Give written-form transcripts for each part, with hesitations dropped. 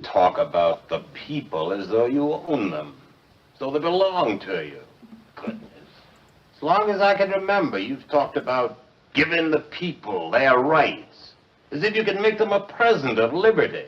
talk about the people as though you own them, as though they belong to you. Goodness. As long as I can remember, you've talked about giving the people their rights, as if you could make them a present of liberty,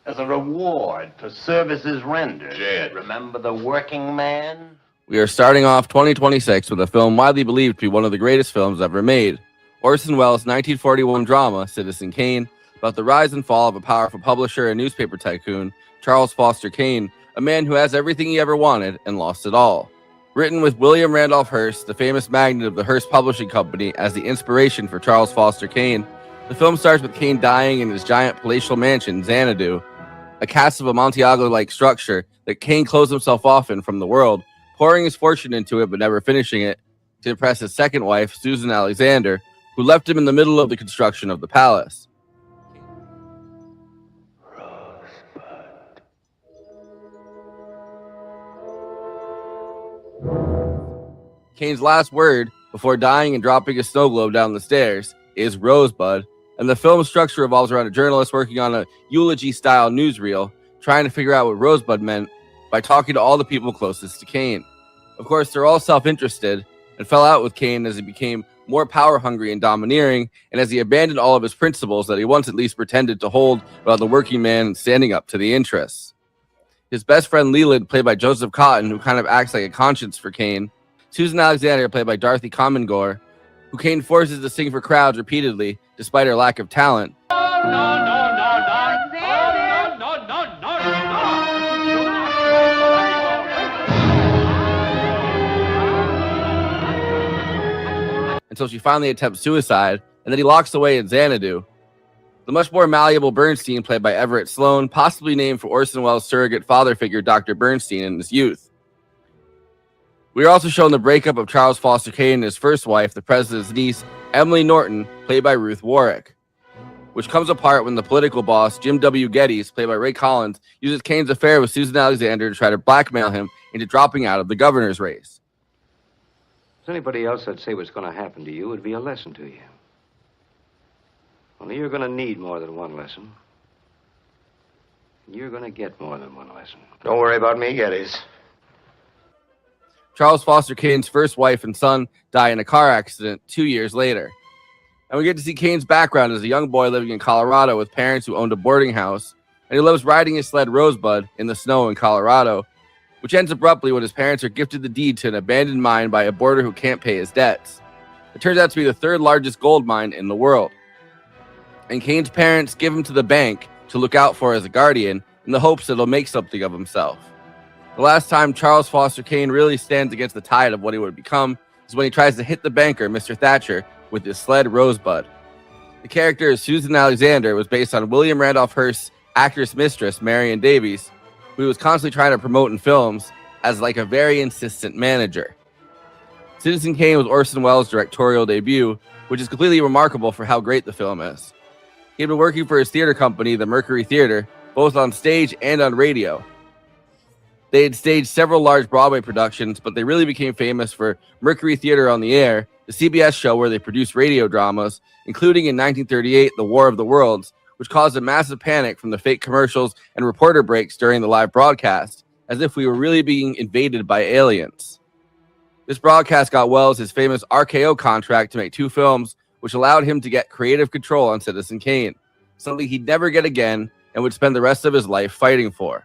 as a reward for services rendered. Jed. Remember the working man? We are starting off 2026 with a film widely believed to be one of the greatest films ever made. Orson Welles' 1941 drama, Citizen Kane, about the rise and fall of a powerful publisher and newspaper tycoon, Charles Foster Kane, a man who has everything he ever wanted and lost it all. Written with William Randolph Hearst, the famous magnate of the Hearst Publishing Company, as the inspiration for Charles Foster Kane, the film starts with Kane dying in his giant palatial mansion, Xanadu, a cast of Amontillado-like structure that Kane closed himself off in from the world, pouring his fortune into it but never finishing it, to impress his second wife, Susan Alexander, who left him in the middle of the construction of the palace. Kane's last word before dying and dropping his snow globe down the stairs is Rosebud, and the film's structure revolves around a journalist working on a eulogy-style newsreel, trying to figure out what Rosebud meant by talking to all the people closest to Kane. Of course, they're all self-interested and fell out with Kane as he became more power-hungry and domineering, and as he abandoned all of his principles that he once at least pretended to hold about the working man standing up to the interests. His best friend Leland, played by Joseph Cotten, who kind of acts like a conscience for Kane, Susan Alexander, played by Dorothy Comingore, who Kane forces to sing for crowds repeatedly, despite her lack of talent. Until she finally attempts suicide, and then he locks away in Xanadu. The much more malleable Bernstein, played by Everett Sloane, possibly named for Orson Welles' surrogate father figure Dr. Bernstein in his youth. We are also shown the breakup of Charles Foster Kane and his first wife, the president's niece, Emily Norton, played by Ruth Warwick, which comes apart when the political boss, Jim W. Geddes, played by Ray Collins, uses Kane's affair with Susan Alexander to try to blackmail him into dropping out of the governor's race. If anybody else that'd say what's going to happen to you, it'd be a lesson to you. Only you're going to need more than one lesson. You're going to get more than one lesson. Don't worry about me, Geddes. Charles Foster Kane's first wife and son die in a car accident 2 years later. And we get to see Kane's background as a young boy living in Colorado with parents who owned a boarding house, and he loves riding his sled Rosebud in the snow in Colorado, which ends abruptly when his parents are gifted the deed to an abandoned mine by a boarder who can't pay his debts. It turns out to be the third largest gold mine in the world. And Kane's parents give him to the bank to look out for as a guardian in the hopes that he'll make something of himself. The last time Charles Foster Kane really stands against the tide of what he would become is when he tries to hit the banker, Mr. Thatcher, with his sled Rosebud. The character of Susan Alexander was based on William Randolph Hearst's actress mistress, Marion Davies, who he was constantly trying to promote in films as like a very insistent manager. Citizen Kane was Orson Welles' directorial debut, which is completely remarkable for how great the film is. He had been working for his theater company, the Mercury Theater, both on stage and on radio. They had staged several large Broadway productions, but they really became famous for Mercury Theater on the Air, the CBS show where they produced radio dramas, including in 1938, The War of the Worlds, which caused a massive panic from the fake commercials and reporter breaks during the live broadcast, as if we were really being invaded by aliens. This broadcast got Welles his famous RKO contract to make 2 films, which allowed him to get creative control on Citizen Kane, something he'd never get again and would spend the rest of his life fighting for.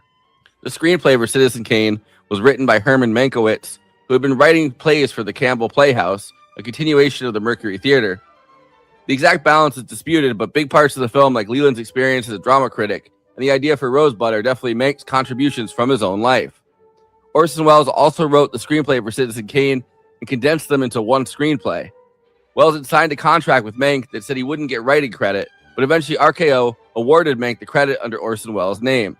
The screenplay for Citizen Kane was written by Herman Mankiewicz, who had been writing plays for the Campbell Playhouse, a continuation of the Mercury Theater. The exact balance is disputed, but big parts of the film, like Leland's experience as a drama critic and the idea for Rosebud, are definitely Mank's contributions from his own life. Orson Welles also wrote the screenplay for Citizen Kane and condensed them into one screenplay. Welles had signed a contract with Mank that said he wouldn't get writing credit, but eventually RKO awarded Mank the credit under Orson Welles' name.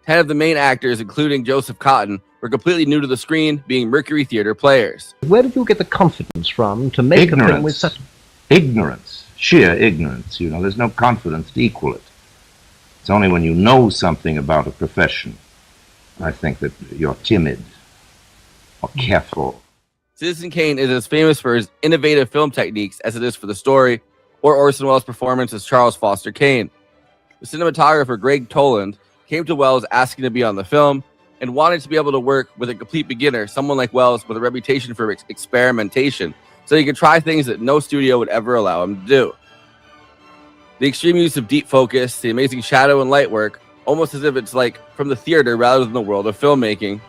10 of the main actors, including Joseph Cotten, were completely new to the screen, being Mercury Theater players. Where did you get the confidence from to make a film with such... Ignorance. Sheer ignorance. You know, there's no confidence to equal it. It's only when you know something about a profession, I think, that you're timid or careful. Citizen Kane is as famous for his innovative film techniques as it is for the story, or Orson Welles' performance as Charles Foster Kane. the cinematographer Greg Toland came to Welles asking to be on the film and wanted to be able to work with a complete beginner, someone like Welles with a reputation for experimentation, so he could try things that no studio would ever allow him to do. The extreme use of deep focus, the amazing shadow and light work, almost as if it's like from the theater rather than the world of filmmaking.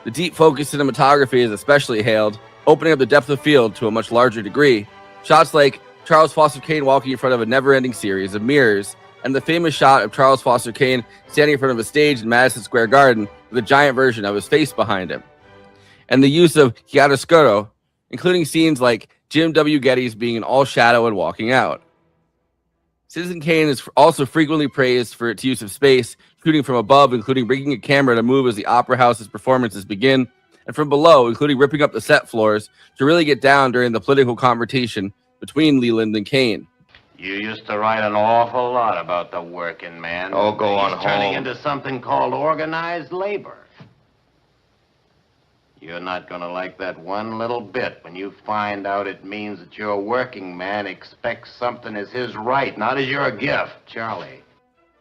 The deep focus cinematography is especially hailed, opening up the depth of field to a much larger degree. Shots like Charles Foster Kane walking in front of a never-ending series of mirrors, and the famous shot of Charles Foster Kane standing in front of a stage in Madison Square Garden with a giant version of his face behind him. And the use of chiaroscuro, including scenes like Jim W. Getty's being in all shadow and walking out. Citizen Kane is also frequently praised for its use of space, shooting from above, including bringing a camera to move as the opera house's performances begin, and from below, including ripping up the set floors to really get down during the political confrontation between Leland and Kane. You used to write an awful lot about the working man. Oh, go on He's turning home. into something called organized labor. You're not going to like that one little bit when you find out it means that your working man expects something as his right, not as your gift, Charlie.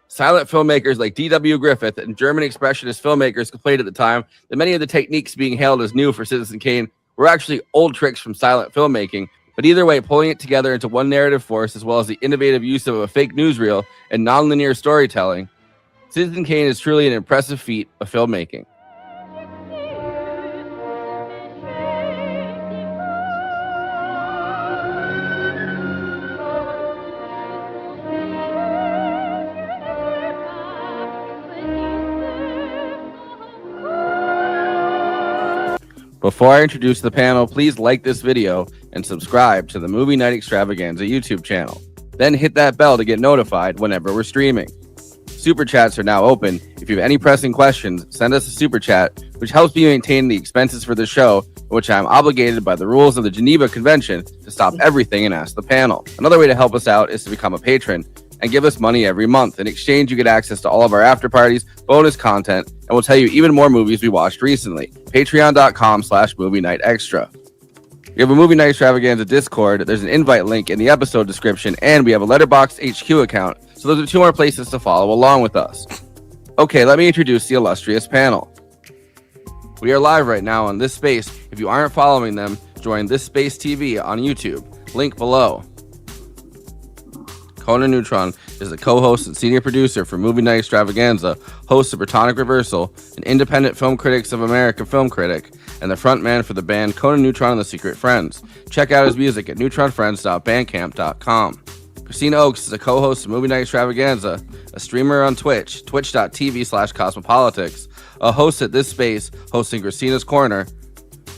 Silent filmmakers like D.W. Griffith and German expressionist filmmakers complained at the time that many of the techniques being hailed as new for Citizen Kane were actually old tricks from silent filmmaking, but either way, pulling it together into one narrative force, as well as the innovative use of a fake newsreel and nonlinear storytelling, Citizen Kane is truly an impressive feat of filmmaking. Before I introduce the panel, please like this video and subscribe to the Movie Night Extravaganza YouTube channel. Then hit that bell to get notified whenever we're streaming. Super chats are now open. If you have any pressing questions, send us a super chat, which helps me maintain the expenses for the show, which I am obligated by the rules of the Geneva Convention to stop everything and ask the panel. Another way to help us out is to become a patron and give us money every month. In exchange, you get access to all of our after parties, bonus content, and we'll tell you even more movies we watched recently. Patreon.com/Movie Night Extra. We have a Movie Night Extravaganza Discord. There's an invite link in the episode description, and we have a Letterboxd HQ account. So those are two more places to follow along with us. Okay, let me introduce the illustrious panel. We are live right now on This Space. If you aren't following them, join This Space TV on YouTube. Link below. Conan Neutron is the co-host and senior producer for Movie Night Extravaganza, host of Protonic Reversal, an independent Film Critics of America film critic, and the frontman for the band Conan Neutron and the Secret Friends. Check out his music at neutronfriends.bandcamp.com. Kristina Oakes is a co-host of Movie Night Extravaganza, a streamer on Twitch, twitch.tv/cosmopolitics, a host at This Space, hosting Christina's Corner,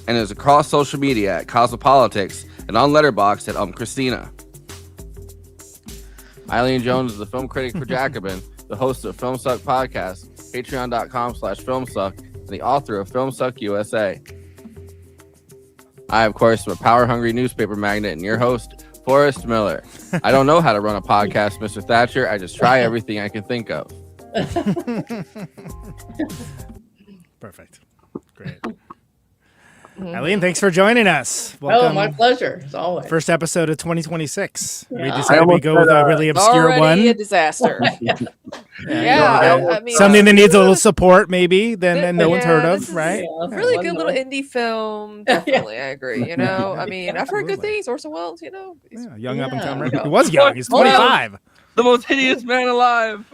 and is across social media at Cosmopolitics and on Letterboxd at Christina. Eileen Jones is the film critic for Jacobin, the host of Film Suck Podcast, patreon.com/filmsuck, and the author of Film Suck USA. I, of course, am a power-hungry newspaper magnate and your host, Forrest Miller. I don't know how to run a podcast, Mr. Thatcher. I just try everything I can think of. Perfect. Great. Eileen, thanks for joining us. Welcome. Oh, my pleasure, as always. First episode of 2026. Yeah. We decided we go with a really obscure Already one. a disaster. Yeah, I mean, something that needs a little support, maybe, than no one's heard this of, is right? a really good little indie film. Definitely, I agree. You know, I mean, I've heard good Absolutely. things. Orson Welles, you know, he's Yeah, young up and comer. you know. He was young. He's 25. The most hideous man alive.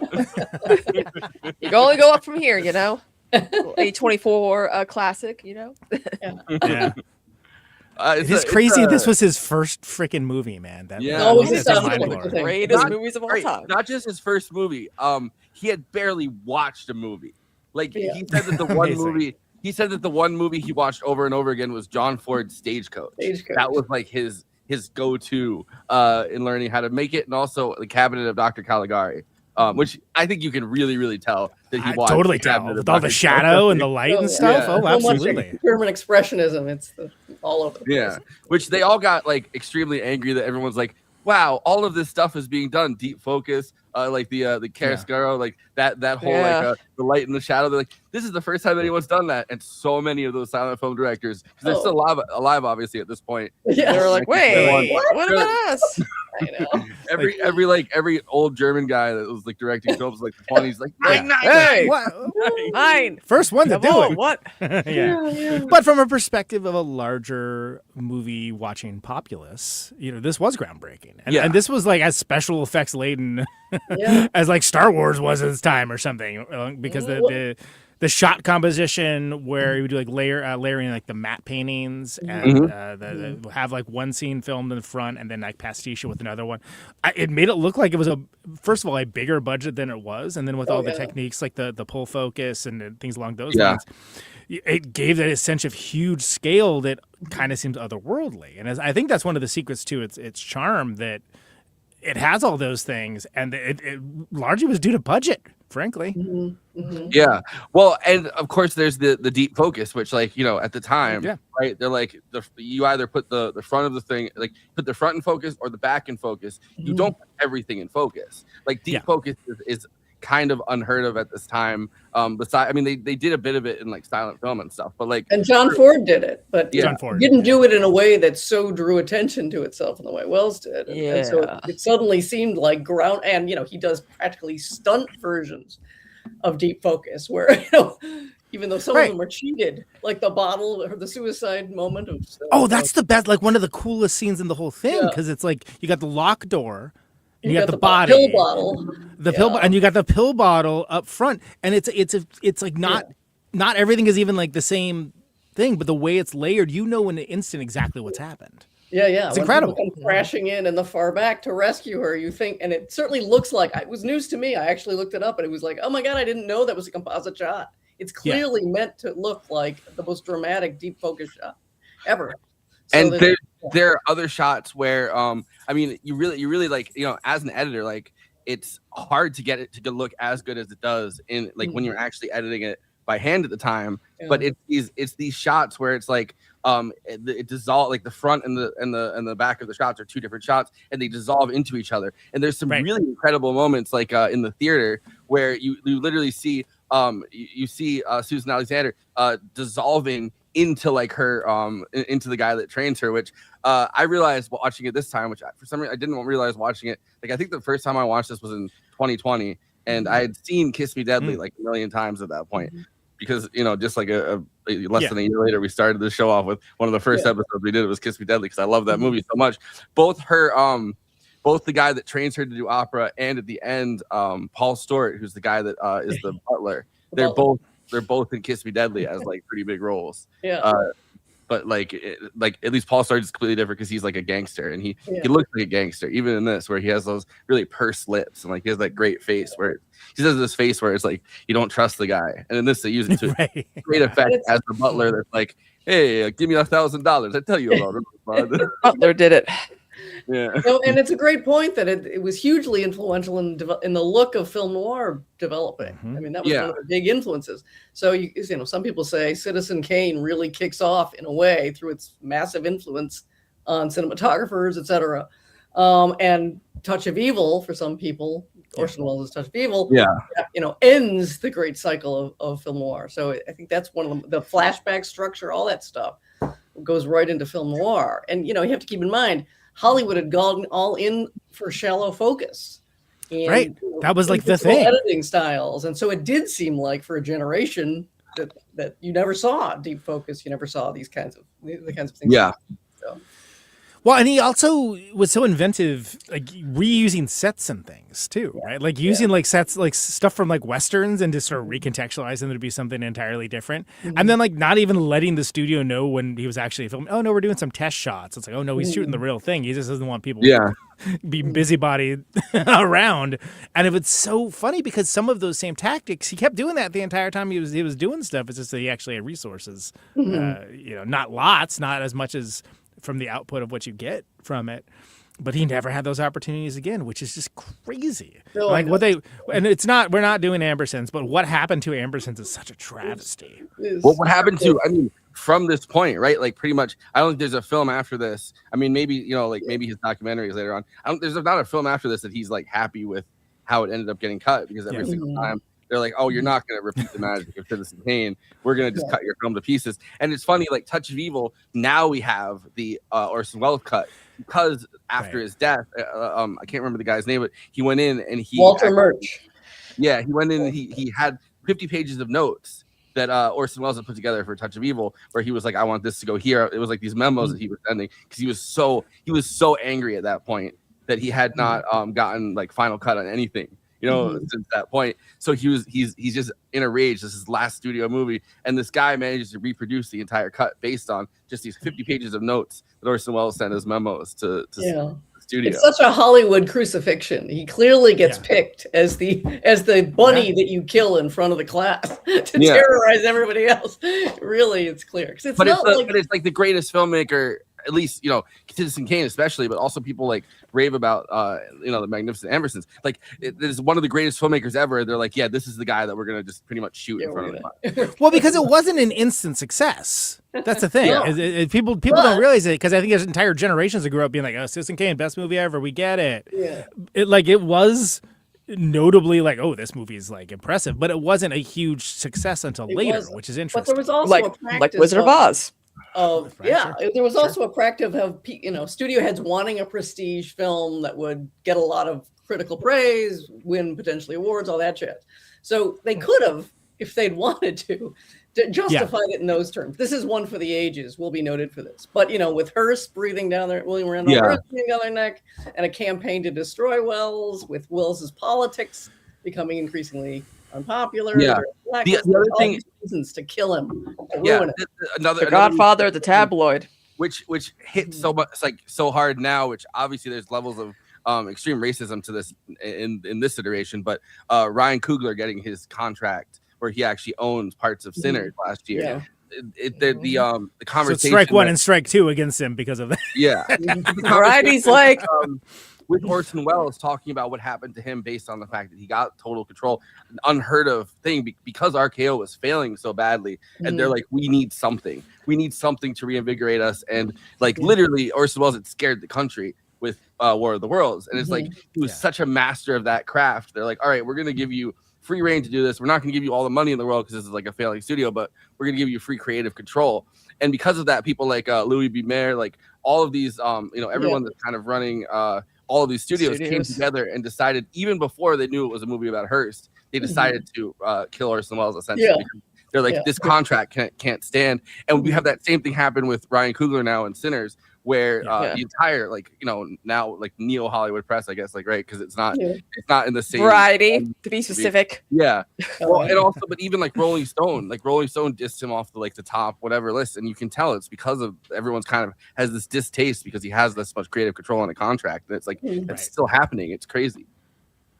You can only go up from here, you know. A24 classic, you know. Yeah. It's It's crazy. This was his first freaking movie, man. That, Yeah. that Always is a tough mind-blowing. one. Greatest Not- movies of all Right, time. not just his first movie. He had barely watched a movie. Like Yeah. he said that the one Amazing. movie. He said that the one movie he watched over and over again was John Ford's Stagecoach. That was like his go-to in learning how to make it, and also the Cabinet of Dr. Caligari, which I think you can really tell that he I watched. totally the tell Cabinet of with all the Dr. shadow and the light and stuff. Yeah. Oh, So much absolutely. German expressionism. It's all over the place. Yeah, which they all got like extremely angry that everyone's like, wow, all of this stuff is being done. Deep focus, like the chiaroscuro, like that whole like the light and the shadow. They're like, this is the first time anyone's done that, and so many of those silent film directors, because they're still alive obviously at this point. Yeah. They're like, wait, what about us? I know. Every old German guy that was like directing films like the 20s, like, Hey, Fine. First one to do it. What? Yeah. But from a perspective of a larger movie watching populace, this was groundbreaking. And this was like as special effects laden as like Star Wars was at its time or something, because the shot composition where you would do like layering like the matte paintings and have like one scene filmed in the front and then like pastiche it with another one. It made it look like it was first of all a bigger budget than it was, and then with all the techniques like the pull focus and things along those lines, it gave that a sense of huge scale that kind of seems otherworldly. And I think that's one of the secrets to its charm, that it has all those things, and it largely was due to budget, frankly. Yeah. Well, and of course there's the deep focus, which like, at the time, right? They're like, you either put the front of the thing, like put the front in focus or the back in focus. You don't put everything in focus. Like deep focus is kind of unheard of at this time. Besides, I mean, they did a bit of it in like silent film and stuff, but like, and John Ford did it, but John Ford didn't do it in a way that so drew attention to itself in the way Wells did. And so it suddenly seemed like ground, and he does practically stunt versions of deep focus where even though some of them are cheated, like the bottle or the suicide moment of that's the best, like one of the coolest scenes in the whole thing, because it's like you got the lock door. You got the body, pill bottle, pill, and you got the pill bottle up front, and it's like not everything is even like the same thing, but the way it's layered, in an instant exactly what's happened. Yeah, it's incredible. Come crashing in the far back to rescue her, you think, and it certainly looks like it was news to me. I actually looked it up, and it was like, oh my god, I didn't know that was a composite shot. It's clearly meant to look like the most dramatic deep focus shot ever. So and there are other shots where I mean, you really like, as an editor, like it's hard to get it to look as good as it does in like when you're actually editing it by hand at the time. But it's these shots where it's like it dissolves, like the front and the back of the shots are two different shots, and they dissolve into each other. And there's some really incredible moments like in the theater where you literally see you see Susan Alexander dissolving into like her into the guy that trains her, which I realized watching it this time, which for some reason I didn't realize watching it. Like I think the first time I watched this was in 2020, and I had seen Kiss Me Deadly like a million times at that point, because just like less than a year later we started the show off with one of the first episodes we did was Kiss Me Deadly, because I love that movie so much. Both the guy that trains her to do opera, and at the end Paul Stewart, who's the guy that is the butler, they're both in Kiss Me Deadly as like pretty big roles. But like at least Paul Stewart's completely different because he's like a gangster, and he looks like a gangster even in this, where he has those really pursed lips and like he has that great face where he does this face where it's like you don't trust the guy, and in this they use it to great effect as the butler that's like, hey, give me $1,000, I tell you about it. Butler did it. And it's a great point that it was hugely influential in the look of film noir developing. I mean, that was one of the big influences. So some people say Citizen Kane really kicks off in a way through its massive influence on cinematographers, etc. And Touch of Evil for some people, Orson Welles' Touch of Evil, ends the great cycle of film noir. So I think that's one of the flashback structure, all that stuff goes right into film noir. And you have to keep in mind, Hollywood had gone all in for shallow focus. And, that was like the thing. Editing styles. And so it did seem like for a generation that you never saw deep focus. You never saw the kinds of things. Yeah. So. Well, and he also was so inventive, like reusing sets and things too, right? Like using like sets, like stuff from like Westerns, and just sort of recontextualizing them to be something entirely different. And then like not even letting the studio know when he was actually filming. Oh no, we're doing some test shots. It's like, oh no, he's shooting the real thing. He just doesn't want people be busybody around. And it was so funny because some of those same tactics, he kept doing that the entire time he was doing stuff. It's just that he actually had resources, not lots, not as much as from the output of what you get from it, but he never had those opportunities again, which is just crazy. No, like and it's not, we're not doing Ambersons, but what happened to Ambersons is such a travesty. Well, what happened to, I mean, from this point, right? Like pretty much, I don't think there's a film after this. I mean, maybe, like maybe his documentaries later on. There's not a film after this that he's like happy with how it ended up getting cut, because every single time they're like, oh, you're not going to repeat the magic of Citizen Kane. We're going to just cut your film to pieces. And it's funny, like Touch of Evil, now we have the Orson Welles cut, because after his death, I can't remember the guy's name, but he went in and Walter Murch. Yeah, he went in and he had 50 pages of notes that Orson Welles had put together for Touch of Evil, where he was like, I want this to go here. It was like these memos that he was sending, because he was so angry at that point that he had not gotten like final cut on anything, you know, since that point. So he's just in a rage. This is his last studio movie, and this guy manages to reproduce the entire cut based on just these 50 pages of notes that Orson Welles sent as memos to the studio. It's such a Hollywood crucifixion. He clearly gets picked as the bunny that you kill in front of the class to terrorize everybody else. Really, it's clear. It's but it's like the greatest filmmaker, at least, you know, Citizen Kane especially, but also people like rave about you know, the Magnificent Ambersons. Like, it is one of the greatest filmmakers ever. They're like, yeah, this is the guy that we're gonna just pretty much shoot in front of him. Well, because it wasn't an instant success. That's the thing. People don't realize it, because I think there's entire generations that grew up being like, oh, Citizen Kane, best movie ever. We get it. Yeah. It was notably like, oh, this movie is like impressive, but it wasn't a huge success until later, which is interesting. But there was also like Wizard of Oz. There was also a practice of, you know, studio heads wanting a prestige film that would get a lot of critical praise, win potentially awards, all that shit. So they could have, if they'd wanted to justify it in those terms. This is one for the ages. We'll be noted for this. But, you know, with Hearst breathing down their, William Randolph Hearst breathing down their neck, and a campaign to destroy Wells, with Wells's politics becoming increasingly unpopular. The other thing, reasons to kill him, to ruin it. The Godfather, the tabloid, which hit so much, like so hard now. Which obviously there's levels of extreme racism to this in this iteration. But Ryan Coogler getting his contract where he actually owns parts of Sinners last year. The conversation. So strike one and strike two against him because of that. Yeah, Variety's like. With Orson Welles talking about what happened to him based on the fact that he got total control, an unheard of thing, because RKO was failing so badly, and they're like, we need something to reinvigorate us, and like literally Orson Welles had scared the country with War of the Worlds, and it's like he was such a master of that craft. They're like, all right, we're gonna give you free reign to do this. We're not gonna give you all the money in the world because this is like a failing studio, but we're gonna give you free creative control. And because of that, people like Louis B. Mayer, like all of these, you know, everyone that's kind of running all of these studios came together and decided, even before they knew it was a movie about Hearst, they decided to kill Orson Welles, essentially. They're like, this contract can't stand. And we have that same thing happen with Ryan Coogler now in Sinners, where the entire, like, you know, now like neo Hollywood press, I guess, like, right, because it's not in the same Variety, to be specific. Well, and also, but even like Rolling Stone dissed him off the top whatever list, and you can tell it's because of everyone's kind of has this distaste because he has this much creative control on a contract, and it's like it's still happening. It's crazy.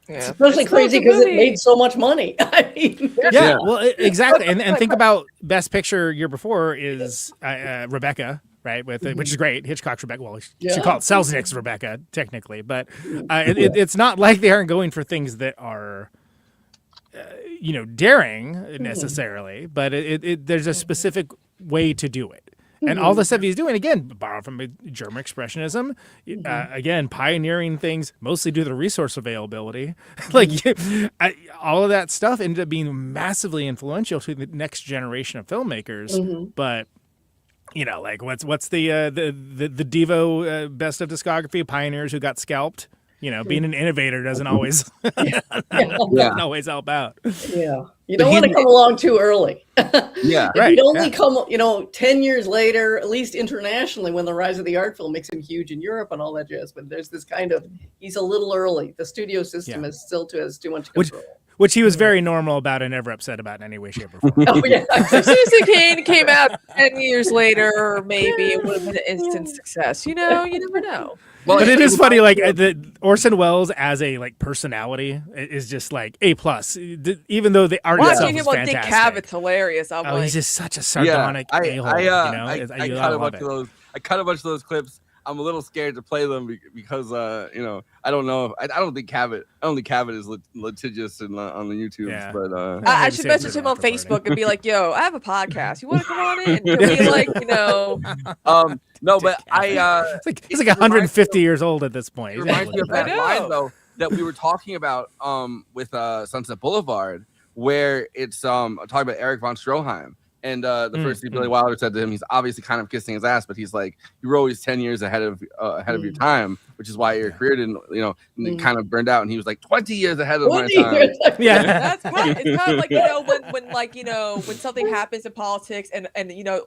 It's especially crazy because it made so much money. I mean, well, exactly. And think about Best Picture year before is Rebecca. Right, with which is great. Hitchcock's Rebecca. Well, she called it Selznick's Rebecca, technically, but it's not like they aren't going for things that are, you know, daring necessarily. But there's a specific way to do it, and all the stuff he's doing, again, borrowed from German expressionism, again, pioneering things mostly due to the resource availability. Like all of that stuff ended up being massively influential to the next generation of filmmakers, but. You know, like what's the Devo best of discography, pioneers who got scalped. You know, being an innovator doesn't always doesn't always help out. Yeah, you don't want to come along too early. Right. You only come, you know, 10 years later, at least internationally, when the rise of the art film makes him huge in Europe and all that jazz. But there's this kind of, he's a little early. The studio system is still has too much control. Which he was very normal about and never upset about in any way, shape, or form. Citizen Kane came out 10 years later, maybe it would have been an instant success. You know, you never know. Well, but it is funny, like the Orson Welles as a like personality is just like A+. Even though the art itself is fantastic. Dick Cavett hilarious. He's just such a sardonic a-hole. I cut a bunch of those clips. I'm a little scared to play them because you know, I don't know. I don't think Cavett is litigious on the YouTubes, but I should message him on Facebook and be like, "Yo, I have a podcast. You want to come on in?" He'll be like, you know, no, but he's like 150 years old at this point. It reminds me of that line though. that we were talking about with Sunset Boulevard, where it's talking about Erich von Stroheim. And the first thing Billy Wilder said to him, he's obviously kind of kissing his ass, but he's like, you were always 10 years ahead of your time, which is why your career didn't, kind of burned out. And he was like 20 years ahead of my time. That's right. It's kind of like, when something happens in politics and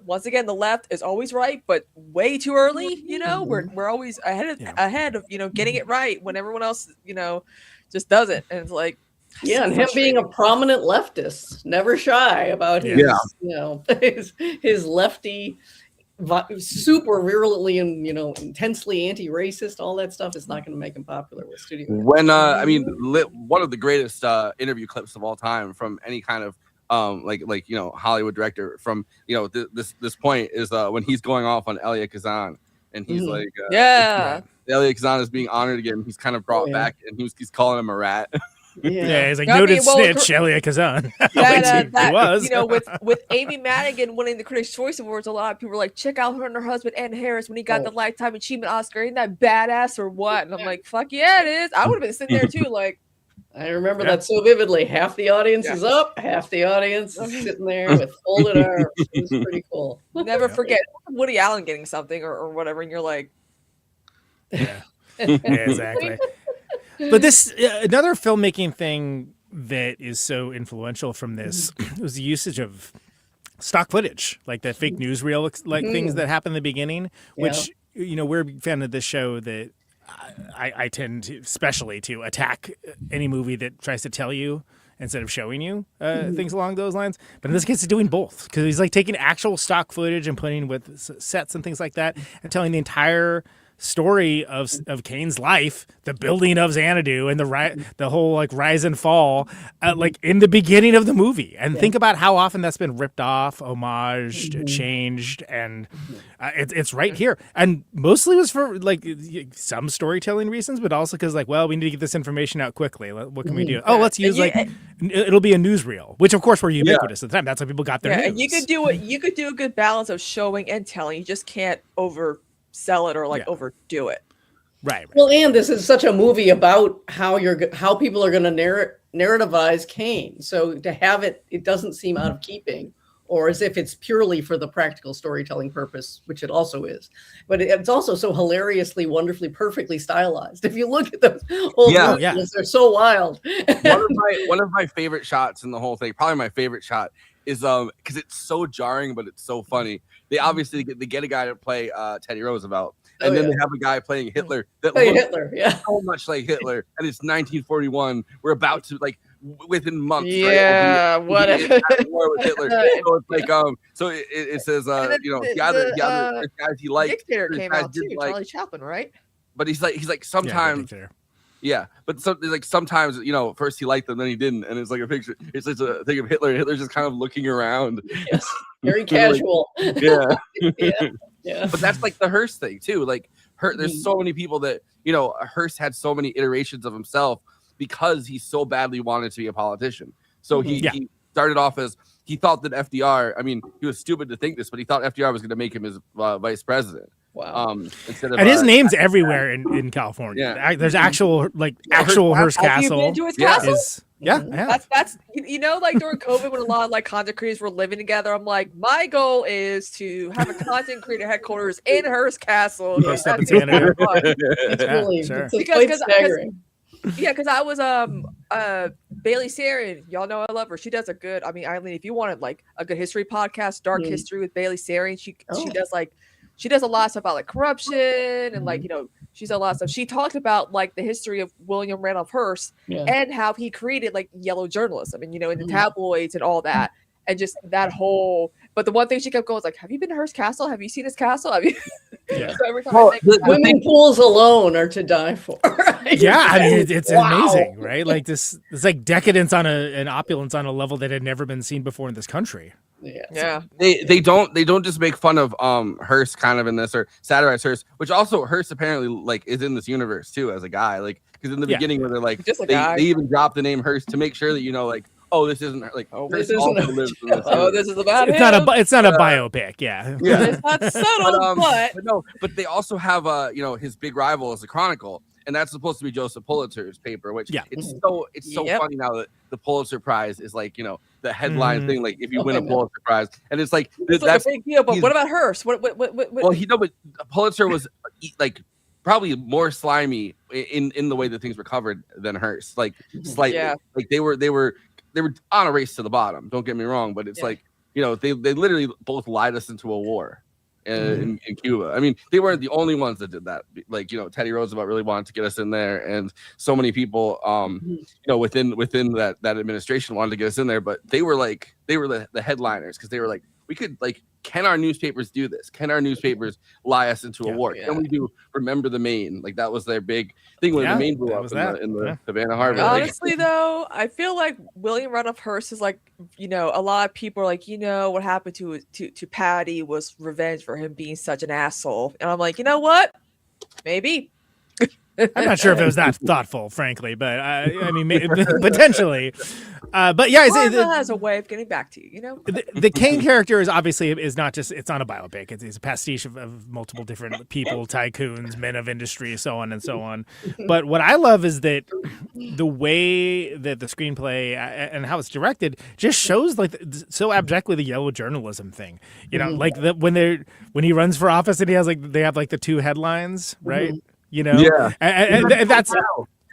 once again, the left is always right, but way too early, we're always ahead of, getting it right when everyone else, just doesn't. And it's like, yeah, and him being a prominent leftist, never shy about his, his lefty, super virulently and intensely anti-racist, all that stuff is not going to make him popular with studio. When one of the greatest interview clips of all time from any kind of Hollywood director from this point is when he's going off on Elia Kazan, and he's like, Elia Kazan is being honored again. He's kind of brought back, and he's calling him a rat. Yeah, he's like noted snitch, Elia Kazan. He was. With Amy Madigan winning the Critics' Choice Awards, a lot of people were like, check out her and her husband, Ann Harris, when he got the Lifetime Achievement Oscar. Isn't that badass or what? And I'm like, fuck yeah, it is. I would have been sitting there too, like. I remember that so vividly. Half the audience is up, half the audience is sitting there with folded arms. It was pretty cool. Never forget Woody Allen getting something or whatever, and you're like. Yeah, exactly. But this another filmmaking thing that is so influential from this was the usage of stock footage, like the fake newsreel things that happen in the beginning, which we're a big fan of this show that I tend to especially to attack any movie that tries to tell you instead of showing you things along those lines. But in this case, it's doing both, because he's like taking actual stock footage and putting with sets and things like that and telling the entire story of Kane's life, the building of Xanadu, and the whole like rise and fall, like in the beginning of the movie. And think about how often that's been ripped off, homaged, changed, and it's right here. And mostly was for like some storytelling reasons, but also because like, well, we need to get this information out quickly. What can we do? Oh, let's use it'll be a newsreel, which of course were ubiquitous at the time. That's how people got their news. And you could do a good balance of showing and telling. You just can't oversell it or overdo it. Right. Well, and this is such a movie about how people are going to narrativize Kane. So to have it doesn't seem out of keeping, or as if it's purely for the practical storytelling purpose, which it also is. But it's also so hilariously, wonderfully, perfectly stylized. If you look at those old movies, they're so wild. One of my favorite shots in the whole thing, probably my favorite shot, is because it's so jarring, but it's so funny. They obviously get a guy to play Teddy Roosevelt, and then they have a guy playing Hitler that looks so much like Hitler, and it's 1941. We're about to within months. Whatever. War with Hitler. So it's like so it says the other guys he liked. Dictator came out too, Charlie Chaplin, right? But he's like sometimes. Yeah, but sometimes first he liked them, then he didn't, and it's like a picture. It's just a thing of Hitler. Hitler's just kind of looking around. Yes, very casual. Yeah. But that's like the Hearst thing too. Like there's so many people that Hearst had so many iterations of himself because he so badly wanted to be a politician. So he started off as he thought that FDR. I mean, he was stupid to think this, but he thought FDR was going to make him his vice president. Wow. And his name's everywhere in California. Yeah. There's actual Hearst Castle. Have you been to his castle? That's like during COVID when a lot of content creators were living together, I'm like, my goal is to have a content creator headquarters in Hearst Castle. It's really quite staggering. Because I was Bailey Sarian, y'all know I love her. She does Eileen, if you wanted like a good history podcast, Dark History with Bailey Sarian, she does she does a lot of stuff about corruption and she's a lot of stuff. She talked about the history of William Randolph Hearst and how he created yellow journalism and in the tabloids and all that, and just that whole. But the one thing she kept going was have you been to Hearst Castle? Have you seen his castle? Have you? So every time swimming pools alone are to die for. Right? Yeah, it's amazing, right? It's like decadence on an opulence on a level that had never been seen before in this country. Yeah. They don't just make fun of Hearst kind of in this or satirize Hearst, which also Hearst apparently is in this universe too as a guy, because in the beginning where they're they even drop the name Hearst to make sure that this isn't this isn't this is about it's not a biopic. It's not subtle, but they also have his big rival as the Chronicle. and that's supposed to be Joseph Pulitzer's paper. Which it's so Yep. funny now that the Pulitzer Prize is like, you know, the headline thing. Like if you win a Pulitzer Prize, and it's like that's a big deal. But what about Hearst? What? Well, but Pulitzer was like probably more slimy in the way that things were covered than Hearst. Like slightly, like they were on a race to the bottom. Don't get me wrong, but it's like, you know, they literally both lied us into a war in Cuba. I mean, they weren't the only ones that did that. Like, you know, Teddy Roosevelt really wanted to get us in there, and so many people, you know, within that administration wanted to get us in there. But they were the headliners, because they were like, we could, like, can our newspapers do this? Can our newspapers lie us into a war? Can we do Remember the Maine? Like, that was their big thing when the Maine blew up in the Havana Harbor. Honestly, though, I feel like William Randolph Hearst is like, you know, a lot of people are like, you know, what happened to Patty was revenge for him being such an asshole. And I'm like, you know what? Maybe. I'm not sure if it was that thoughtful, frankly, but I mean, potentially. But yeah, Marvel has a way of getting back to you, you know. The Kane character is obviously not just, it's not a biopic. It's a pastiche of multiple different people, tycoons, men of industry, so on and so on. But what I love is that the way that the screenplay and how it's directed just shows like so abjectly the yellow journalism thing. You know, like when he runs for office and they have like the two headlines, right? You know, and that's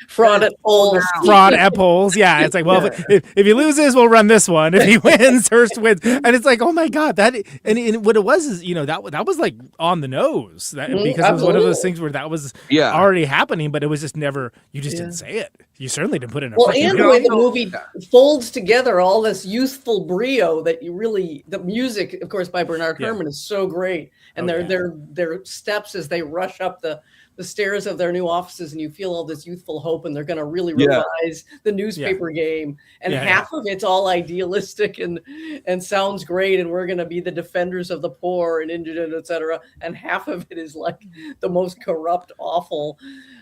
fraud at polls. Fraud at polls. Yeah, it's like, well, if he loses, we'll run this one. If he wins, Hearst wins. And it's like, oh my God, that and what it was is, you know, that was like on the nose, because it was one of those things where that was already happening, but it was just never. You just didn't say it. You certainly didn't put it in. And the way the movie folds together all this youthful brio that the music, of course, by Bernard Herrmann is so great, and their steps as they rush up the stairs of their new offices, and you feel all this youthful hope, and they're going to really revise the newspaper game. And half of it's all idealistic and sounds great, and we're going to be the defenders of the poor and indigent, etc. And half of it is like the most corrupt, awful.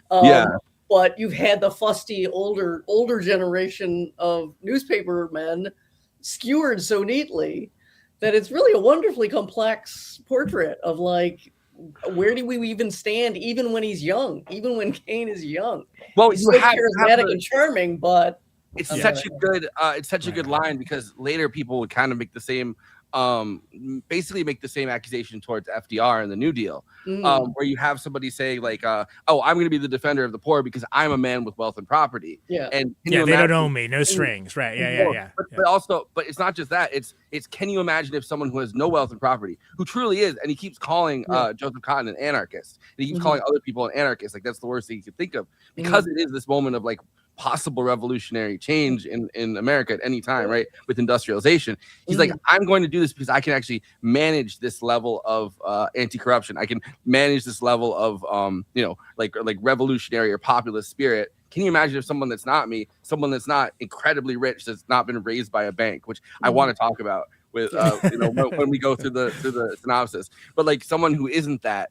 But you've had the fusty older generation of newspaper men skewered so neatly that it's really a wonderfully complex portrait of like, where do we even stand, even when he's young, even when Kane is young? Well, he's so charismatic and charming, but it's such a good line, because later people would kind of make the same, basically make the same accusation towards FDR and the New Deal, where you have somebody say like, "Oh, I'm going to be the defender of the poor because I'm a man with wealth and property." And they don't own me, no strings, right? But it's not just that. It's can you imagine if someone who has no wealth and property, who truly is, and he keeps calling Joseph Cotten an anarchist, and he keeps calling other people an anarchist, like that's the worst thing you could think of, because it is this moment of like possible revolutionary change in America at any time, right? With industrialization, he's like, I'm going to do this because I can actually manage this level of anti-corruption. I can manage this level of you know, like revolutionary or populist spirit. Can you imagine if someone that's not me, someone that's not incredibly rich, that's not been raised by a bank, which I want to talk about with you know, when we go through the synopsis, but like someone who isn't that,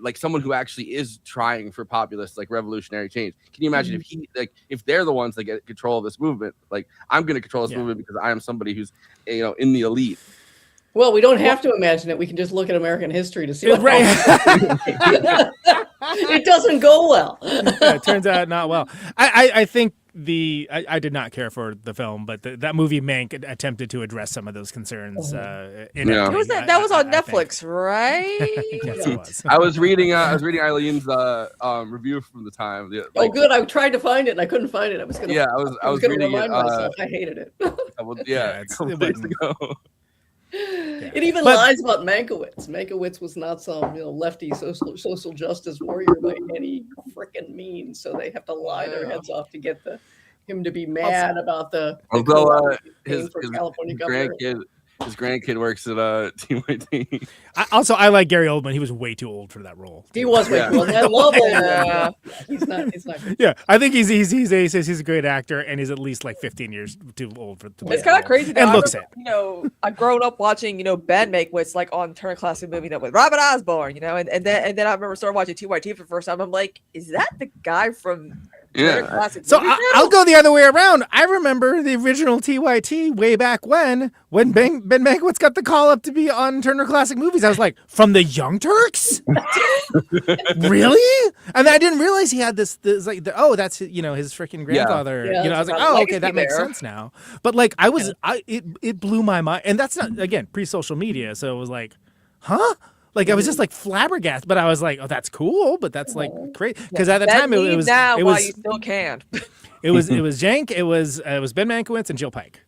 like someone who actually is trying for populist, like revolutionary change. Can you imagine if they're the ones that get control of this movement? Like, I'm going to control this movement because I am somebody who's, you know, in the elite. Well, we don't have to imagine it. We can just look at American history to see what it doesn't go well. It turns out not well. I think I did not care for the film, but that movie Mank attempted to address some of those concerns. That was on Netflix, right? Yes, it was. I was reading Eileen's review from the time. Good. I tried to find it and I couldn't find it. I was reading remind myself. I hated it. It even lies about Mankiewicz. Mankiewicz was not some, you know, lefty social justice warrior by any frickin' means. So they have to lie their heads off to get him to be mad about the. Although his grandkid works at TYT. I like Gary Oldman. He was way too old for that role. He was way too old. I love him. He's not good. Yeah, I think he's a great actor, and he's at least like 15 years too old for. It's kind of crazy. And looks it. You know, I've grown up watching, you know, Ben Mankiewicz like on Turner Classic Movie with Robert Osborne, you know, and then I remember starting watching TYT for the first time. I'm like, is that the guy from Yeah. So I'll go the other way around. I remember the original TYT way back when Ben Mankiewicz got the call up to be on Turner Classic Movies. I was like, from the Young Turks? Really? And I didn't realize he had this like, that's his freaking grandfather. Yeah, I was like, oh, okay, that makes sense now. But like, it blew my mind, and that's not, again, pre-social media, so it was like, huh? Like I was just like flabbergasted, but I was like, "Oh, that's cool," but that's like great because at the time it was while you still can. it was Jank, it was Ben Mankiewicz and Jill Pike,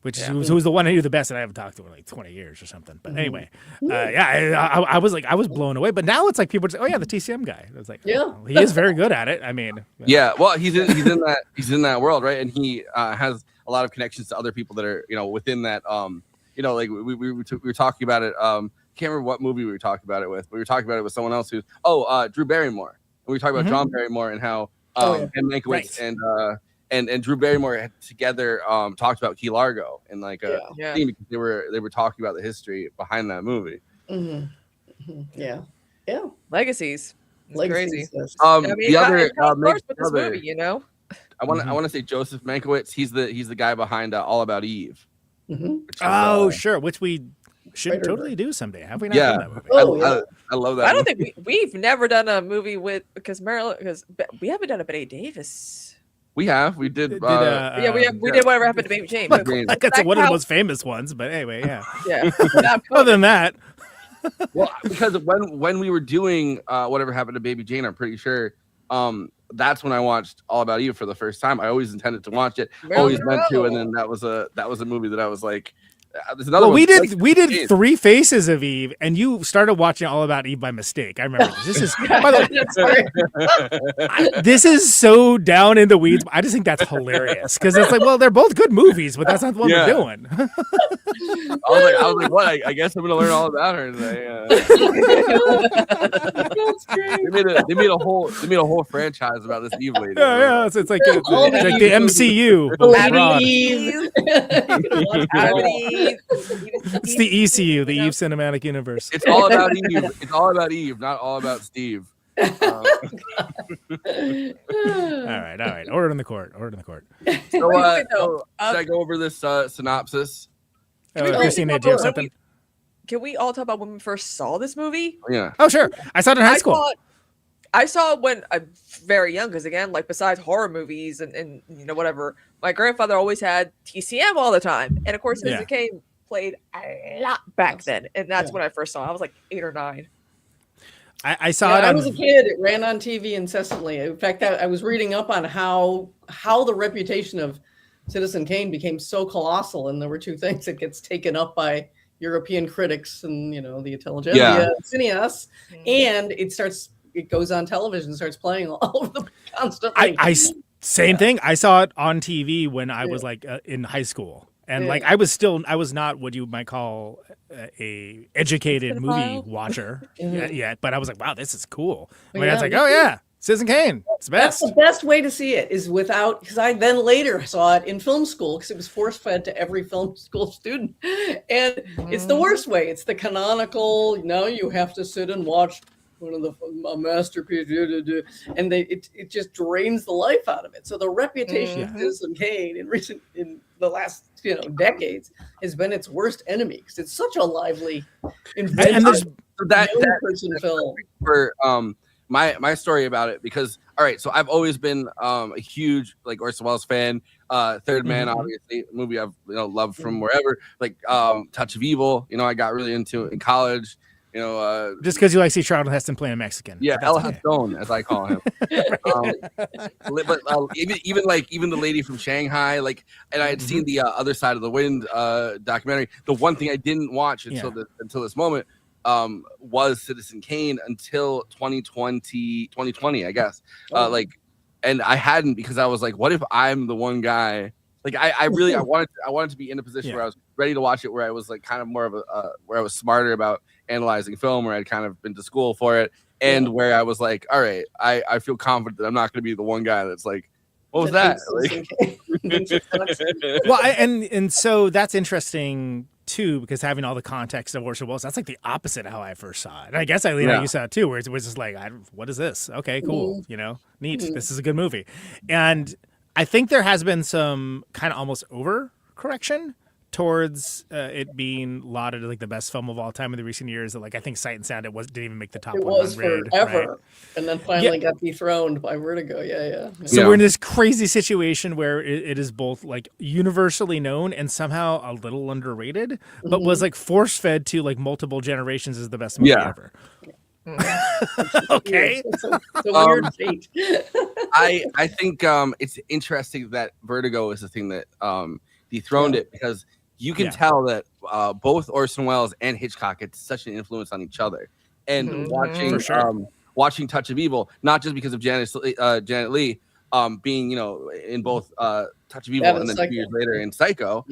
who was the one I knew the best, and I haven't talked to her in like 20 years or something. But anyway, I was blown away. But now it's like people say, "Oh yeah, the TCM guy." I was like, "Oh, he is very good at it." I mean, yeah, well, he's in that world, right? And he has a lot of connections to other people that are within that. Like we were talking about it. Can't remember what movie we were talking about it with. But we were talking about it with someone else who's Drew Barrymore. And we were talking about John Barrymore and how Ben Mankiewicz and Drew Barrymore had together talked about Key Largo and like theme because they were talking about the history behind that movie. Yeah. Legacies. It's crazy. The other with this movie, I want to say Joseph Mankiewicz. He's the guy behind All About Eve. Sure, which we should totally do someday. Have we not done that movie? I love that. I don't think we've never done a movie because we haven't done a Betty Davis. We have. We did. We did Whatever Happened to Baby Jane. That's one of the most famous ones, but anyway, yeah. Yeah. Other than that. Well, because when we were doing Whatever Happened to Baby Jane, I'm pretty sure that's when I watched All About Eve for the first time. I always intended to watch it, always meant to, and then that was a movie that I was like, we did 3 Faces of Eve, and you started watching All About Eve by mistake. I remember this is by the way, this is so down in the weeds. I just think that's hilarious because it's like, well, they're both good movies, but that's not the one we're doing. I was like, what? I guess I'm gonna learn all about her today. That's great. They made a whole franchise about this Eve lady. Yeah. It's like the MCU. It's the ECU, the Eve Cinematic Universe. It's all about Eve. It's all about Eve, not all about Steve. All right. Order in the court. So, should I go over this synopsis? Kristina, do you have something? Can we all talk about when we first saw this movie? Yeah. Oh, sure. I saw it in high school. I saw it when I'm very young, because again, like besides horror movies and whatever, my grandfather always had TCM all the time, and of course, Citizen Kane played a lot back then, and that's when I first saw it. I was like 8 or 9. I saw it. I was a kid. It ran on TV incessantly. In fact, I was reading up on how the reputation of Citizen Kane became so colossal, and there were 2 things. It gets taken up by European critics and the intelligentsia cineasts, and it goes on television, starts playing all over the constantly. Same thing. I saw it on TV when I was like in high school, and like I was not what you might call a educated movie watcher yet, but I was like, wow, this is cool. I mean, I was like, oh yeah, Citizen Kane, it's the best. That's the best way to see it is without, because I then later saw it in film school because it was force fed to every film school student, and it's the worst way. It's the canonical. You have to sit and watch one of a masterpiece, and it just drains the life out of it. So the reputation of Citizen Kane in the last decades has been its worst enemy because it's such a lively, inventive, person film. For my story about it, because all right, so I've always been a huge like Orson Welles fan. Third Man, obviously, a movie I've loved from wherever. Like Touch of Evil, I got really into it in college. Just because you like to see Charlton Heston playing a Mexican. Yeah, El Heston, as I call him. But even the lady from Shanghai, and I had seen the Other Side of the Wind documentary. The one thing I didn't watch until this moment was Citizen Kane until 2020, I guess. And I hadn't, because I was like, what if I'm the one guy? Like I wanted to be in a position where I was ready to watch it, where I was like kind of more of where I was smarter about analyzing film, where I'd kind of been to school for it, and where I was like, all right, I feel confident that I'm not going to be the one guy that's like, what was that? Well, and so that's interesting too, because having all the context of Orson Welles, that's like the opposite of how I first saw it. And I guess Eileen, you saw it too, where it was just like, what is this? Okay, cool. You know, neat. This is a good movie. And I think there has been some kind of almost overcorrection towards it being lauded as like the best film of all time in the recent years. That like I think Sight and Sound didn't even make the top 100. It was forever, right? And then finally got dethroned by Vertigo. Yeah. So we're in this crazy situation where it is both like universally known and somehow a little underrated, but was like force fed to like multiple generations as the best movie ever. Okay, it's a weird fate. I think it's interesting that Vertigo is the thing that dethroned it, because you can tell that both Orson Welles and Hitchcock had such an influence on each other. And watching Touch of Evil, not just because of Janet Leigh being, you know, in both Touch of Evil and then 2 years later in Psycho.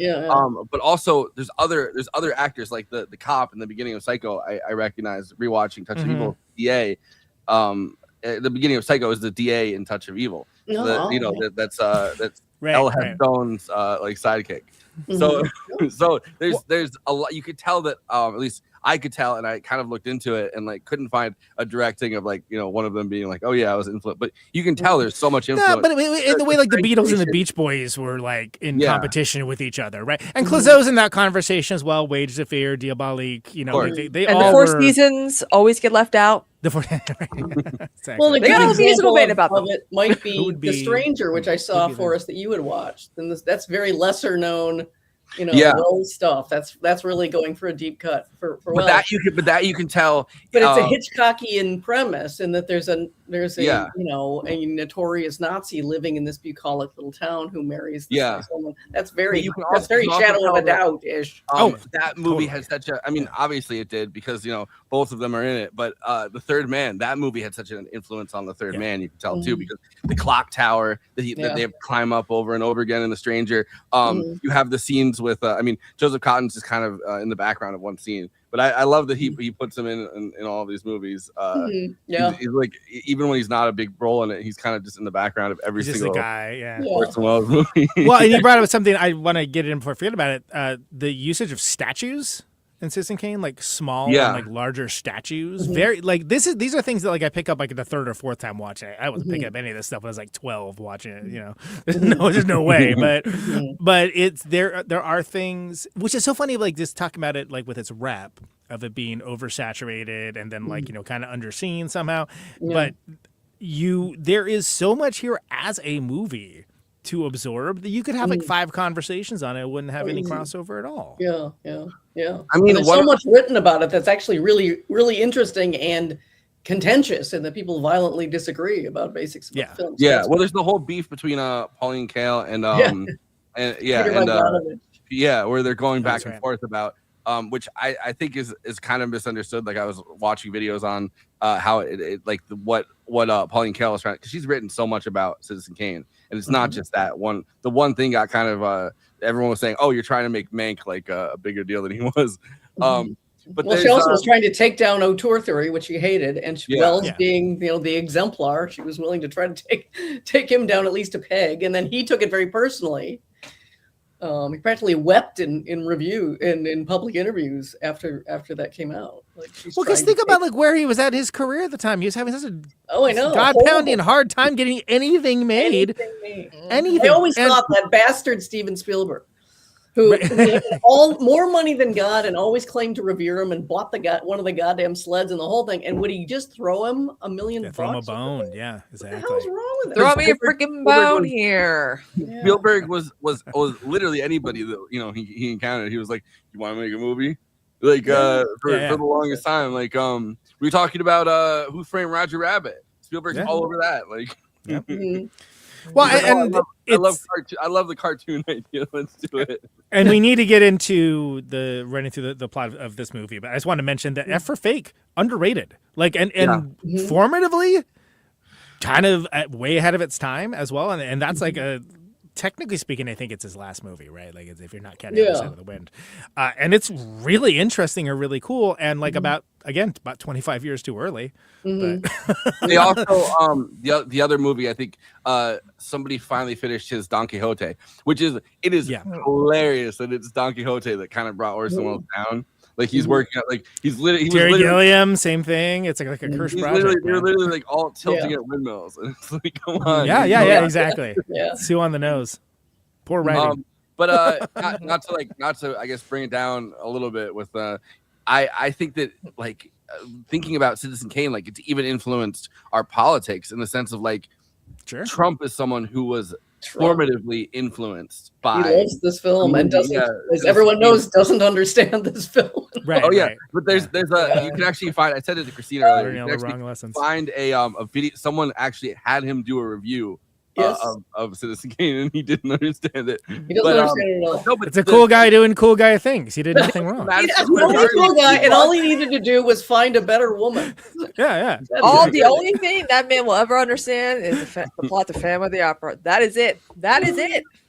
But also there's other actors like the cop in the beginning of Psycho. I recognize rewatching Touch of Evil, DA. At the beginning of Psycho is the DA in Touch of Evil. That's Elle Stone's like sidekick. So there's a lot you could tell that at least I could tell, and I kind of looked into it and like couldn't find a direct thing of like, you know, one of them being like, oh yeah, I was influenced, but you can tell there's so much influence. Yeah, but in the way like the Beatles and the Beach Boys were like in competition with each other, right? And Clouseau's in that conversation as well. Wages of Fear, Diabolique, you know, like they and all the Four Seasons always get left out. Exactly. Well, they got a musical bit about them. It might be The Stranger, which I saw, Forrest, that you had watched. And that's very lesser known, you know, Wells stuff. That's really going for a deep cut for Wells. That you can tell. But it's a Hitchcockian premise in that there's a you know, a notorious Nazi living in this bucolic little town who marries this nice woman. That's very Shadow of a Doubt-ish. That movie has such a, I mean, obviously it did, because, you know, both of them are in it, but The Third Man, that movie had such an influence on The Third Man, you can tell too, because the clock tower that they climb up over and over again in The Stranger. You have the scenes with, I mean, Joseph Cotton's just kind of in the background of one scene, but I love that he puts him in all of these movies. He's like, even when he's not a big role in it, he's kind of just in the background of every single guy. Orson Welles movie. Well, and you brought up something I want to get in before I forget about it. The usage of statues in Citizen Kane, like small and like larger statues. Very like these are things that like I pick up like the third or fourth time watching it. I wasn't picking up any of this stuff when I was like 12 watching it, you know. There's no way. But it's there are things which is so funny, like just talking about it like with its rep of it being oversaturated and then like, you know, kind of underseen somehow. But there is so much here as a movie to absorb that you could have like 5 conversations on it. It wouldn't have any crossover at all. I mean, there's so much written about it that's actually really, really interesting and contentious, and that people violently disagree about basics of film. Well, there's the whole beef between Pauline Kael and where they're going back and forth about which I think is kind of misunderstood. Like I was watching videos on how it like what Pauline Kael was trying, because she's written so much about Citizen Kane, and it's not just that one. The one thing got kind of everyone was saying, oh, you're trying to make Mank like a bigger deal than he was. But she also was trying to take down auteur theory, which she hated, and Wells being the exemplar, she was willing to try to take him down at least a peg, and then he took it very personally. He practically wept in review in public interviews after that came out. Like, because think about like where he was at his career at the time. He was having such a god-pounding hard time getting anything made. Anything. I always thought that bastard Steven Spielberg, who had more money than God and always claimed to revere him and bought one of the goddamn sleds and the whole thing, and would he just throw him $1 million? Throw him a bone, yeah, exactly. What the hell's wrong with that? Throw me a freaking bone here. Spielberg was literally anybody that he encountered. He was like, "You want to make a movie?" Like for the longest time, like we were talking about Who Framed Roger Rabbit. Spielberg's all over that, like. Well, I love the cartoon idea. Let's do it. And we need to get into running through the plot of this movie, but I just want to mention that F for Fake, underrated, like and formatively, kind of way ahead of its time as well, and that's like technically speaking, I think it's his last movie, right? Like if you're not counting Other Side of the Wind, and it's really interesting or really cool, and like about again, about 25 years too early. Mhm. But They also the other movie, I think somebody finally finished his Don Quixote, which is hilarious that it's Don Quixote that kind of brought Orson Welles down. Like he's working out, like he Terry Gilliam, same thing. It's like a cursed project. They're literally like all tilting at windmills. And it's like, come on. Yeah, exactly. Yeah. Sue on the nose. Poor writing. But not to I guess bring it down a little bit with I think that like thinking about Citizen Kane, like it's even influenced our politics in the sense of like Trump is someone who was formatively influenced by. He loves this film and doesn't, as everyone knows, doesn't understand this film. Right. But there's a you can actually find. I said it to Kristina earlier. You can wrong lessons. Find a video. Someone actually had him do a review. Of Citizen Kane, and he didn't understand it. He doesn't understand it at all. No, but it's a cool guy doing cool guy things. He did nothing wrong. He's a cool guy, and all he needed to do was find a better woman. Yeah. The only thing that man will ever understand is the plot to Phantom of the Opera. That is it.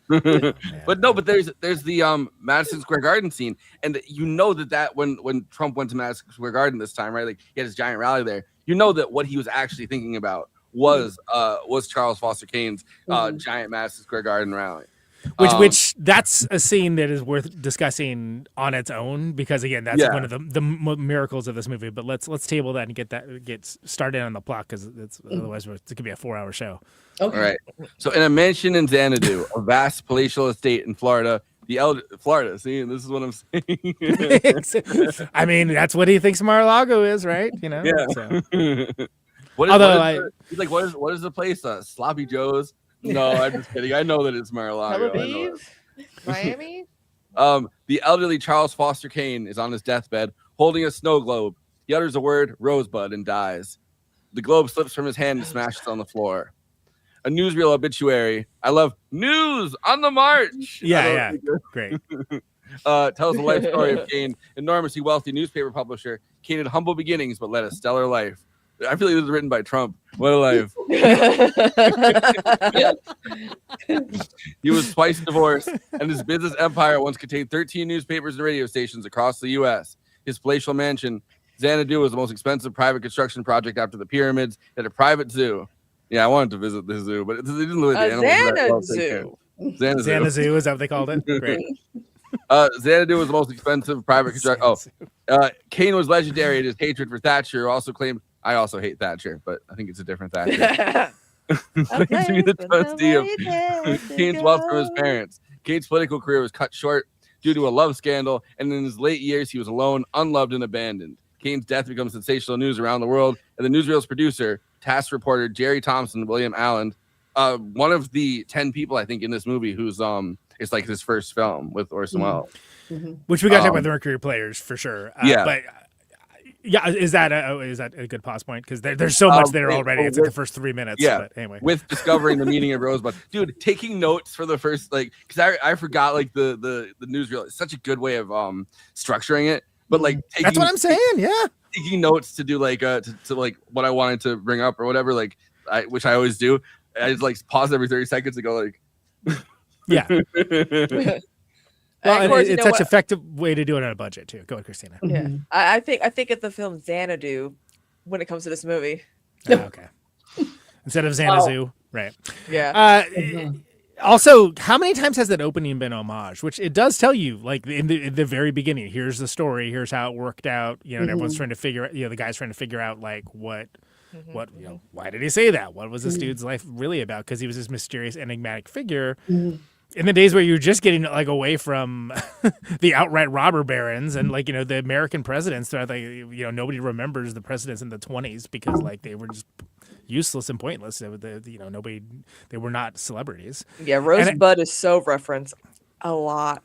But there's the Madison Square Garden scene, and you know that when Trump went to Madison Square Garden this time, right? Like he had his giant rally there. You know that what he was actually thinking about was Charles Foster Kane's giant Madison Square Garden rally. Which that's a scene that is worth discussing on its own, because again, that's one of the miracles of this movie. But let's table that and get started on the plot, because otherwise it could be a 4-hour show. Okay. All right. So in a mansion in Xanadu, a vast palatial estate in Florida, Florida. See, this is what I'm saying. I mean, that's what he thinks Mar-a-Lago is, right? You know. Yeah. So. What is the place? Sloppy Joe's? No, I'm just kidding. I know that it's Mar-a-Lago. Tel Aviv? Miami? The elderly Charles Foster Kane is on his deathbed, holding a snow globe. He utters the word "Rosebud" and dies. The globe slips from his hand and smashes on the floor. A newsreel obituary. I love news on the march. Yeah, great. Tells the life story of Kane, enormously wealthy newspaper publisher. Kane had humble beginnings, but led a stellar life. I feel like this was written by Trump. What a life. He was twice divorced, and his business empire once contained 13 newspapers and radio stations across the U.S. His palatial mansion, Xanadu, was the most expensive private construction project after the pyramids. It had a private zoo. Yeah, I wanted to visit the zoo, but it didn't look at the animals. Xanadu, is that what they called it? Great. Xanadu was the most expensive private construction. Kane was legendary in his hatred for Thatcher, who also claimed, I also hate Thatcher, but I think it's a different Thatcher. Claims to be the trustee of Kane's wealth from his parents. Kane's political career was cut short due to a love scandal, and in his late years, he was alone, unloved, and abandoned. Kane's death becomes sensational news around the world, and the newsreel's producer, task reporter Jerry Thompson, William Alland, one of the 10 people I think in this movie who's it's like his first film with Orson Welles, which we got to talk about the Mercury players for sure. But is that a good pause point? Because there's so much there already. It's like the first 3 minutes. Yeah. But anyway, with discovering the meaning of Rosebud, dude, taking notes for the first because I forgot like the newsreel. It's such a good way of structuring it. But like that's what I'm saying. Yeah, taking notes to do like to like what I wanted to bring up or whatever. Like which I always do. I just like pause every 30 seconds to go like. Yeah. Well, course, it's such an effective way to do it on a budget too. Go ahead, Kristina. Yeah, I think of the film Xanadu when it comes to this movie. Okay. Instead of Xanadu, right? Yeah. Also, how many times has that opening been homage? Which it does tell you, like in the very beginning. Here's the story. Here's how it worked out. You know, and everyone's trying to figure. The guy's trying to figure out like what why did he say that? What was this dude's life really about? Because he was this mysterious, enigmatic figure. In the days where you're just getting like away from the outright robber barons and like the American presidents, throughout nobody remembers the presidents in the 1920s because like they were just useless and pointless. They were not celebrities. Yeah, Rosebud is so referenced a lot.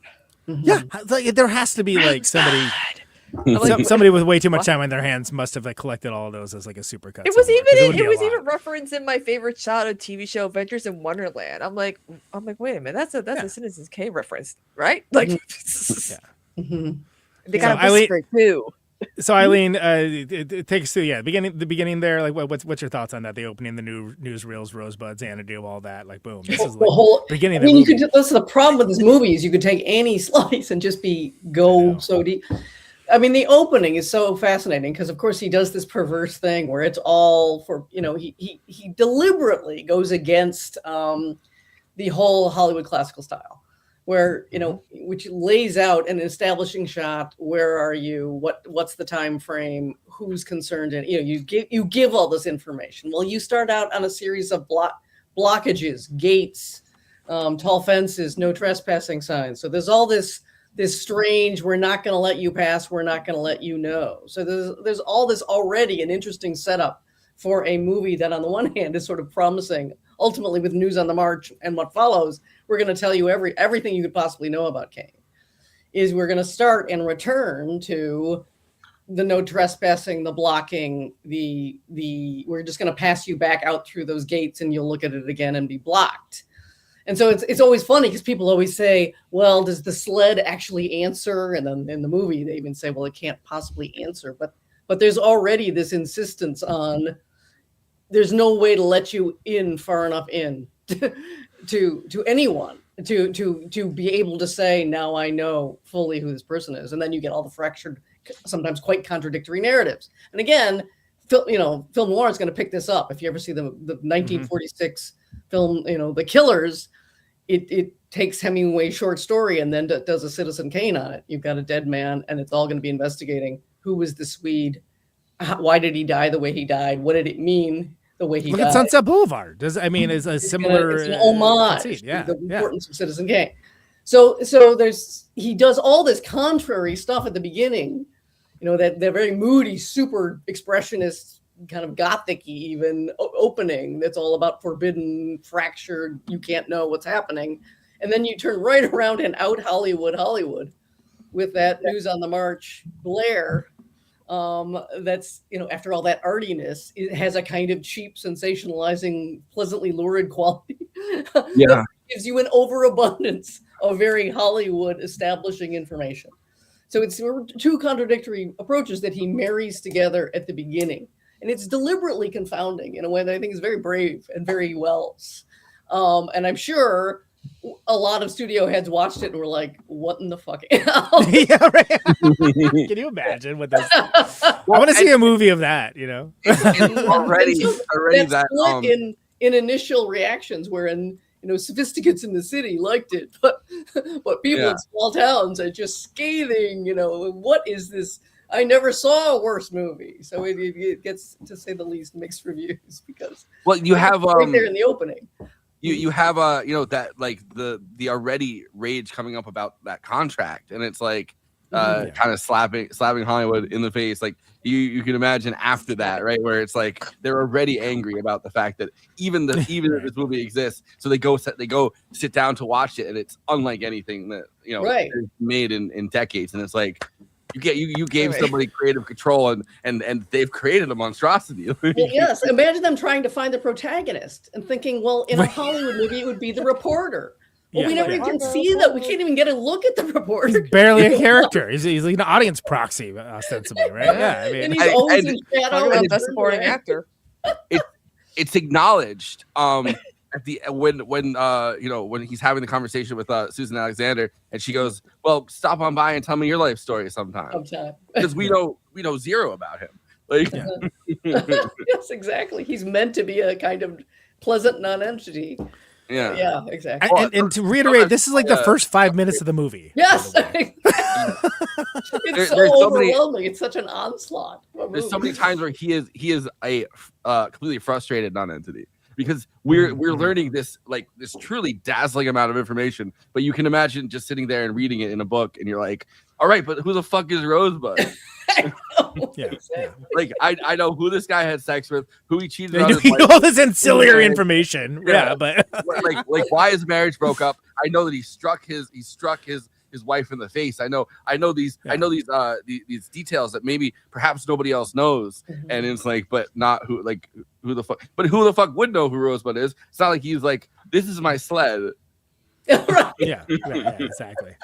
Yeah, like there has to be like somebody. Somebody with way too much time on their hands must have like collected all of those as like a supercut. It was even referenced in my favorite childhood TV show, Adventures in Wonderland. I'm like, wait a minute, that's a Citizen Kane reference, right? Like, they got a mystery too. So Eileen, it takes to the beginning there. Like, what's your thoughts on that? The opening, the new newsreels, Rosebuds, Xanadu, all that. Like, boom, this is like the whole beginning. I mean, that's the problem with this movie is you could take any slice and just go so deep. I mean, the opening is so fascinating because, of course, he does this perverse thing where it's all for, he deliberately goes against the whole Hollywood classical style, where, which lays out an establishing shot. Where are you? What's the time frame? Who's concerned? And, you give all this information. Well, you start out on a series of blockages, gates, tall fences, no trespassing signs. So there's all this strange, we're not going to let you pass, we're not going to let you know. So there's all this already an interesting setup for a movie that on the one hand is sort of promising. Ultimately, with News on the March and what follows, we're going to tell you everything you could possibly know about Kane. Is we're going to start and return to the no trespassing, the blocking, we're just going to pass you back out through those gates and you'll look at it again and be blocked. And so it's always funny because people always say, well, does the sled actually answer? And then in the movie, they even say, well, it can't possibly answer. But there's already this insistence on there's no way to let you in far enough in to anyone to be able to say, now I know fully who this person is. And then you get all the fractured, sometimes quite contradictory narratives. And again, film noir is going to pick this up. If you ever see the 1946 film, The Killers, it takes Hemingway's short story and then does a Citizen Kane on it. You've got a dead man, and it's all going to be investigating who was the Swede, why did he die the way he died, what did it mean the way he died. Look at Sunset Boulevard. Is a similar. It's an homage to the importance of Citizen Kane. So he does all this contrary stuff at the beginning. That very moody, super expressionist, kind of gothic-y even opening that's all about forbidden, fractured, you can't know what's happening. And then you turn right around and out Hollywood with that News on the March glare. That's, after all that artiness, it has a kind of cheap, sensationalizing, pleasantly lurid quality. Yeah. That gives you an overabundance of very Hollywood establishing information. So it's two contradictory approaches that he marries together at the beginning. And it's deliberately confounding in a way that I think is very brave and very Wells. And I'm sure a lot of studio heads watched it and were like, what in the fuck? Yeah, right. Can you imagine what this? I want to see a movie of that, It's already that in initial reactions wherein sophisticates in the city liked it, but people in small towns are just scathing, what is this? I never saw a worse movie. So it gets, to say the least, mixed reviews because you have right there in the opening. You have that like the already rage coming up about that contract, and it's like kind of slapping Hollywood in the face. Like you can imagine after that, right, where it's like they're already angry about the fact that even if this movie exists, so they go sit down to watch it, and it's unlike anything that is made in decades, and it's like. You gave somebody creative control and they've created a monstrosity. Well, yes, imagine them trying to find the protagonist and thinking, well, in a Hollywood movie, it would be the reporter. Well, we never even see that. We can't even get a look at the reporter. He's barely a character. He's like an audience proxy, ostensibly, right? Yeah, I mean, and he's always in shadow. And best supporting actor. It's acknowledged. At the when he's having the conversation with Susan Alexander, and she goes, well, stop on by and tell me your life story sometime because we know zero about him. Like yes, exactly. He's meant to be a kind of pleasant non-entity. Yeah, exactly. And to reiterate, this is like the first 5 minutes of the movie. Yes. It's so overwhelming. It's such an onslaught. There's so many times where he is a completely frustrated non-entity. Because we're learning this truly dazzling amount of information, but you can imagine just sitting there and reading it in a book, and you're like, "All right, but who the fuck is Rosebud?" Like I know who this guy had sex with, who he cheated on. You know all this ancillary information, but like why his marriage broke up. I know that he struck his wife in the face. I know these details that maybe perhaps nobody else knows, and it's like, but not who the fuck would know who Rosebud is? It's not like he's like, this is my sled. Right. Yeah, exactly.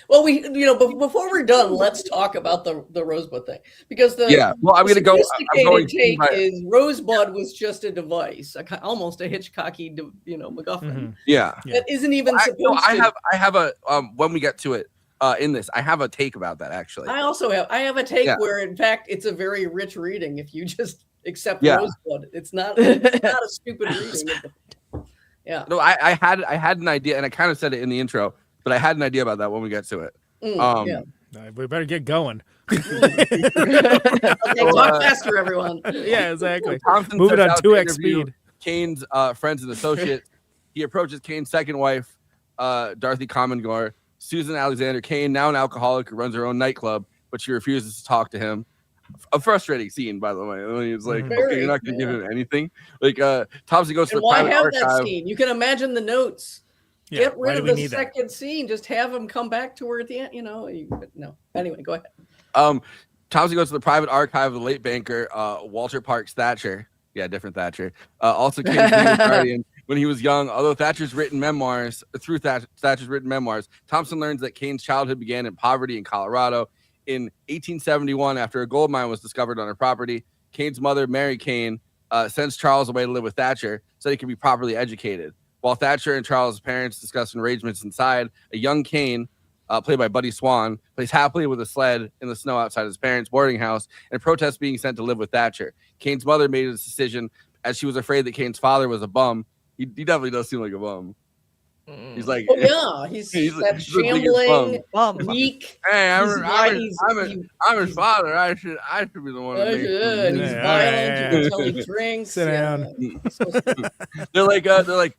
Well, before we're done, let's talk about the Rosebud thing because I'm going take is Rosebud was just a device, almost a Hitchcocky, MacGuffin. Yeah, that isn't even supposed to. I have a when we get to it, in this. I have a take about that actually. I have a take where in fact it's a very rich reading if you just accept Rosebud. It's not a stupid reading. Yeah. No, I had an idea, and I kind of said it in the intro, but I had an idea about that when we get to it. We better get going. Okay, talk faster, everyone. Yeah, exactly. Move it on 2x speed. Kane's friends and associates. He approaches Kane's second wife, Dorothy Comingore, Susan Alexander Kane, now an alcoholic who runs her own nightclub, but she refuses to talk to him. A frustrating scene, by the way. I mean, it's like, okay, you're not going to give him anything. Like, Thompson goes to the private archive. That scene? You can imagine the notes. Yeah, get rid of the second scene. Just have him come back to her at the end. No. Anyway, go ahead. Thompson goes to the private archive of the late banker Walter Parks Thatcher. Yeah, different Thatcher. Also came to the Guardian when he was young. Although Thatcher's written memoirs, Thompson learns that Kane's childhood began in poverty in Colorado. In 1871, after a gold mine was discovered on her property, Kane's mother, Mary Kane, sends Charles away to live with Thatcher so he can be properly educated. While Thatcher and Charles' parents discuss arrangements inside, a young Kane, played by Buddy Swan, plays happily with a sled in the snow outside his parents' boarding house and protests being sent to live with Thatcher. Kane's mother made a decision as she was afraid that Kane's father was a bum. He definitely does seem like a bum. He's like, he's that shambling, weak. Hey, I'm his father. I should be the one. He's violent. You can tell he drinks. Sit down. They're like,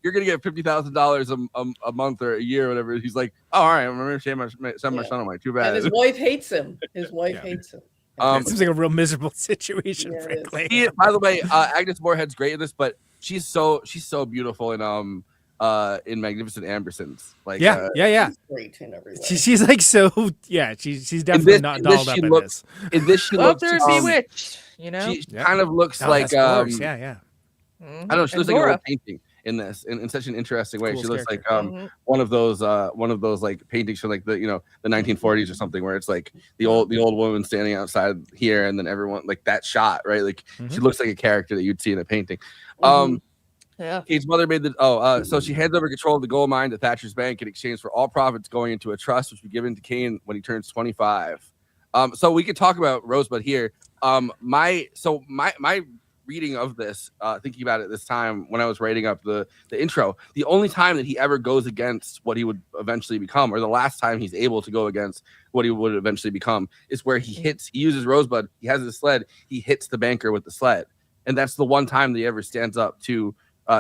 you're gonna get $50,000 a month or a year, or whatever. He's like, oh, all right, I'm gonna send my son away. Too bad. And his wife hates him. Hates him. It seems like a real miserable situation, frankly. By the way, Agnes Moorehead's great in this, but she's so beautiful in Magnificent Ambersons. Like, she's great in every way. She's like she's definitely not dolled up in this. In this, she looks bewitched. She kind of looks like I don't know. She looks like an old painting in this, in such an interesting way. She looks like one of those like paintings from like the 1940s or something, where it's like the old woman standing outside here, and then everyone like that shot, right? Like she looks like a character that you'd see in a painting. Kane's mother made so she hands over control of the gold mine to Thatcher's bank in exchange for all profits going into a trust which will be given to Kane when he turns 25. So we could talk about Rosebud here. My reading of this, thinking about it this time when I was writing up the intro, the only time that he ever goes against what he would eventually become, or the last time he's able to go against what he would eventually become, is where he uses Rosebud. He has his sled. He hits the banker with the sled, and that's the one time that he ever stands up to.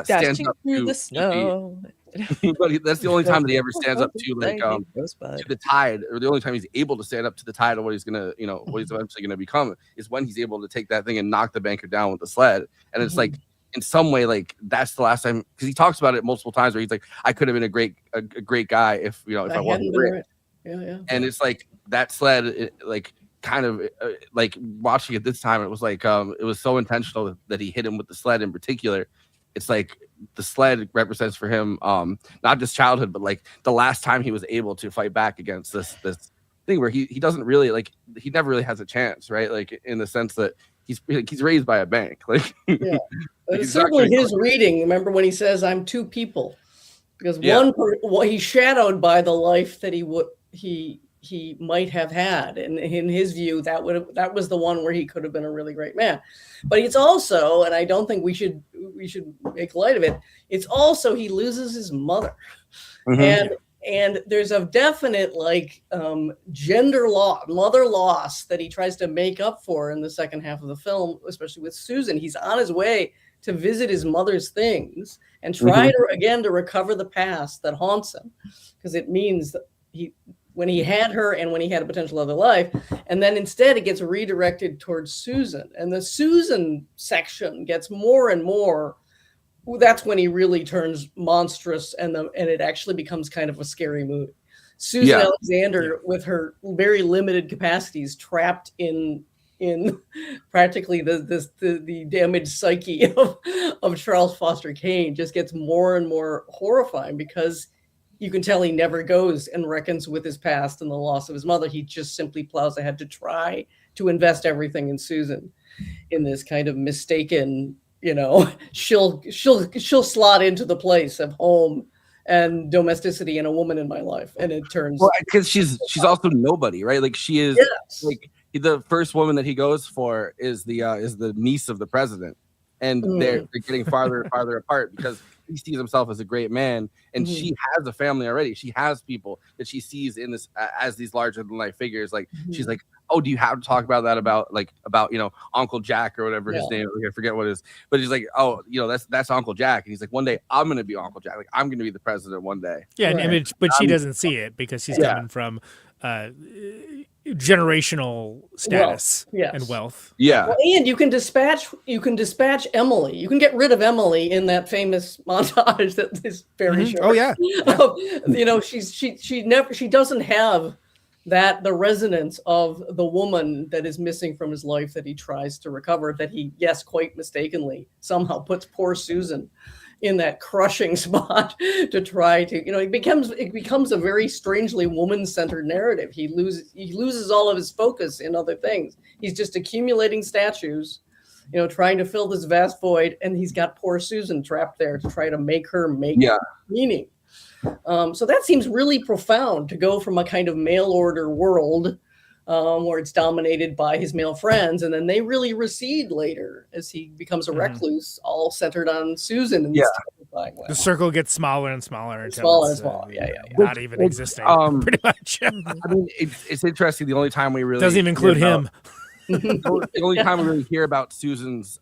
Stands up through the snow. But that's the only time that he ever stands up to to the tide, or the only time he's able to stand up to the tide of what he's gonna, what he's eventually gonna become, is when he's able to take that thing and knock the banker down with the sled. And it's like, in some way, like that's the last time, because he talks about it multiple times where he's like, I could have been a great guy if I wasn't rich. Yeah. And it's like that sled, like kind of like watching it this time, it was like it was so intentional that he hit him with the sled in particular. It's like the sled represents for him not just childhood, but like the last time he was able to fight back against this thing where he doesn't really, like, he never really has a chance, right? Like in the sense that he's raised by a bank, like it's certainly his reading. Remember when he says, "I'm two people," because he's shadowed by the life that he might have had, and in his view, that was the one where he could have been a really great man. But it's also, and I don't think we should make light of it, it's also he loses his mother, and there's a definite mother loss that he tries to make up for in the second half of the film, especially with Susan. He's on his way to visit his mother's things and try to recover the past that haunts him, because it means that when he had her and when he had a potential other life, and then instead it gets redirected towards Susan, and the Susan section gets more and more. That's when he really turns monstrous, and it actually becomes kind of a scary movie. Susan Alexander, with her very limited capacities, trapped in practically the damaged psyche of Charles Foster Kane, just gets more and more horrifying, because you can tell he never goes and reckons with his past and the loss of his mother. He just simply plows ahead to try to invest everything in Susan, in this kind of mistaken, she'll slot into the place of home and domesticity and a woman in my life, and it turns because she's also nobody, right? Like she is like the first woman that he goes for is the niece of the president, and they're getting farther and farther apart because he sees himself as a great man, and she has a family already. She has people that she sees in this as these larger than life figures. Like she's like, oh, do you have to talk about that about Uncle Jack or whatever his name? I forget what it is, but he's like, oh, that's Uncle Jack, and he's like, one day I'm gonna be Uncle Jack. Like I'm gonna be the president one day. Yeah, right. But she doesn't see it because she's coming from generational status and wealth. Yeah, well, and you can dispatch Emily. You can get rid of Emily in that famous montage that is very short. Oh yeah. She doesn't have the resonance of the woman that is missing from his life that he tries to recover, that he, quite mistakenly somehow puts poor Susan in that crushing spot to try to, it becomes a very strangely woman-centered narrative. He loses all of his focus in other things. He's just accumulating statues, trying to fill this vast void, and he's got poor Susan trapped there to try to make her make meaning. So that seems really profound, to go from a kind of mail order world where it's dominated by his male friends, and then they really recede later as he becomes a recluse, all centered on Susan. And the circle gets smaller and smaller until smaller and smaller. Not even existing. Pretty much. I mean, it's interesting. The only time we really doesn't even include him. The only time we really hear about Susan's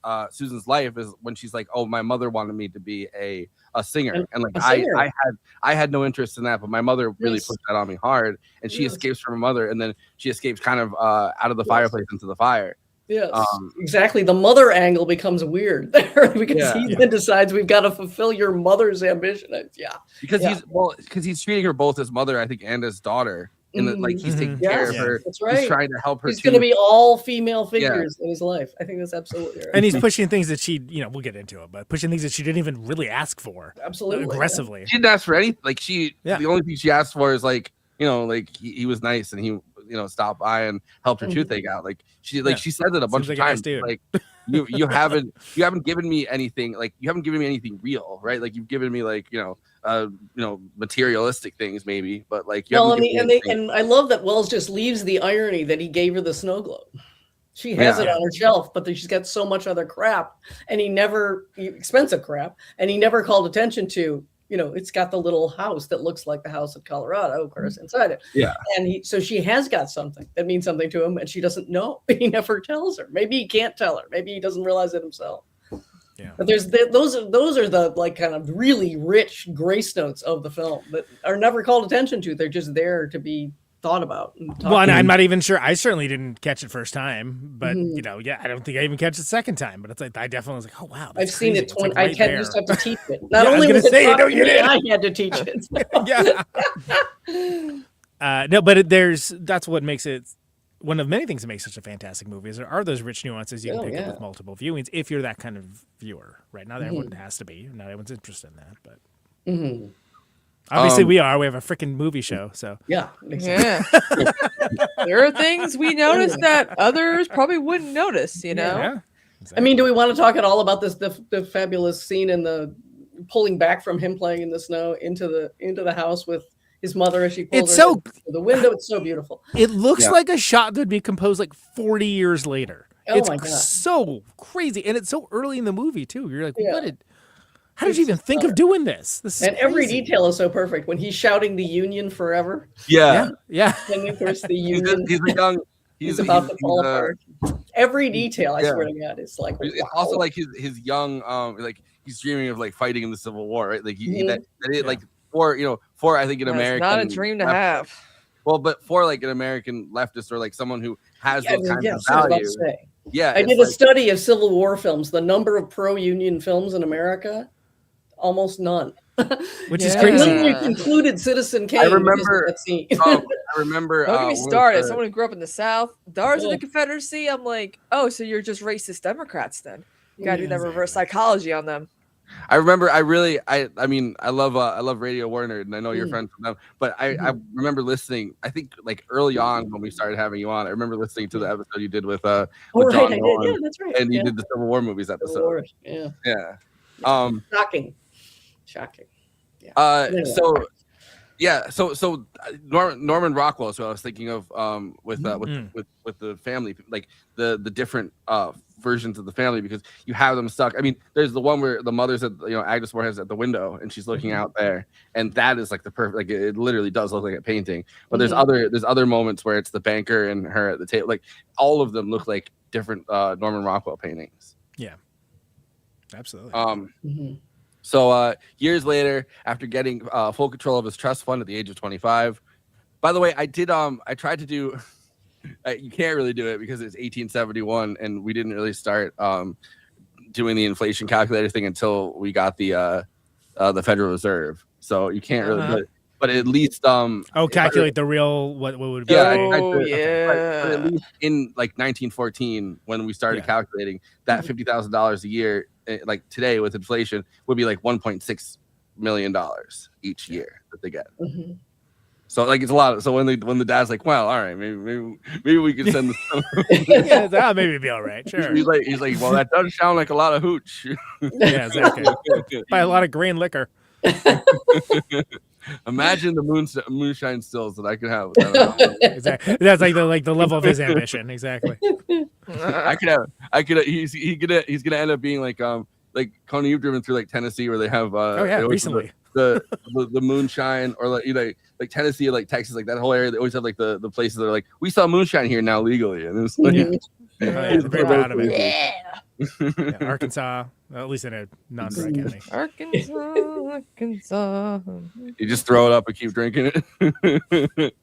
life is when she's like, "Oh, my mother wanted me to be a singer," and like I had no interest in that, but my mother really pushed that on me hard, and she escapes from her mother, and then she escapes kind of out of the fireplace into the fire. Yes, exactly. The mother angle becomes weird there because he then decides we've got to fulfill your mother's ambition. Because he's treating her both as mother, I think, and as daughter. In that, like, he's taking care of her. That's right. He's trying to help her. He's going to be all female figures in his life. I think that's absolutely right. And he's pushing things that she, we'll get into it, but pushing things that she didn't even really ask for. Absolutely. Aggressively. She didn't ask for anything. Like the only thing she asked for is like, he was nice and he, stopped by and helped her toothache out. Like she said that a bunch of times. Like you haven't given me anything. Like you haven't given me anything real, right? Like you've given me materialistic things maybe, but like and I love that Wells just leaves the irony that he gave her the snow globe. She has it on her shelf, but she's got so much other crap, and expensive crap, and he never called attention to. It's got the little house that looks like the house of Colorado, of course, inside it. Yeah. And so she has got something that means something to him, and she doesn't know. He never tells her. Maybe he can't tell her. Maybe he doesn't realize it himself. Yeah. But those are the like kind of really rich grace notes of the film that are never called attention to. They're just there to be thought about. And I'm not even sure. I certainly didn't catch it first time, but I don't think I even catch it second time. But it's like I definitely was like, oh wow, I've seen it 20. I just have to teach it. Not only was it I had to teach it. No, but that's what makes it. One of many things that makes such a fantastic movie are those rich nuances you can pick up with multiple viewings if you're that kind of viewer. Right now, everyone has to be. Not everyone's interested in that, but obviously we are. We have a freaking movie show, so exactly. There are things we notice that others probably wouldn't notice. Yeah, exactly. I mean, do we want to talk at all about this the fabulous scene in the pulling back from him playing in the snow into the house with his mother as she pulls her through the window? It's so beautiful. It looks like a shot that would be composed like 40 years later. Oh my God. So crazy. And it's so early in the movie, too. You're like, how did you even think of doing this? And every detail is so perfect. When he's shouting the Union forever. Yeah. And of course the Union. He's about to fall apart. Every detail, I swear to God, is like. It's also like his young, like he's dreaming of like fighting in the Civil War, right? Like like. For I think an American, not a dream to have. Well, but for like an American leftist or like someone who has those kinds of values. I did a study of Civil War films. The number of pro-Union films in America, almost none. Which is crazy. Literally concluded Citizen Kane. I remember. Don't get me started. Someone who grew up in the South, DARS in the Confederacy. I'm like, oh, so you're just racist Democrats then? You gotta do that reverse psychology on them. I remember. I love Radio Warner, and I know you're friends with them. But I remember listening. I think like early on when we started having you on, I remember listening to the episode you did with John Nolan. Yeah, that's right. And you did the Civil War movies episode. Yeah. Yeah. Shocking. So Norman Rockwell is what I was thinking of with the family, like the different versions of the family, because you have them stuck. I mean, there's the one where the mother's at, Agnes Moorehead's at the window and she's looking out there, and that is like the perfect, like it literally does look like a painting. But there's other moments where it's the banker and her at the table. Like all of them look like different Norman Rockwell paintings. Yeah, absolutely. So years later, after getting full control of his trust fund at the age of 25, by the way, I tried to do, you can't really do it because it's 1871 and we didn't really start doing the inflation calculator thing until we got the Federal Reserve. So you can't really, but at least calculate the real what would be. Yeah, but at least in like 1914 when we started calculating that $50,000 a year, like today with inflation, would be like $1.6 million each year that they get. So like it's a lot. So when the dad's like, well, all right, maybe we can send this. Maybe it'd be all right. Sure. He's like, well, that does sound like a lot of hooch. Yeah, exactly. Buy a lot of grain liquor. Imagine the moonshine stills that I could have. Exactly. That's like the level of his ambition. Exactly. He's gonna end up being like Conan, you've driven through like Tennessee where they have recently the moonshine, or like Tennessee, like Texas, like that whole area. They always have like the places that are like, we sell moonshine here now legally, and it's like they're very proud of it. Arkansas, at least in a non-dry county. Arkansas. You just throw it up and keep drinking it.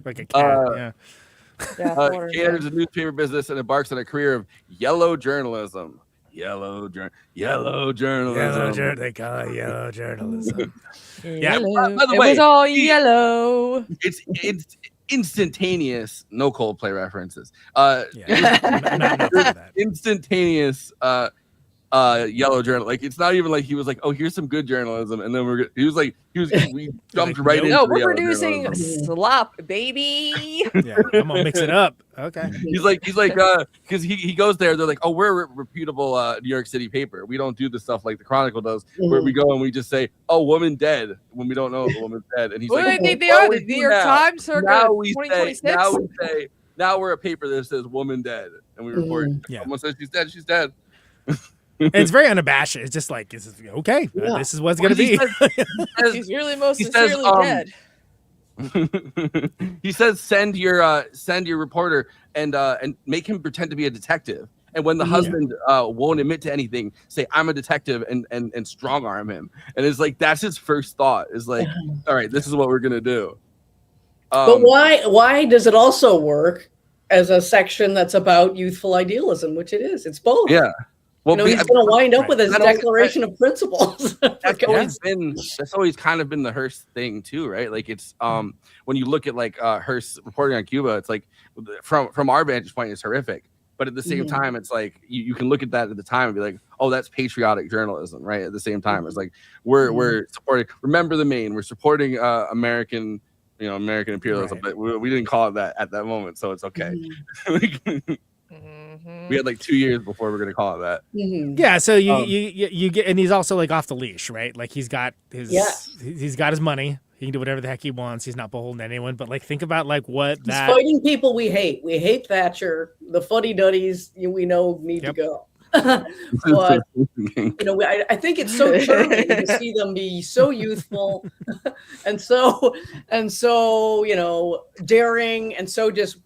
Like a cat. He enters a newspaper business and embarks on a career of yellow journalism. Yellow journalism. They call it yellow journalism. Yeah. By the way, it was all yellow. It's instantaneous. No Coldplay references. Instantaneous. Yellow journal. Like it's not even like he was like, oh, here's some good journalism, and then we jumped right into. No, we're producing slop, baby. Yeah, I'm gonna mix it up. Okay. He's like, because he goes there. They're like, oh, we're a reputable New York City paper. We don't do the stuff like the Chronicle does, where we go and we just say, oh, woman dead, when we don't know the woman's dead. And he's like, they are the New York Times circa 2026. Now we're a paper that says woman dead, and we report. Someone says she's dead. She's dead. And it's very unabashed. It's just like, this is what's going to be. He's really most sincerely dead. He says, send your reporter and make him pretend to be a detective. And when the husband won't admit to anything, say, I'm a detective, and strong arm him. And it's like, that's his first thought, is like, all right, this is what we're going to do. But why does it also work as a section that's about youthful idealism, which it is? It's both. Yeah. Well, he's going to wind up with his declaration of principles. That's always kind of been the Hearst thing too, right? Like it's when you look at like Hearst reporting on Cuba, it's like from our vantage point, it's horrific. But at the same time, it's like you can look at that at the time and be like, oh, that's patriotic journalism, right? At the same time, it's like we're supporting. Remember the Maine. We're supporting American imperialism, but we didn't call it that at that moment, so it's okay. We had like 2 years before we're gonna call it that. Yeah, so you get, and he's also like off the leash, right? Like he's got his money. He can do whatever the heck he wants. He's not beholden to anyone. But like, think about like he's fighting people we hate. We hate Thatcher. The fuddy-duddies we know need to go. But I think it's so charming to see them be so youthful and so daring, and so just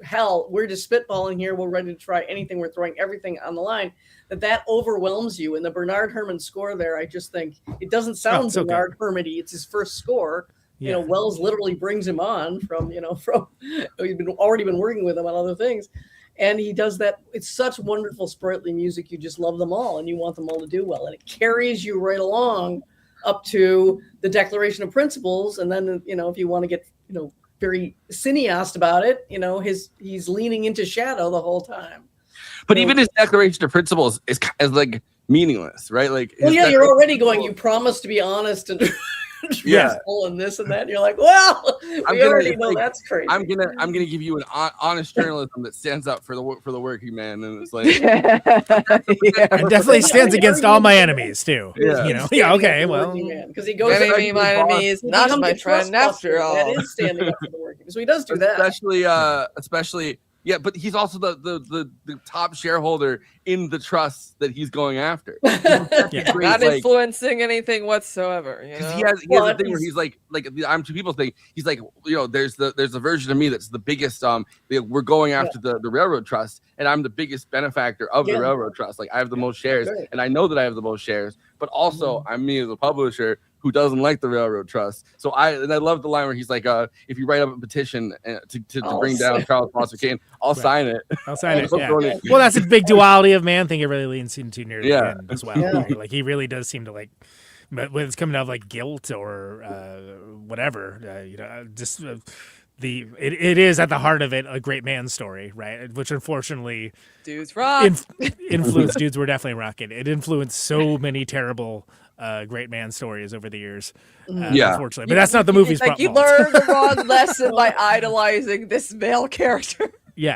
we're just spitballing here, we're ready to try anything, we're throwing everything on the line. That overwhelms you. And the Bernard Herrmann score there, I just think it doesn't sound Bernard Herrmann-y. It's his first score. Wells literally brings him on from he's already been working with him on other things. And he does that. It's such wonderful, sprightly music. You just love them all, and you want them all to do well. And it carries you right along up to the Declaration of Principles. And then, if you want to get, very cineast about it, he's leaning into shadow the whole time. But even his Declaration of Principles is like meaningless, right? Like, you're already going, you promised to be honest and and this and that. And you're like, well, we already know that's crazy. I'm gonna give you an honest journalism that stands up for the working man, and it's like it definitely stands against all my enemies too. Okay, well, because he goes, my enemies, not my friend after all. That is standing up for the working. So he does do that, especially. Yeah, but he's also the top shareholder in the trust that he's going after. Not influencing anything whatsoever. You know? He has a thing where he's like the I'm Two People thing. He's like, there's a version of me that's the biggest. We're going after the railroad trust, and I'm the biggest benefactor of the railroad trust. Like I have the most shares, and I know that I have the most shares. But also, I'm me as a publisher who doesn't like the railroad trust. So I love the line where he's like, if you write up a petition to bring down Charles Foster Kane, I'll sign it. I'll sign it. Yeah. Well, that's a big duality of man thing. It really leans into near the end as well. Yeah. Like he really does seem to like, but when it's coming out of like guilt or whatever, it is at the heart of it a great man story, right? Which unfortunately, dudes rock. Influenced dudes were definitely rocking. It influenced so many terrible great man stories over the years. Unfortunately, but that's not the movie's like you learned the wrong lesson by idolizing this male character.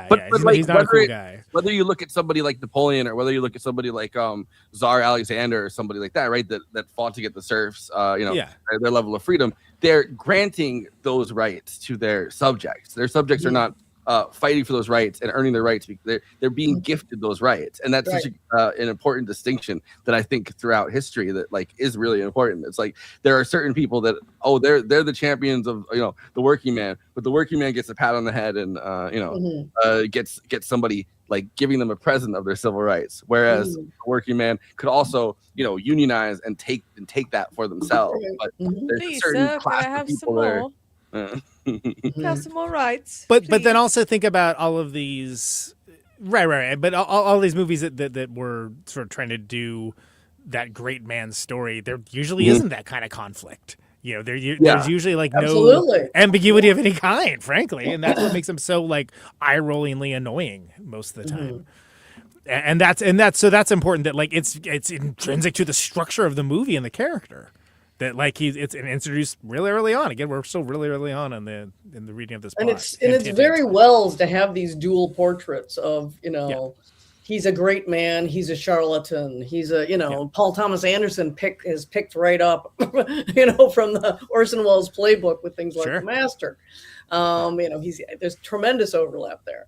But he's not a cool guy. Whether you look at somebody like Napoleon or whether you look at somebody like Tsar Alexander or somebody like that, right? That fought to get the serfs, their level of freedom. They're granting those rights to their subjects. Their subjects are not fighting for those rights and earning their rights. They're being gifted those rights, and that's such an important distinction that I think throughout history that like is really important. It's like there are certain people that they're the champions of the working man, but the working man gets a pat on the head and gets somebody like giving them a present of their civil rights, whereas the working man could also unionize and take that for themselves. But there's a certain class of people there. Have some more rights, but then also think about all of these, right. But all these movies that were sort of trying to do that great man story, there usually isn't that kind of conflict. There's usually like no ambiguity of any kind, frankly, and that's what makes them so like eye-rollingly annoying most of the time. And that's important that like it's intrinsic to the structure of the movie and the character. That like it's introduced really early on. Again, we're still really early on in the reading of this plot. And it's very Wells to have these dual portraits of he's a great man, he's a charlatan, he's a Paul Thomas Anderson is picked right up from the Orson Welles playbook with things like The Master. There's tremendous overlap there.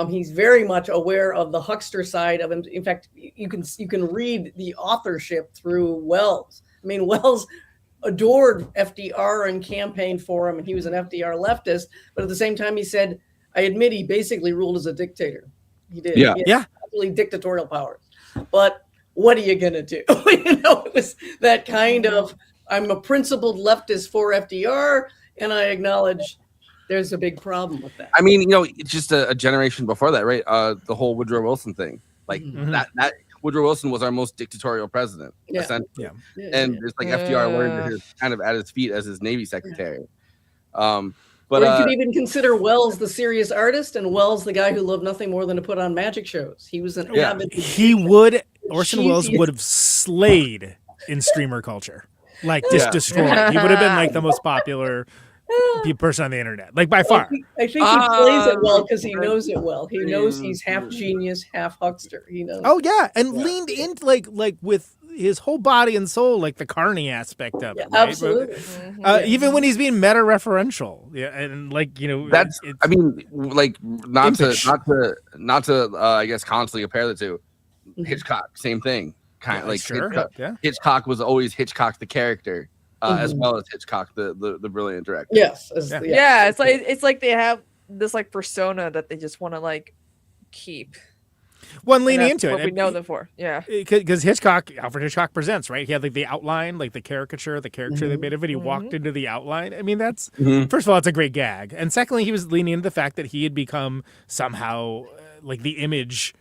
He's very much aware of the huckster side of him. In fact, you can read the authorship through Wells. I mean, Wells adored FDR and campaigned for him, and he was an FDR leftist. But at the same time, he said, I admit he basically ruled as a dictator. He did. He had absolutely dictatorial powers. But what are you going to do? It was that kind of, I'm a principled leftist for FDR, and I acknowledge there's a big problem with that. I mean, it's just a generation before that, right? The whole Woodrow Wilson thing. Like that Woodrow Wilson was our most dictatorial president, essentially. And it's like FDR learned kind of at his feet as his Navy secretary. But you could even consider Wells the serious artist and Wells the guy who loved nothing more than to put on magic shows. He was an avid. Orson Welles would have slayed in streamer culture, like just destroyed. He would have been like the most popular person on the internet, like by far. I think he plays it well because he knows it well. He knows he's half genius, half huckster. He knows. Oh yeah, and leaned in like with his whole body and soul, like the Carney aspect of it. Right? Absolutely. Even when he's being meta-referential, and that's. I mean, like not to I guess constantly compare the two. Hitchcock, same thing. Kind of like Hitchcock was always Hitchcock the character. As well as Hitchcock, the brilliant director. Yes. It's like they have this like persona that they just want to like keep. One leaning into what it. We know them for, because Alfred Hitchcock Presents, right? He had like the outline, like the caricature they made of it. He walked into the outline. I mean, that's first of all, it's a great gag, and secondly, he was leaning into the fact that he had become somehow like the image.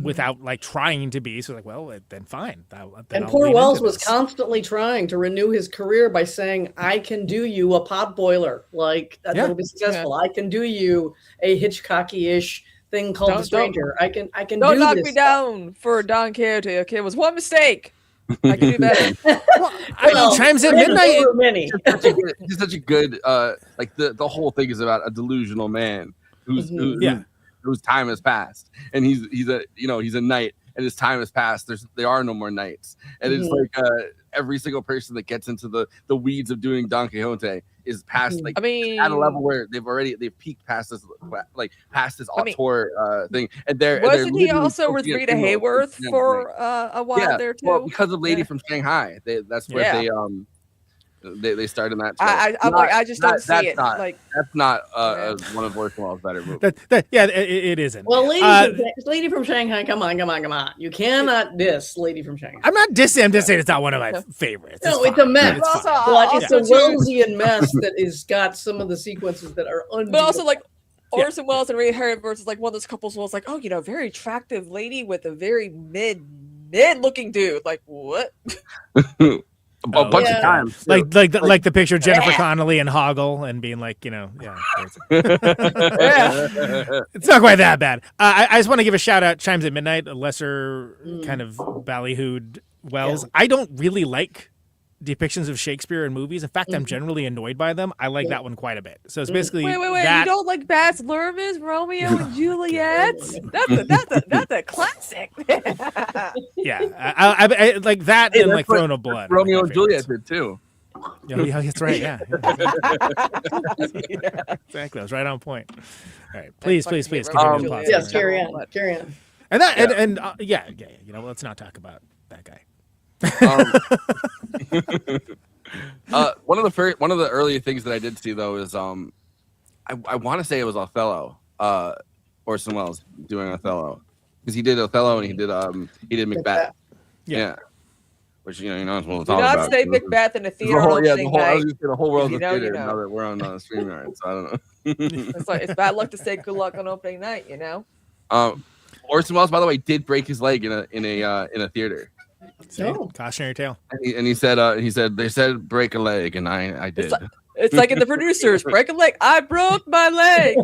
Without like trying to be, so like, well, then fine. And poor Wells was constantly trying to renew his career by saying, "I can do you a potboiler, like that'll be successful. I can do you a Hitchcocky-ish thing called The Stranger. I can don't do knock this me down for Don Quixote. Okay, it was one mistake. I can do better. I mean, Chimes at Midnight. Many. It's such a good like the whole thing is about a delusional man whose time has passed, and he's a knight, and his time has passed. There are no more knights, and it's like every single person that gets into the weeds of doing Don Quixote is past at a level where they've peaked past this auteur thing, and wasn't he also with Rita Hayworth for a while there too? Well, because of Lady from Shanghai, that's where they started that. I just don't see it. That's not one of Orson Welles' better movies. It isn't. Well, Lady from Shanghai, come on. You cannot diss Lady from Shanghai. I'm not dissing. I'm just saying it's not one of my favorites. No, it's a mess. It's a Wellesian mess that is got some of the sequences that are unbeatable. But also, like, Orson Welles and Rita Hayworth versus like one of those couples was like, oh, very attractive lady with a very mid looking dude. Like, what? A bunch of times, like the picture of Jennifer Connelly and Hoggle, and being like, it's not quite that bad. I just want to give a shout out. Chimes at Midnight, a lesser kind of ballyhooed Wells. Yeah. I don't really like depictions of Shakespeare in movies. In fact, I'm generally annoyed by them. I like that one quite a bit. So it's basically wait. You don't like Baz Luhrmann's Romeo and Juliet? That's a classic. Yeah, I like that and like Throne of Blood. Romeo and Juliet did too. Yeah, that's right. Yeah. Exactly. I was right on point. All right, please. Continue yes, carry on. And that let's not talk about that guy. One of the earlier things that I did see though is I want to say it was Othello, Orson Welles doing Othello, because he did Othello and he did Macbeth. Yeah. Which you're not supposed to talk about. Do not say Macbeth in a theater. The whole world of theater. Now that we're on StreamYard, so I don't know. It's bad luck to say good luck on opening night. Orson Welles, by the way, did break his leg in a theater. Cautionary tale. And he said they said break a leg, and I did. It's like in The Producers, break a leg. I broke my leg.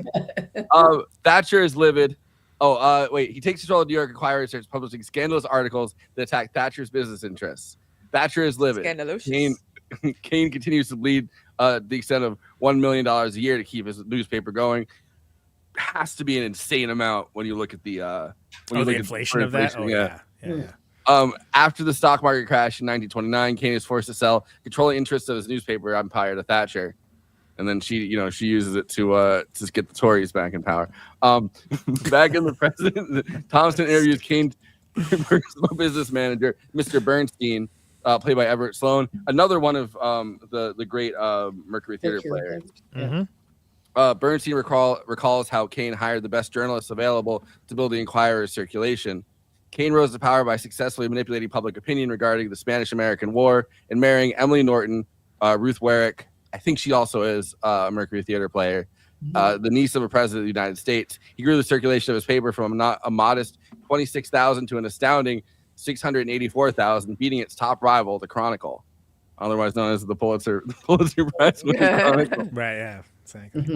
Thatcher is livid. He takes control of New York Enquirer and starts publishing scandalous articles that attack Thatcher's business interests. Thatcher is livid. Kane continues to bleed the extent of $1 million a year to keep his newspaper going. Has to be an insane amount when you look at the inflation of that. Yeah. After the stock market crash in 1929, Kane is forced to sell controlling interests of his newspaper empire to Thatcher, and then she uses it to get the Tories back in power. Back in the president, Thompson interviews Kane's personal business manager, Mr. Bernstein, played by Everett Sloane, another one of the great Mercury Theater players. Mm-hmm. Bernstein recalls how Kane hired the best journalists available to build the Enquirer's circulation. Kane rose to power by successfully manipulating public opinion regarding the Spanish-American War and marrying Emily Norton, Ruth Warwick. I think she also is a Mercury Theater player, the niece of a president of the United States. He grew the circulation of his paper from a modest 26,000 to an astounding 684,000, beating its top rival, the Chronicle, otherwise known as the Pulitzer Prize winning Chronicle. Right? Yeah. Exactly.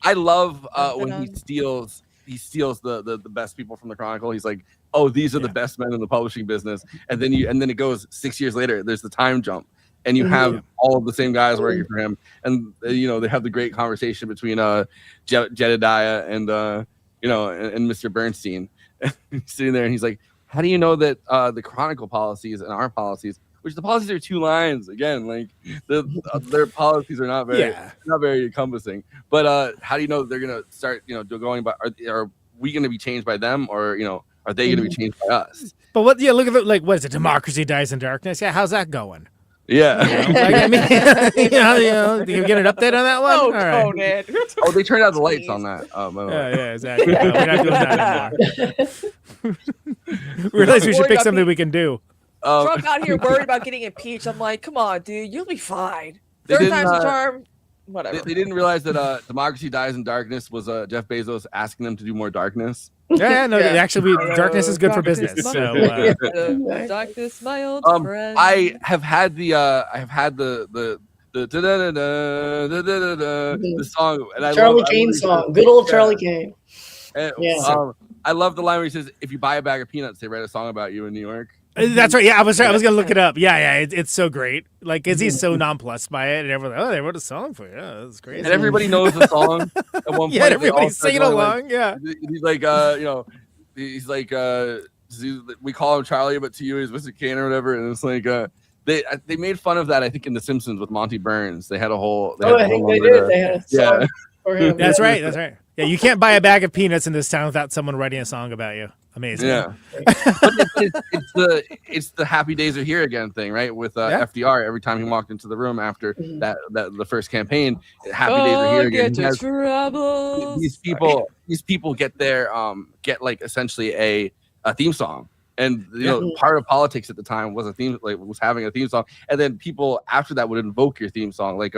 I love when he steals the best people from the Chronicle. He's like, oh, these are the best men in the publishing business, and then it goes 6 years later. There's the time jump, and you have all of the same guys working for him, and they have the great conversation between Jedediah and and Mr. Bernstein. He's sitting there, and he's like, how do you know that the Chronicle policies and our policies, which the policies are 2 lines again, like their policies are not very encompassing, but how do you know that they're gonna start going by, are we gonna be changed by them, or are they going to be changed by us? But look at it, like, what is it? Democracy Dies in Darkness. Yeah, how's that going? Yeah. Do you get an update on that one? Oh, Conan. Oh, they turned out the lights on that. Yeah, exactly. No, we're not doing that anymore. We realize we should pick something we can do. Trump out here worried about getting impeached. I'm like, come on, dude, you'll be fine. Third time's a charm. Whatever. They didn't realize that Democracy Dies in Darkness was Jeff Bezos asking them to do more darkness. Actually, darkness is good for business. So, darkness, my old friend. I have had the song, and I Charlie Kane song, good old Charlie Kane. I love the line where he says, "If you buy a bag of peanuts, they write a song about you in New York." That's right. Yeah, I was gonna look it up. Yeah, it's so great. Like, is he so nonplussed by it, and everyone's like, oh, they wrote a song for you. Yeah, that's crazy. And everybody knows the song. At one point, yeah, everybody's singing along. Like, yeah, he's like, he's like, we call him Charlie, but to you he's Mr. Kane or whatever. And it's like, they made fun of that. I think in The Simpsons with Monty Burns, they had a whole. I think they did. They had a song for him. That's right. That's right. Yeah, you can't buy a bag of peanuts in this town without someone writing a song about you. Amazing. Yeah, but it's the Happy Days Are Here Again thing, right? With FDR, every time he walked into the room after that the first campaign, Happy Days Are Here Again. These people get their get like essentially a theme song, and you know part of politics at the time was was having a theme song, and then people after that would invoke your theme song. Like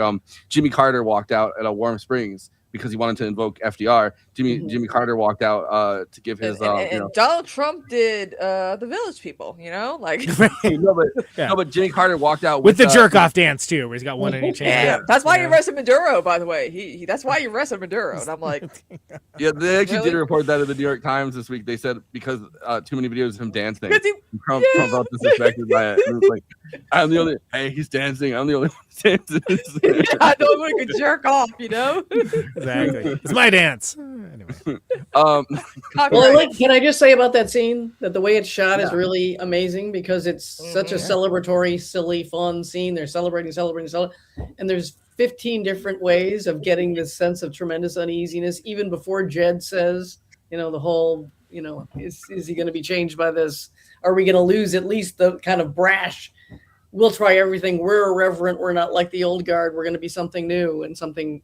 Jimmy Carter walked out at a Warm Springs because he wanted to invoke FDR. Jimmy Carter walked out to give his. And Donald Trump did the Village People. You know, like but Jimmy Carter walked out with the jerk off dance too, where he's got one in each hand. Yeah, that's why you arrested Maduro. By the way, that's why you arrested Maduro. And I'm like, yeah, they actually did report that in the New York Times this week. They said because too many videos of him dancing, Trump felt disrespected by it. And it was like, I'm the only. Hey, he's dancing. I'm the only one dancing. I know one could jerk off. You know. Exactly. It's my dance. Anyway. Can I just say about that scene that the way it's shot is really amazing because it's such a celebratory, silly, fun scene. They're celebrating, and there's 15 different ways of getting this sense of tremendous uneasiness, even before Jed says, the whole, is he going to be changed by this? Are we going to lose at least the kind of brash? We'll try everything. We're irreverent. We're not like the old guard. We're going to be something new and something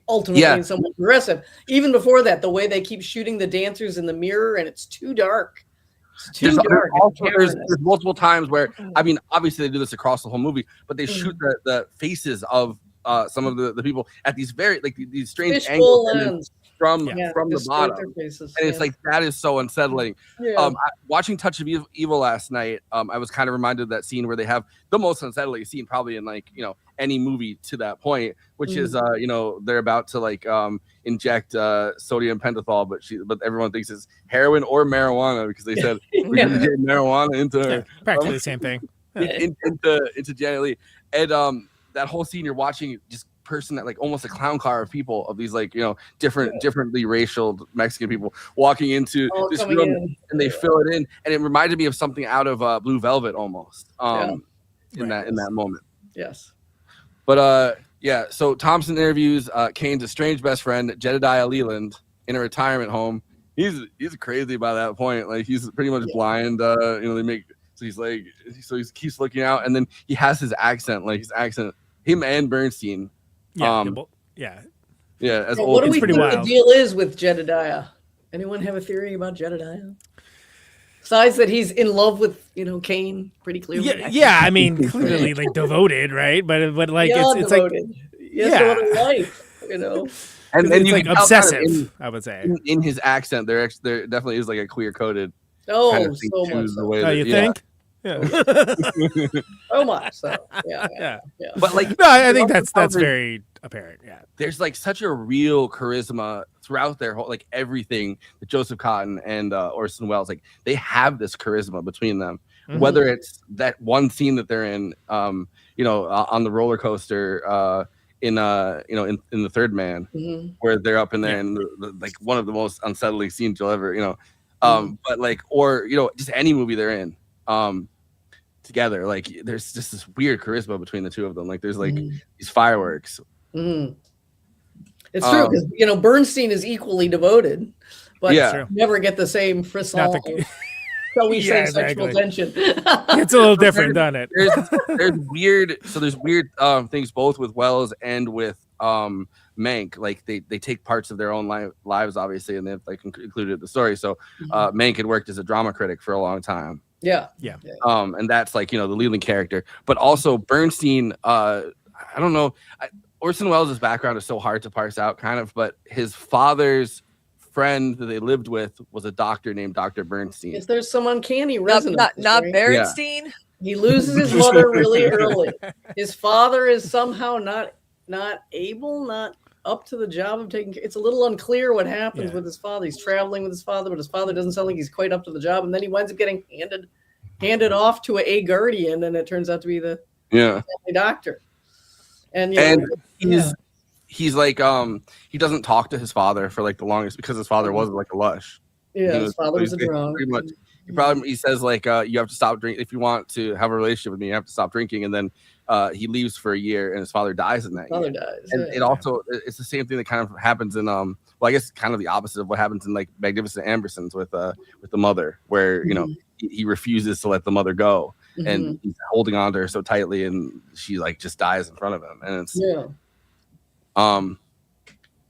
ultimately somewhat progressive. Even before that, the way they keep shooting the dancers in the mirror and it's too dark. It's too dark. There's multiple times where, I mean, obviously they do this across the whole movie, but they shoot the faces of some of the people at these very these strange angles from the bottom, and it's like that is so unsettling. Watching Touch of Evil last night, I was kind of reminded of that scene where they have the most unsettling scene probably in any movie to that point, which is they're about to inject sodium pentothal, but everyone thinks it's heroin or marijuana because they said we're gonna get marijuana into practically the same thing into Janet Leigh, and that whole scene you're watching just person that almost a clown car of people of these differently racial Mexican people walking into this room and they fill it in, and it reminded me of something out of Blue Velvet almost in that moment. Yes. But so Thompson interviews Kane's estranged best friend Jedediah Leland in a retirement home. He's crazy by that point. Like he's pretty much blind. They make he keeps looking out, and then he has his accent, him and Bernstein. As what old. do we think the deal is with Jedediah? Anyone have a theory about Jedediah? Besides that he's in love with Kane pretty clearly. Yeah, I mean clearly devoted, right? But it's devoted. What a life, And then you obsessive, I would say. In his accent, there definitely is a queer coded. Oh, kind of so much. So. You think? Yeah. So much. So yeah. But I think that's very apparent. Yeah. There's such a real charisma throughout their whole everything that Joseph Cotten and Orson Welles they have this charisma between them. Mm-hmm. Whether it's that one scene that they're in, on the roller coaster, in The Third Man, where they're up in there and one of the most unsettling scenes you'll ever but just any movie they're in together, there's just this weird charisma between the two of them. There's these fireworks. It's true because Bernstein is equally devoted, but never get the same frisson. So we say sexual tension. It's a little different, doesn't it? There's weird things both with Welles and with Mank. They take parts of their own lives obviously, and they've included the story. So Mank had worked as a drama critic for a long time. Yeah. And that's the Leland character, but also Bernstein. I don't know. Orson Welles' background is so hard to parse out, kind of, but his father's friend that they lived with was a doctor named Dr. Bernstein. Is there some uncanny resonance? Not Bernstein. Yeah. He loses his mother really early. His father is somehow not up to the job of taking care. It's a little unclear what happens with his father. He's traveling with his father, but his father doesn't sound like he's quite up to the job. And then he winds up getting handed handed off to a guardian, and it turns out to be the family doctor. And he's like he doesn't talk to his father for like the longest because his father was like a lush. Yeah, his father was a drunk. Pretty much. He says like you have to stop drinking if you want to have a relationship with me. You have to stop drinking, and then he leaves for a year, and his father dies in that year. And it also it's the same thing that kind of happens in well, I guess kind of the opposite of what happens in like Magnificent Ambersons with the mother, where you know he refuses to let the mother go, and he's holding on to her so tightly, and she like just dies in front of him, and it's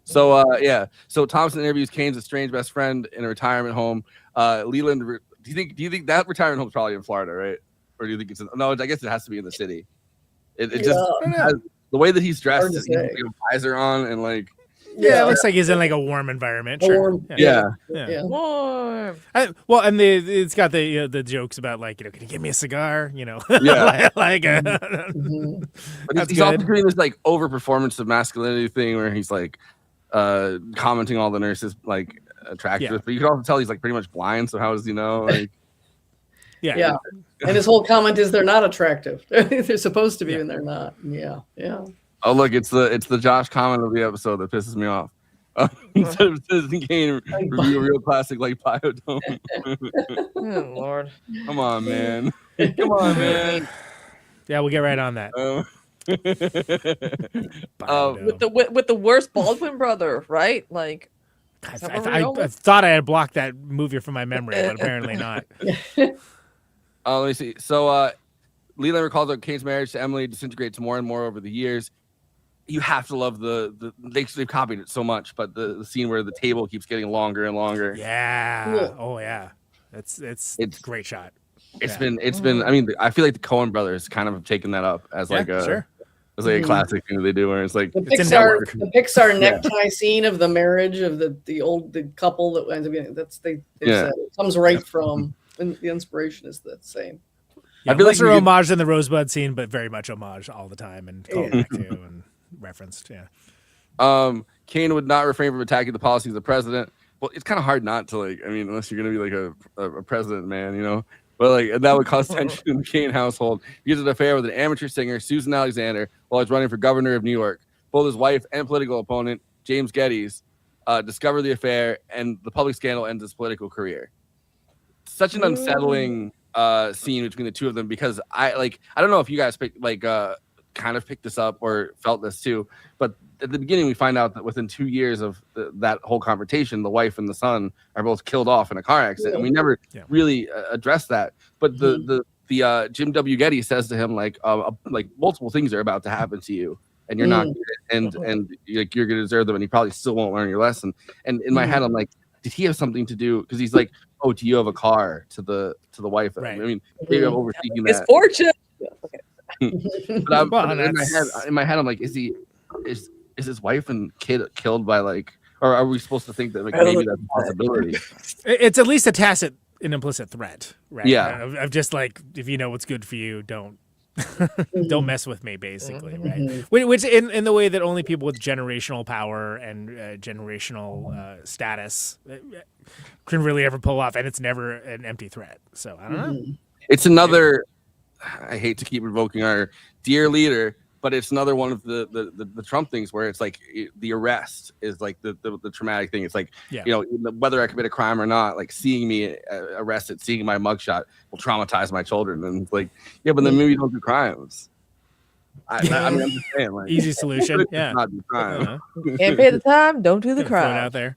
So Thompson interviews Kane's estranged best friend in a retirement home. Leland, do you think that retirement home is probably in Florida, right? Or do you think it's no? I guess it has to be in the city. It just has, the way that he's dressed, he's got a visor on, and like it looks like he's in like a warm environment. Sure. Warm. Warm. Well, and it's got the jokes about like, can you give me a cigar? But he's also doing this like over performance of masculinity thing where he's like commenting all the nurses like attractive, but you can also tell he's like pretty much blind. So how does he know? Like, and his whole comment is they're not attractive. They're supposed to be, and they're not. Yeah. Oh look, it's the Josh comment of the episode that pisses me off. Instead of Citizen Kane review a real classic like Biodome. Oh Lord! Come on, man! Come on, man! Yeah, we'll get right on that. With the worst Baldwin brother, right? Like, I thought I had blocked that movie from my memory, but apparently not. Let me see. So Leland recalls that Kane's marriage to Emily disintegrates more and more over the years. You have to love they've copied it so much, but the scene where the table keeps getting longer and longer. Yeah. Oh yeah. It's a great shot. It's been. I mean, I feel like the Coen brothers kind of have taken that up as like a classic thing that they do, where it's like the Pixar necktie scene of the marriage of the couple that ends up being it comes right from, and the inspiration is the same. Yeah, I feel like homage in the Rosebud scene, but very much homage all the time and called back to and referenced. Yeah. Kane would not refrain from attacking the policies of the president. Well, it's kind of hard not to like. I mean, unless you're gonna be like a president, man, But like that would cause tension in the Kane household. He has an affair with an amateur singer, Susan Alexander, while he's running for governor of New York. Both his wife and political opponent, James Geddes, discover the affair, and the public scandal ends his political career. Such an unsettling scene between the two of them, because I don't know if you guys kind of picked this up or felt this too, but at the beginning we find out that within 2 years of that whole confrontation, the wife and the son are both killed off in a car accident, and we never really addressed that. But the Jim W. Geddes says to him like multiple things are about to happen to you, and you're not and like you're gonna deserve them, and you probably still won't learn your lesson. And in my head, I'm like, did he have something to do? Because he's like, oh, do you have a car to the wife? Right. I mean, maybe I'm overthinking that. His fortune. But in my head, I'm like, is his wife and kid killed by like, or are we supposed to think that like maybe that's a possibility? It's at least a tacit and implicit threat, right? Yeah. Of just like, if you know what's good for you, don't mess with me, basically, right? Which in the way that only people with generational power and generational status can really ever pull off, and it's never an empty threat. So I don't know. It's another. I hate to keep invoking our dear leader, but it's another one of the Trump things where it's like the arrest is like the traumatic thing. It's like, whether I commit a crime or not, like seeing me arrested, seeing my mugshot will traumatize my children. And it's like, but then maybe don't do crimes. I mean, I'm just saying, like, easy solution. Yeah. Not do crime. Can't pay the time, don't do the crime. Out there.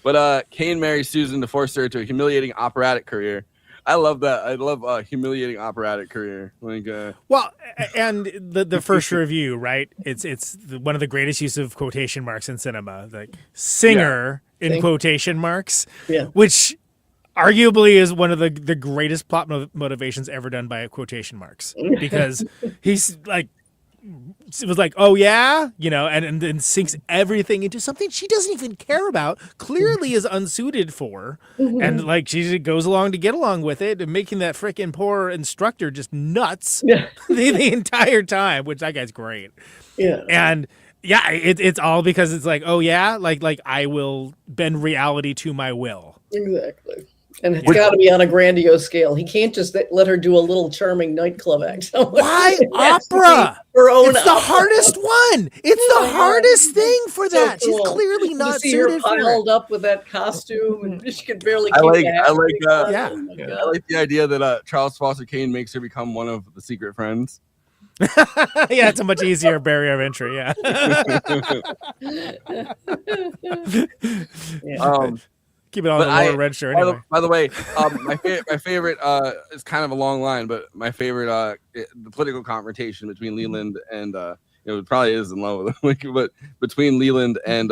But Kane marries Susan to force her to a humiliating operatic career. I love that. I love humiliating operatic career. Like, well, and the first review, right? It's one of the greatest use of quotation marks in cinema, like singer in quotation marks, which arguably is one of the greatest plot motivations ever done by quotation marks, because he's like, it was like, oh yeah, and then sinks everything into something she doesn't even care about, clearly is unsuited for, and like she goes along to get along with it, and making that freaking poor instructor just nuts the entire time, which that guy's great. And it's all because it's like, oh yeah, like I will bend reality to my will. Exactly. And it's got to be on a grandiose scale. He can't just let her do a little charming nightclub act. Why opera? Her own it's the hardest one. It's the hardest thing for that. So cool. She's clearly not see suited her for it. piled up with that costume, and she could barely keep I like the idea that Charles Foster Kane makes her become one of the secret friends. Yeah, it's a much easier barrier of entry. Yeah. Keep it on the lower register anyway. By the way, my favorite is kind of a long line, but my favorite the political confrontation between Leland and it probably is in love with him, but between Leland and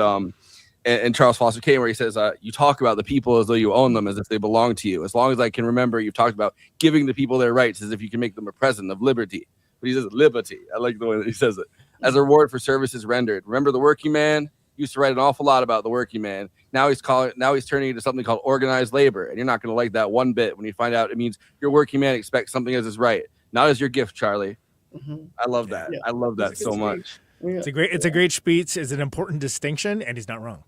Charles Foster Kane, where he says, "You talk about the people as though you own them, as if they belong to you. As long as I can remember, you've talked about giving the people their rights, as if you can make them a present of liberty." But he says liberty. I like the way that he says it. As a reward for services rendered. Remember the working man? Used to write an awful lot about the working man. Now he's turning into something called organized labor, and you're not going to like that one bit when you find out it means your working man expects something as his right, not as your gift, Charlie. Mm-hmm. I love that. Yeah. I love that so much. Yeah. It's a great speech. It's an important distinction, and he's not wrong.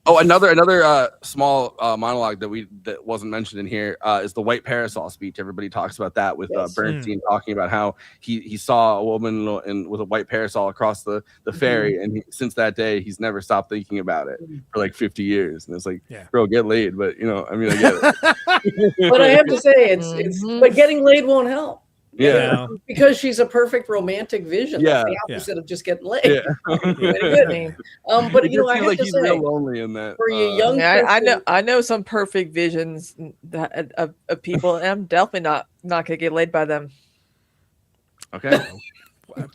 Oh, another small monologue that wasn't mentioned in here is the white parasol speech. Everybody talks about that with Bernstein talking about how he saw a woman with a white parasol across the ferry, and since that day he's never stopped thinking about it for like 50 years. And it's like, bro, get laid, but I get it. But I have to say, it's but getting laid won't help. Yeah, because she's a perfect romantic vision. Yeah, that's the opposite of just getting laid. Yeah. But I have to he's say, real lonely in that. For you young, I know some perfect visions of people, and I'm definitely not gonna get laid by them. Okay.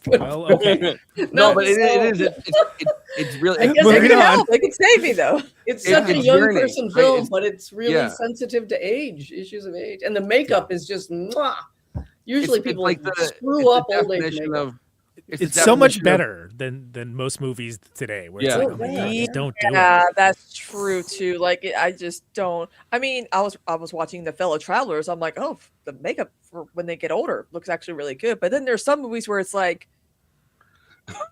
Well, okay. No, but it's really. I guess they can help. They can save me though. It's such a young person film, but it's really sensitive to issues of age, and the makeup is just mwah. Usually people like screw up old age makeup. It's so much better than most movies today. Where it's like, oh my God, just don't do it. Yeah, that's true too. Like I just don't. I mean, I was watching The Fellow Travelers. I'm like, oh, the makeup for when they get older looks actually really good. But then there's some movies where it's like,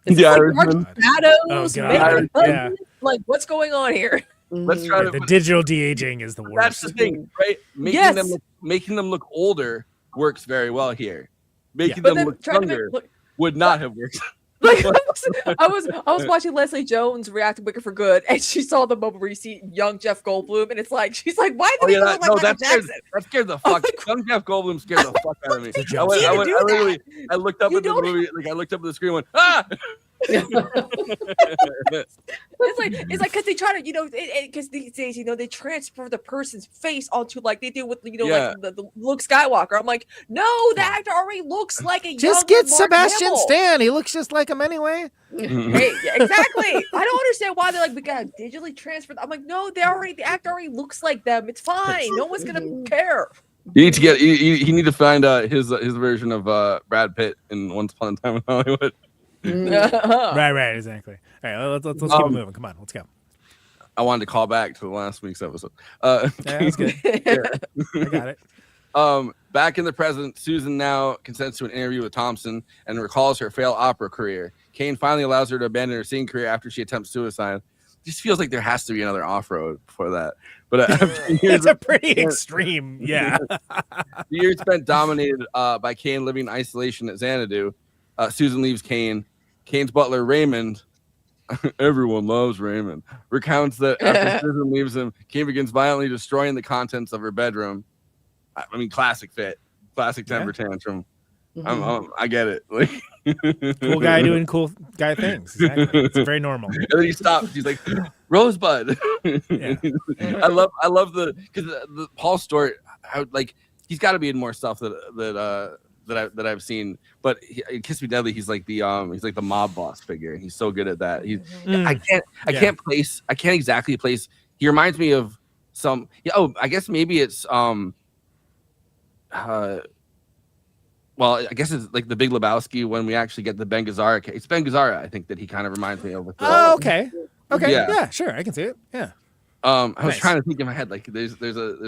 shadows, like what's going on here? Let's try the digital de-aging is the worst. That's the thing, right? Making them look older works very well here. Making them look younger would not have worked. Like I was watching Leslie Jones react to Wicked for Good, and she saw the moment where you see young Jeff Goldblum, and it's like she's like, "Why did he look like Michael Jackson?" That scared the fuck. Young Jeff Goldblum scared the fuck out of me. I looked up at the movie, I looked up at the screen, and went, "Ah!" It's like because they try to because these days they transfer the person's face onto like they do with like the Luke Skywalker. I'm like, no, the actor already looks like a just get Sebastian Stan. He looks just like him anyway. Hey, exactly. I don't understand why they're like we gotta digitally transfer. I'm like, no, the actor already looks like them. It's fine. No one's gonna care. You need to get you need to find his version of Brad Pitt in Once Upon a Time in Hollywood. Right, exactly. All right, let's keep it moving. Come on, let's go. I wanted to call back to the last week's episode. That's good. I got it. Back in the present, Susan now consents to an interview with Thompson and recalls her failed opera career. Kane finally allows her to abandon her singing career after she attempts suicide. It just feels like there has to be another off-road before that. But it's a pretty extreme, yeah. The years spent dominated by Kane living in isolation at Xanadu. Susan leaves Kane. Kane's butler, Raymond, everyone loves Raymond, recounts that after Susan leaves him, Kane begins violently destroying the contents of her bedroom. I mean, classic fit, classic temper tantrum. I get it. Like, cool guy doing cool guy things. Exactly. It's very normal. And then he stops. He's like, Rosebud. I love because the Paul Stewart. He's got to be in more stuff that I've seen, but in Kiss Me Deadly, he's like the mob boss figure, and he's so good at that. I can't exactly place. He reminds me of some. I guess maybe it's well, I guess it's like the Big Lebowski when we actually get the Ben Gazzara. It's Ben Gazzara, I think, that he kind of reminds me of. Oh, okay. Yeah, sure, I can see it. Yeah. I was trying to think in my head, like there's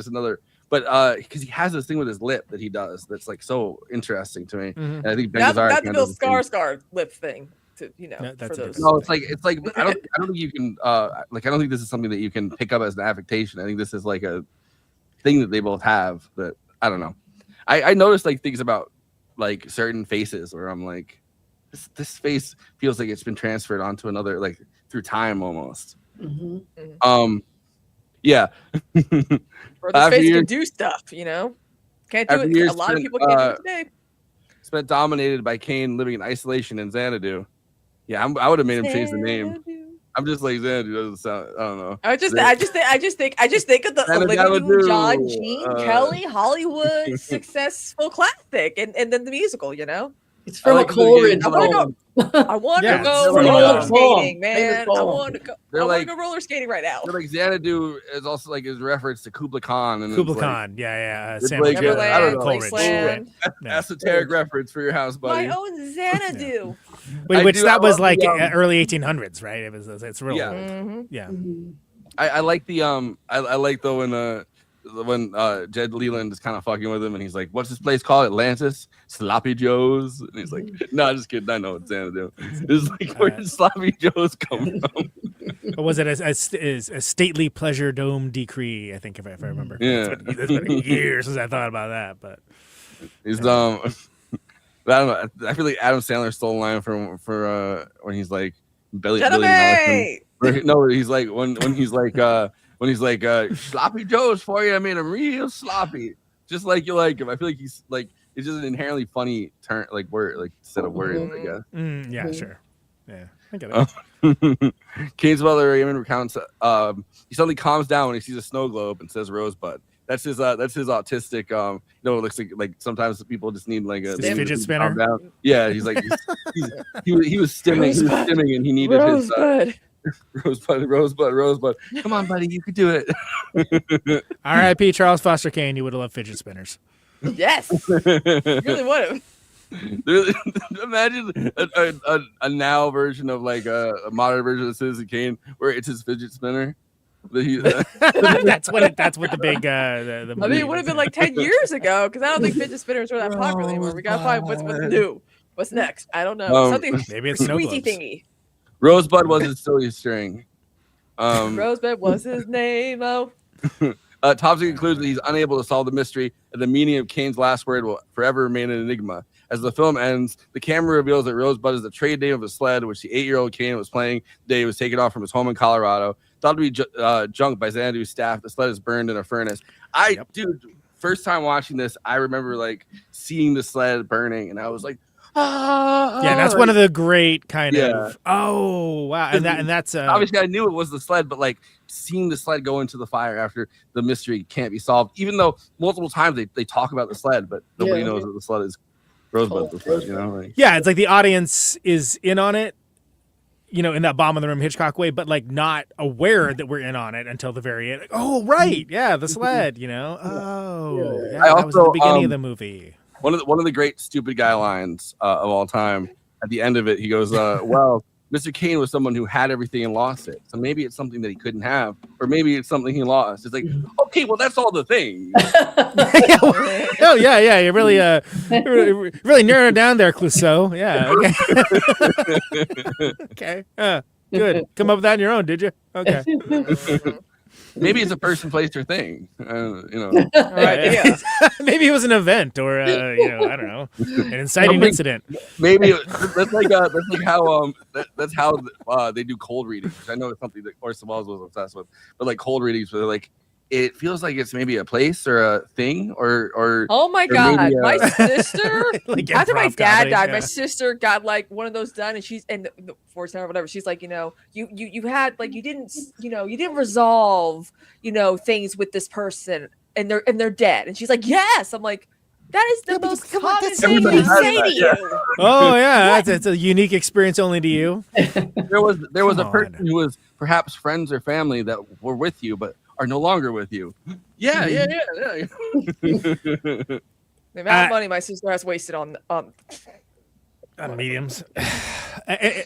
another. But because he has this thing with his lip that he does that's like so interesting to me. And I think Ben Gazzara not the Bill Skarsgård lip thing. to that's for those. No, it's like I don't think you can I don't think this is something that you can pick up as an affectation. I think this is like a thing that they both have that I don't know. I noticed like things about like certain faces where I'm like, this face feels like it's been transferred onto another, like through time almost. Yeah. Or this face can do stuff, Can't do it. A lot of people can't do it today. It's been dominated by Kane living in isolation in Xanadu. Yeah, I would have made him change the name. I'm just like Xanadu doesn't sound. I don't know. I just think of the Olivia Newton-John, Gene Kelly, Hollywood successful classic, and then the musical. It's from a Coleridge. I want to go roller skating, man. I want to go roller skating right now. They're like Xanadu is also like his reference to Kubla Khan and Kubla Khan, Sam like, I don't know, Coleridge. Esoteric reference for your house, buddy. My own Xanadu. Which that was like early 1800s, right? It's real. Yeah. I like the I like though when Jed Leland is kind of fucking with him and he's like, what's this place called? Atlantis? Sloppy Joe's? And he's like, no, just kidding. I know it's Xanadu. It's like, where did Sloppy Joe's come from? Or was it a stately pleasure dome decree? I think if I remember. Yeah. It's been years since I thought about that, but he's I don't know. I feel like Adam Sandler stole a line for when he's like Billy No, he's like when he's like sloppy Joe's for you. I made him real sloppy, just like you like him. I feel like he's like it's just an inherently funny turn, like word, like set of words. I guess. Yeah, sure. Yeah, I get it. Kane's mother Raymond recounts. He suddenly calms down when he sees a snow globe and says Rosebud. That's his autistic. It looks like sometimes people just need like a fidget spinner. Yeah, he's like he was stimming, and he needed Rosebud. Rosebud. Come on, buddy, you could do it. R.I.P. Charles Foster Kane. You would have loved fidget spinners. Yes, you really would have. Imagine a now version of like a modern version of Citizen Kane where it's his fidget spinner. That's what the big. The I mean, it would have been like 10 years ago because I don't think fidget spinners were that popular anymore. We gotta find what's new. What's next? I don't know. Something maybe it's squeezy thingy. Rosebud was his silly string. Rosebud was his name. Thompson concludes that he's unable to solve the mystery, and the meaning of Kane's last word will forever remain an enigma. As the film ends, the camera reveals that Rosebud is the trade name of a sled, which the 8-year-old Kane was playing the day he was taken off from his home in Colorado. Thought to be junked by Xanadu's staff, the sled is burned in a furnace. Dude, first time watching this, I remember like seeing the sled burning, and I was like, yeah, that's one of the great kind of wow, and that's obviously I knew it was the sled, but like seeing the sled go into the fire after the mystery can't be solved, even though multiple times they talk about the sled, but nobody knows that the sled is Rosebud's the sled, yeah, it's like the audience is in on it, in that bomb in the room Hitchcock way, but like not aware that we're in on it until the very end. Like, oh right, yeah, the sled, that was at the beginning of the movie. One of the great stupid guy lines of all time. At the end of it, he goes, "Well, Mr. Kane was someone who had everything and lost it. So maybe it's something that he couldn't have, or maybe it's something he lost." It's like, okay, well, that's all the thing. Oh yeah, you really narrowed it down there, Clouseau. Yeah. Okay. Okay. Good. Come up with that on your own, did you? Okay. Maybe it's a person, place, or thing. Right, yeah. Maybe it was an event, or I don't know, an inciting incident. Maybe that's how they do cold readings. I know it's something that Orson Welles was obsessed with, but like cold readings, where they're like, it feels like it's maybe a place or a thing, or oh my god, my sister like after my dad died, yeah. my sister got like one of those done, and she's and the Forrest or whatever. She's like, you had like you didn't resolve things with this person, and they're dead, and she's like, yes. I'm like, that is the most common thing they say to you. Oh yeah, it's a unique experience only to you. There was a person who was perhaps friends or family that were with you, but are no longer with you. Yeah. The amount of money my sister has wasted on mediums.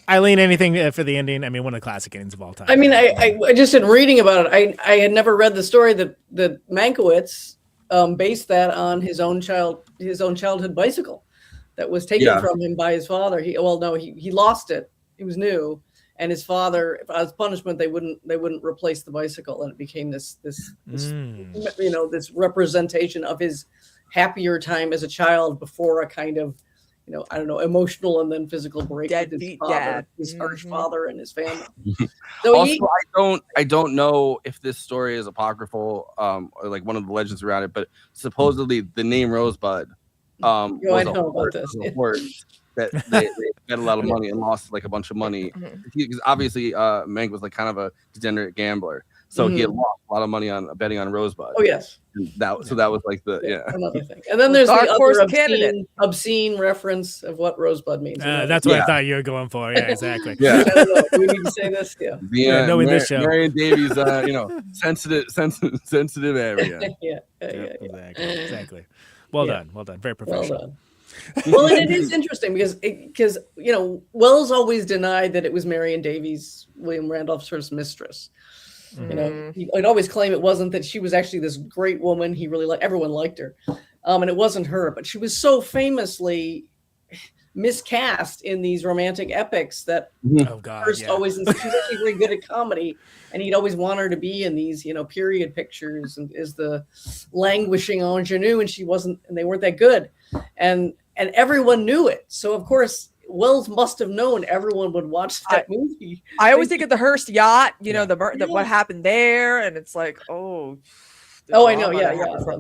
Eileen, anything for the ending? I mean, one of the classic endings of all time. I mean, I just in reading about it, I had never read the story that Mankiewicz based that on his own childhood bicycle that was taken from him by his father. He lost it He was new, and his father, as punishment, they wouldn't replace the bicycle, and it became this this representation of his happier time as a child before a kind of, I don't know, emotional and then physical break with his father, his harsh father, and his family. So also, I don't know if this story is apocryphal, or like one of the legends around it, but supposedly the name Rosebud, I know about this. That they got a lot of money and lost like a bunch of money. Because obviously, Mank was like kind of a degenerate gambler, so he had lost a lot of money on betting on Rosebud. Oh yes, that was like another thing. And then there's the other obscene reference of what Rosebud means. That's what I thought you were going for. Yeah, exactly. Yeah. Do we need to say this? Yeah. Knowing this show, Marion Davies, sensitive area. Yeah. Exactly. Well done. Very professional. Well done. Well, and it is interesting because Wells always denied that it was Marion Davies, William Randolph Hearst's mistress. He'd always claim it wasn't, that she was actually this great woman. He really everyone liked her, and it wasn't her. But she was so famously miscast in these romantic epics that Hearst always. She was actually very good at comedy, and he'd always want her to be in these period pictures and is the languishing ingenue, and she wasn't, and they weren't that good, and everyone knew it. So of course Wells must have known everyone would watch that movie. I always think of the Hearst yacht, the what happened there, and it's like, I know,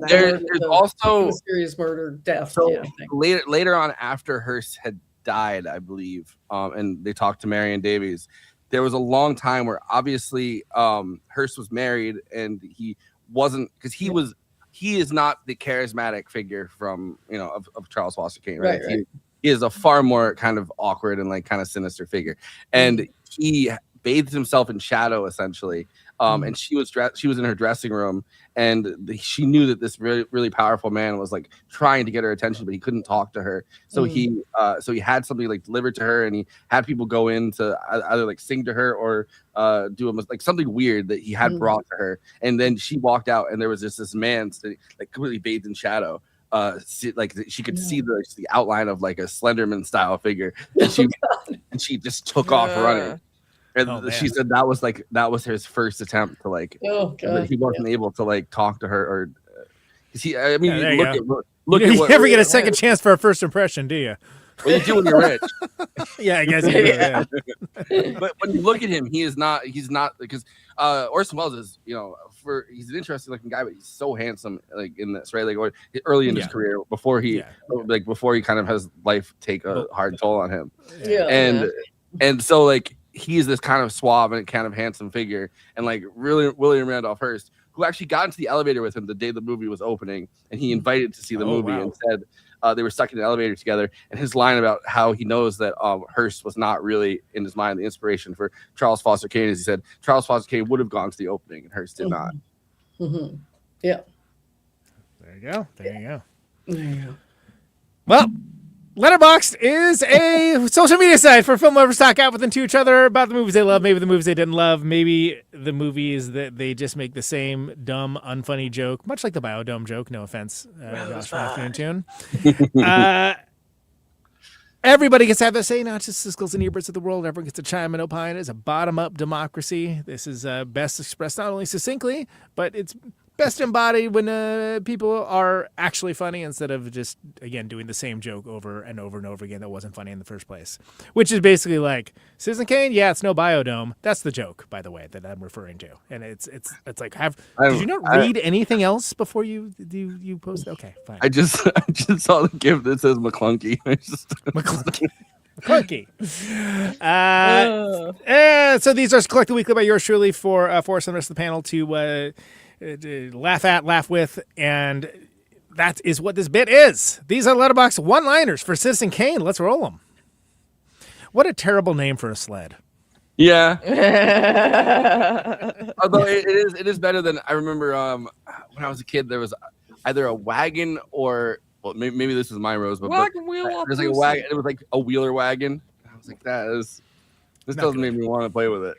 There's also mysterious murder, death. So later on, after Hearst had died, I believe, and they talked to Marion Davies, there was a long time where obviously Hearst was married, and he wasn't, because he is not the charismatic figure from of Charles Foster Kane, right? He is a far more kind of awkward and like kind of sinister figure, and he bathed himself in shadow essentially. And she was in her dressing room, and she knew that this really, really powerful man was like trying to get her attention, but he couldn't talk to her. So he had something like delivered to her, and he had people go in to either like sing to her or do like something weird that he had brought to her. And then she walked out, and there was just this man sitting, like completely bathed in shadow. Like she could see the outline of like a Slenderman style figure, and she just took off running. And she said that was his first attempt to like. He wasn't able to like talk to her, or look at what, you never get a second chance for a first impression, do you? Well, you do when you're rich. Yeah, I guess you do. Yeah. But when you look at him, he's not because Orson Welles is he's an interesting looking guy, but he's so handsome like in this, right? Like early in his career before he kind of has life take a hard toll on him. And so like he's this kind of suave and kind of handsome figure, and like really William Randolph Hearst, who actually got into the elevator with him the day the movie was opening, and he invited to see the movie and said they were stuck in the elevator together. And his line about how he knows that Hearst was not really in his mind the inspiration for Charles Foster Kane is he said Charles Foster Kane would have gone to the opening and Hearst did not. Yeah. There you go. Well, Letterboxd is a social media site for film lovers to talk out with and to each other about the movies they love, maybe the movies they didn't love, maybe the movies that they just make the same dumb, unfunny joke, much like the Biodome joke. No offense, Josh from Afternoon Tune. Everybody gets to have their say, not just Siskel's and Eberts of the world. Everyone gets to chime and opine. It's a bottom-up democracy. This is best expressed not only succinctly, but it's best embodied when people are actually funny instead of just, again, doing the same joke over and over and over again that wasn't funny in the first place. Which is basically like, Citizen Kane, yeah, it's no Biodome. That's the joke, by the way, that I'm referring to. And it's like, did you not read anything else before you posted? Okay, fine. I just saw the gift that says McClunky. McClunky. Clunky. So these are collected weekly by yours truly for Forrest and the rest of the panel to laugh at, laugh with, and that is what this bit is. These are Letterboxd one-liners for Citizen Kane. Let's roll them. What a terrible name for a sled. Yeah. Although it is better than I remember when I was a kid. There was either a wagon or maybe this is my Rosebud, but there's like a wagon. It was like a wheeler wagon. I was like, this doesn't make me want to play with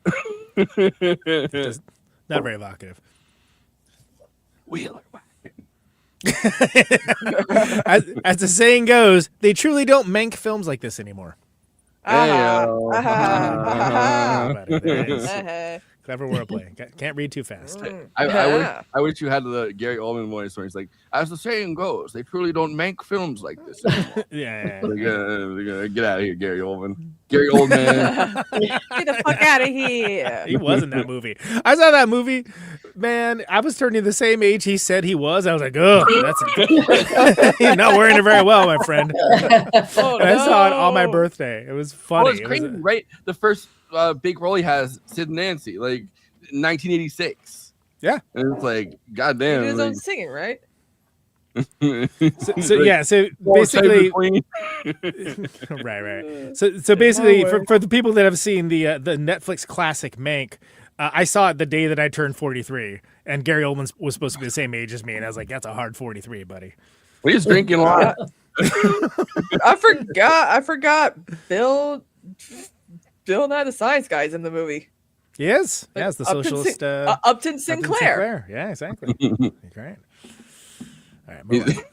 it. Not very evocative. Wheeler wagon. As the saying goes, they truly don't make films like this anymore. Clever wordplay. Can't read too fast. I wish you had the Gary Oldman voice where he's like, as the saying goes, they truly don't make films like this anymore. Yeah. Get out of here, Gary Oldman. Gary Oldman. Get the fuck out of here. He was in that movie. I saw that movie. Man, I was turning the same age he said he was. I was like, oh, you're not wearing it very well, my friend. I saw it on my birthday. It was funny. It's crazy, right? The first big role he has, Sid and Nancy, like 1986. Yeah. And it's like, goddamn. He did his own singing, right? So basically, right. So basically, for the people that have seen the Netflix classic Mank, I saw it the day that I turned 43, and Gary Oldman was supposed to be the same age as me, and I was like, that's a hard 43, buddy. Well, he's drinking a lot. I forgot Bill Nye the Science Guy's in the movie. He is? Yeah, it's the socialist. Upton Sinclair. Yeah, exactly. Great. All right,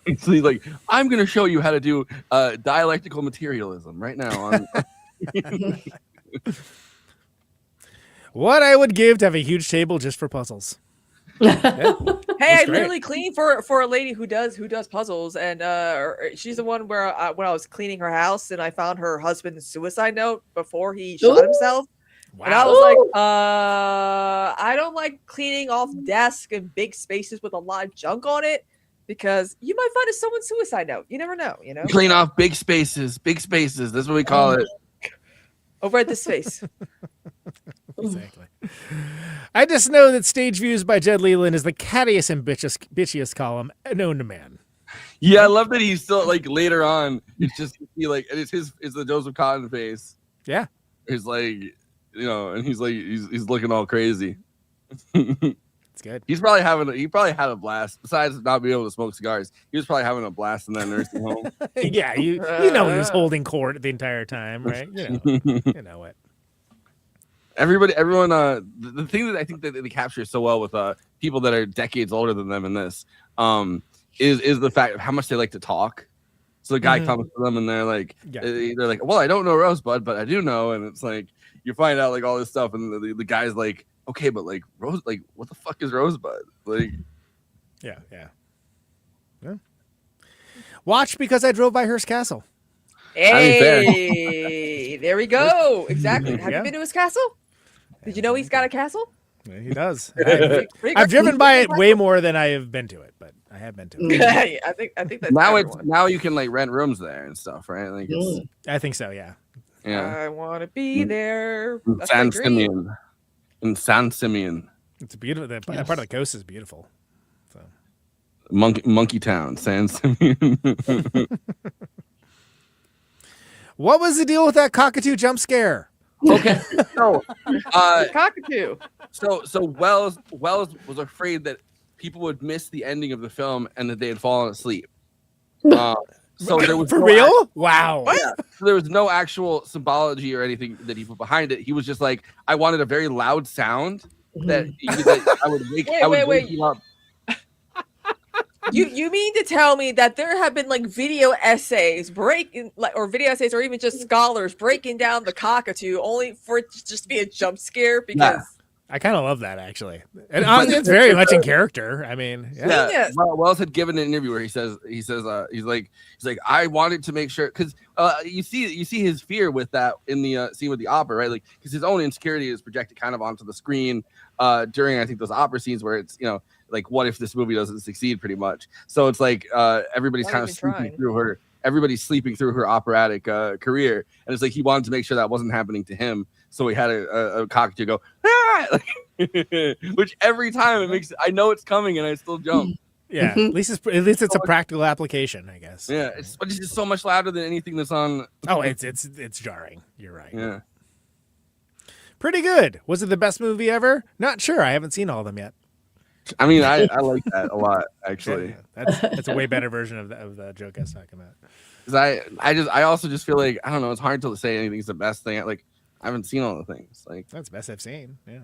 he's like, I'm going to show you how to do dialectical materialism right now. What I would give to have a huge table just for puzzles. Yeah, hey, I literally cleaned for a lady who does puzzles, and she's the one where when I was cleaning her house and I found her husband's suicide note before he shot himself. Wow. And I was like, I don't like cleaning off desks and big spaces with a lot of junk on it, because you might find someone's suicide note. You never know, you know? Clean off big spaces. That's what we call it. Over at the space. Exactly. I just know that Stage Views by Jed Leland is the cattiest and bitchiest column known to man. Yeah, I love that he's still like later on. It's just it's the Joseph Cotten face. Yeah, he's like, and he's like he's looking all crazy. It's good. He probably had a blast. Besides not being able to smoke cigars, he was probably having a blast in that nursing home. Yeah, you know he was holding court the entire time, right? You know it. Everyone. The thing that I think that they capture so well with people that are decades older than them in this is the fact of how much they like to talk. So the guy comes to them and they're like, well, I don't know Rosebud, but I do know, and it's like you find out like all this stuff, and the guy's like, okay, but like Rose, like what the fuck is Rosebud? Like, yeah. Watch Because I Drove by Hearst Castle. Hey, there we go. Exactly. Have you been to his castle? Did you know he's got a castle? Yeah, he does. I've driven by it way more than I have been to it, but I have been to it. I think that's now you can like rent rooms there and stuff, right? Like I think so. Yeah. I want to be there. San Simeon. In San Simeon. It's beautiful. That part of the coast is beautiful. So. Monkey Town, San Simeon. What was the deal with that cockatoo jump scare? Okay, so cockatoo. So Wells was afraid that people would miss the ending of the film and that they had fallen asleep. So there was real? Wow. Yeah, so there was no actual symbology or anything that he put behind it. He was just like, I wanted a very loud sound that I would wake you up. You mean to tell me that there have been like video essays or even just scholars breaking down the cockatoo only for it to just be a jump scare? Because I kind of love that actually, and it's very much in character. I mean, Wells had given an interview where he says he's like I wanted to make sure, because you see his fear with that in the scene with the opera, right? Like, because his own insecurity is projected kind of onto the screen during, I think, those opera scenes where it's like, what if this movie doesn't succeed, pretty much. So it's like everybody's kind of sleeping through her operatic career, and it's like he wanted to make sure that wasn't happening to him, so he had a cockatoo go which every time it makes, I know it's coming and I still jump. Yeah, at least it's a practical application, I guess. Yeah, it's just so much louder than anything that's on. Oh, it's jarring. You're right. Yeah, pretty good. Was it the best movie ever? Not sure. I haven't seen all of them yet. I mean, I like that a lot, actually. That's a way better version of the joke I was talking about. Because I also just feel like, I don't know, it's hard to say anything's the best thing. Like, I haven't seen all the things. Like, that's the best I've seen. Yeah.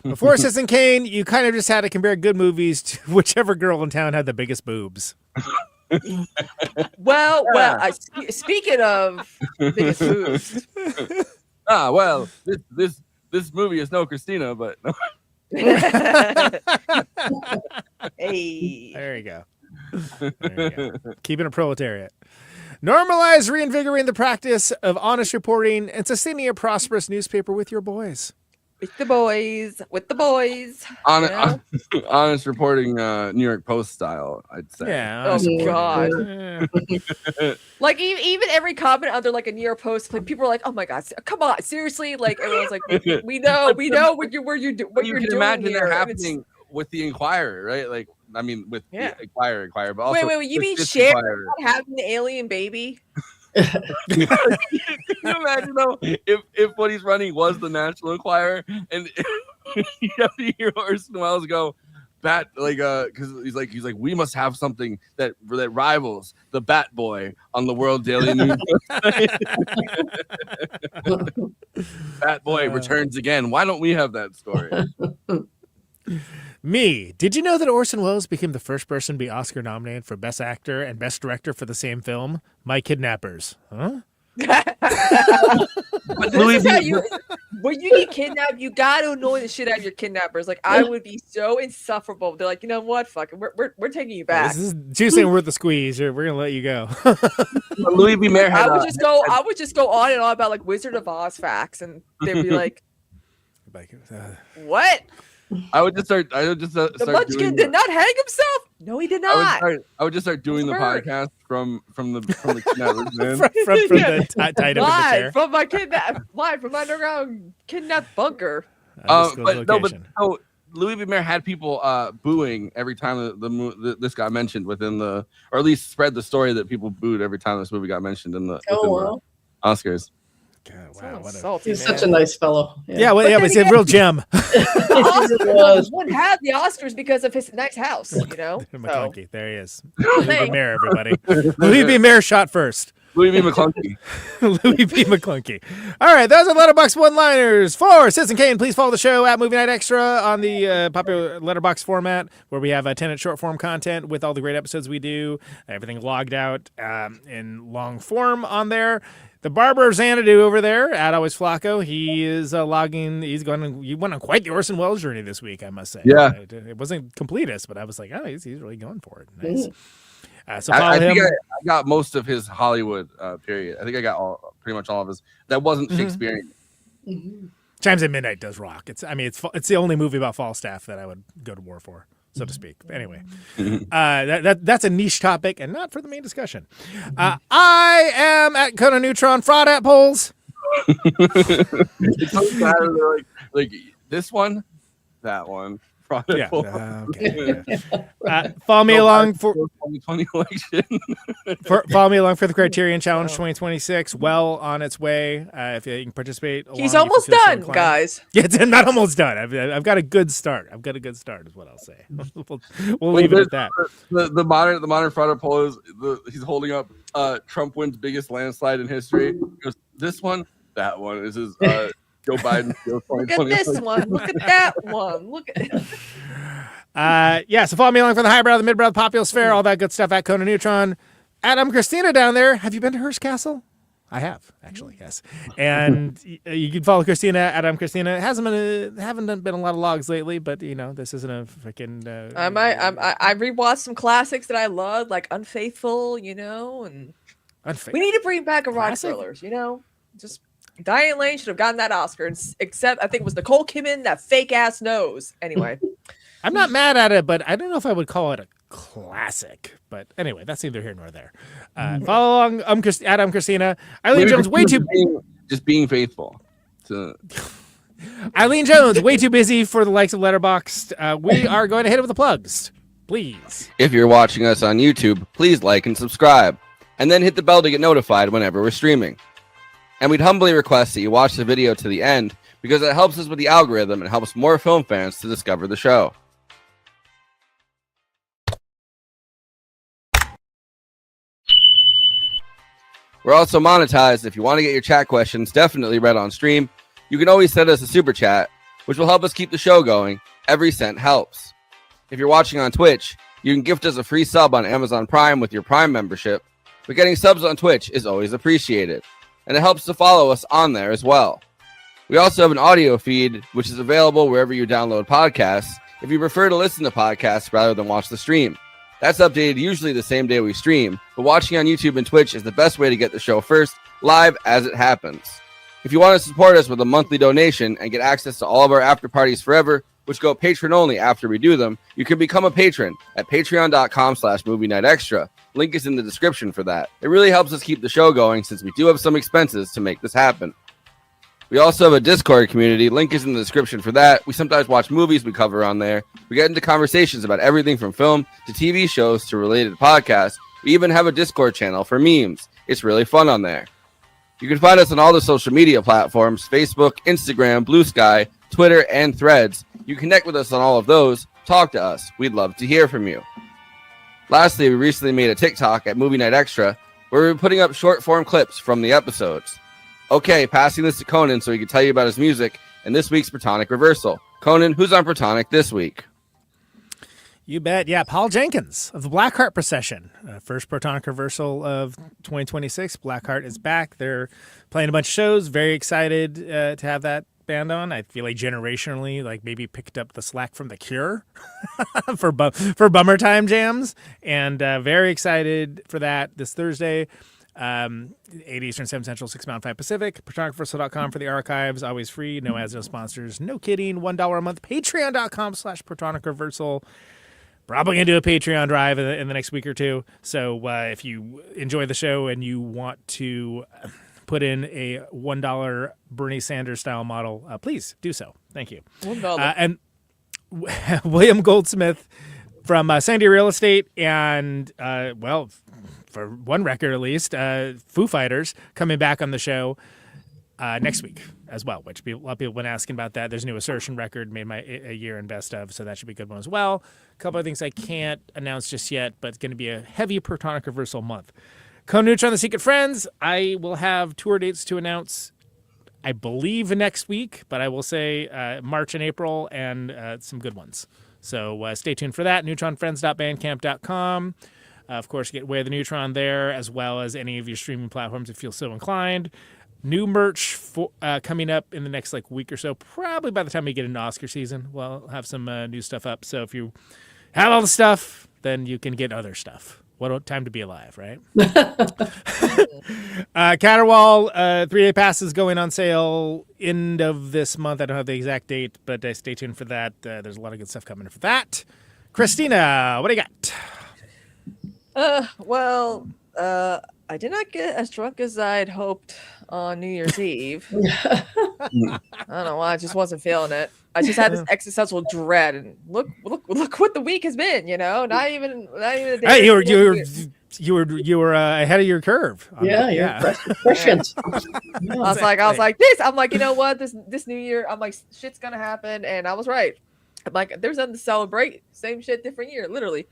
Before CITIZEN Kane, you kind of just had to compare good movies to whichever girl in town had the biggest boobs. Well, speaking of biggest boost. Well, this movie is no Kristina, but no. Hey. There you go. Keeping a proletariat. Normalize reinvigorating the practice of honest reporting and sustaining a prosperous newspaper with your boys. With the boys. Honest reporting, New York Post style, I'd say. Yeah. Oh God. Like even every comment under like a New York Post, like people are like, "Oh my God, come on, seriously!" Like everyone's like, "We know what you're doing." Imagine that happening with the Inquirer, right? Like, I mean, with the Inquirer, but also wait, you mean Cher not having the alien baby? Can you imagine though if what he's running was the National Enquirer and you have to hear Orson Welles go Bat because he's like we must have something that rivals the Bat Boy on the World Daily News. Bat Boy returns again. Why don't we have that story? Me. Did you know that Orson Welles became the first person to be Oscar nominated for Best Actor and Best Director for the same film? My Kidnappers. Huh? But this is how when you get kidnapped, you got to annoy the shit out of your kidnappers. Like I would be so insufferable. They're like, you know what? Fuck it. We're taking you back. This is juicing worth the squeeze. We're gonna let you go. Louis B. Mayer had, I would just go on and on about like Wizard of Oz facts, and they'd be like, "What?" I would just start. The Munchkin did not hang himself. No, he did not. I would just start doing the podcast from the kidnappers, man. from the tight live from my live from my underground kidnapped bunker. But Louis B. Mayer had people booing every time this got mentioned within the, or at least spread the story that people booed every time this movie got mentioned in the the Oscars. God, wow, he's such a nice fellow. Yeah, it's a real gem. Oscars wouldn't have the Oscars because of his nice house, you know. McClunky, there he is. Louis B. Mayer, everybody. Louis B. Mayer shot first. Louis B. McClunky. Louis B. McClunky. All right, those are Letterboxd one-liners for Citizen Kane. Please follow the show at Movie Night Extra on the popular Letterboxd format, where we have 10-minute short-form content with all the great episodes we do, everything logged out in long form on there. The Barber of Xanadu over there, at Always Flacco, he is logging. He went on quite the Orson Welles journey this week, I must say. Yeah, it wasn't completist, but I was like, oh, he's really going for it. Nice. So follow him. Think I got most of his Hollywood period. I think I got pretty much all of his. That wasn't Shakespearean. Chimes at Midnight does rock. It's the only movie about Falstaff that I would go to war for, so to speak. But anyway, that's a niche topic and not for the main discussion. I am at Conan Neutron fraud at polls. It's so sad. Like this one, that one. Yeah. Okay. Follow me along for 2020 election. Follow me along for the Criterion Challenge 2026. Well on its way. If you can participate, he's almost done, guys. Yeah, it's not almost done. I've got a good start. Is what I'll say. We'll leave it at that. The modern fraud poll is he's holding up Trump wins biggest landslide in history. He goes, this one, that one. This is Joe Biden. Look at this one. Look at that one. Look at it. So follow me along for the highbrow, the midbrow, the populist fair, all that good stuff at Conan Neutron. I'm Kristina down there. Have you been to Hearst Castle? I have, actually, yes. And you can follow Kristina at Kristina. It haven't been a lot of logs lately, but this isn't a freaking. I rewatched some classics that I loved, like Unfaithful, and we need to bring back a rock thrillers, just. Diane Lane should have gotten that Oscar, except I think it was Nicole Kidman, that fake ass nose. Anyway, I'm not mad at it, but I don't know if I would call it a classic. But anyway, that's neither here nor there. Follow along. I'm Kristina. Eileen Jones, just being faithful. Eileen Jones, way too busy for the likes of Letterboxd. We are going to hit it with the plugs, please. If you're watching us on YouTube, please like and subscribe, and then hit the bell to get notified whenever we're streaming. And we'd humbly request that you watch the video to the end because it helps us with the algorithm and helps more film fans to discover the show. We're also monetized. If you want to get your chat questions definitely read on stream, you can always send us a super chat, which will help us keep the show going. Every cent helps. If you're watching on Twitch, You can gift us a free sub on Amazon Prime with your Prime membership, but getting subs on Twitch is always appreciated, and it helps to follow us on there as well. We also have an audio feed, which is available wherever you download podcasts, if you prefer to listen to podcasts rather than watch the stream. That's updated usually the same day we stream, but watching on YouTube and Twitch is the best way to get the show first, live as it happens. If you want to support us with a monthly donation and get access to all of our after parties forever, which go patron only after we do them, you can become a patron at patreon.com/movie night extra. Link is in the description for that. It really helps us keep the show going since we do have some expenses to make this happen. We also have a Discord community. Link is in the description for that. We sometimes watch movies we cover on there. We get into conversations about everything from film to TV shows to related podcasts. We even have a Discord channel for memes. It's really fun on there. You can find us on all the social media platforms: Facebook, Instagram, Blue Sky, Twitter, and Threads. You connect with us on all of those. Talk to us. We'd love to hear from you. Lastly, we recently made a TikTok at Movie Night Extra where we're putting up short form clips from the episodes. Okay, passing this to Conan so he can tell you about his music and this week's Protonic Reversal. Conan, who's on Protonic this week? You bet. Yeah, Paul Jenkins of the Blackheart Procession. First Protonic Reversal of 2026. Blackheart is back. They're playing a bunch of shows. Very excited to have that band on. I feel like generationally, like maybe picked up the slack from The Cure for Bummer Time jams. And very excited for that this Thursday. 8 Eastern, 7 Central, 6 Mountain, 5 Pacific. ProtonicReversal.com for the archives. Always free. No ads, no sponsors. No kidding. $1 a month. Patreon.com/Protonic Reversal. Probably going to do a Patreon drive in the next week or two. So if you enjoy the show and you want to put in a $1 Bernie Sanders style model, please do so. Thank you. And William Goldsmith from Sandy Real Estate and, for one record at least, Foo Fighters coming back on the show next week as well, which a lot of people have been asking about that. There's a new Assertion record made a year in best of, so that should be a good one as well. A couple of things I can't announce just yet, but it's going to be a heavy Protonic Reversal month. Conan Neutron, The Secret Friends. I will have tour dates to announce, I believe, next week, but I will say March and April and some good ones. So stay tuned for that. neutronfriends.bandcamp.com. Of course, get Way of the Neutron there, as well as any of your streaming platforms if you feel so inclined. New merch coming up in the next week or so. Probably by the time we get into Oscar season, we'll have some new stuff up. So if you have all the stuff, then you can get other stuff. What a time to be alive, right? Caterwall 3-day passes going on sale end of this month. I don't have the exact date, but stay tuned for that. There's a lot of good stuff coming for that. Kristina, what do you got? I did not get as drunk as I'd hoped on New Year's Eve. I don't know why. I just wasn't feeling it. I just had this existential dread, and look what the week has been. Not even a day. Hey, you were ahead of your curve. You're prescient. I was like this. I'm like, you know what? This New Year, I'm like, shit's gonna happen, and I was right. I'm like, there's nothing to celebrate. Same shit, different year. Literally.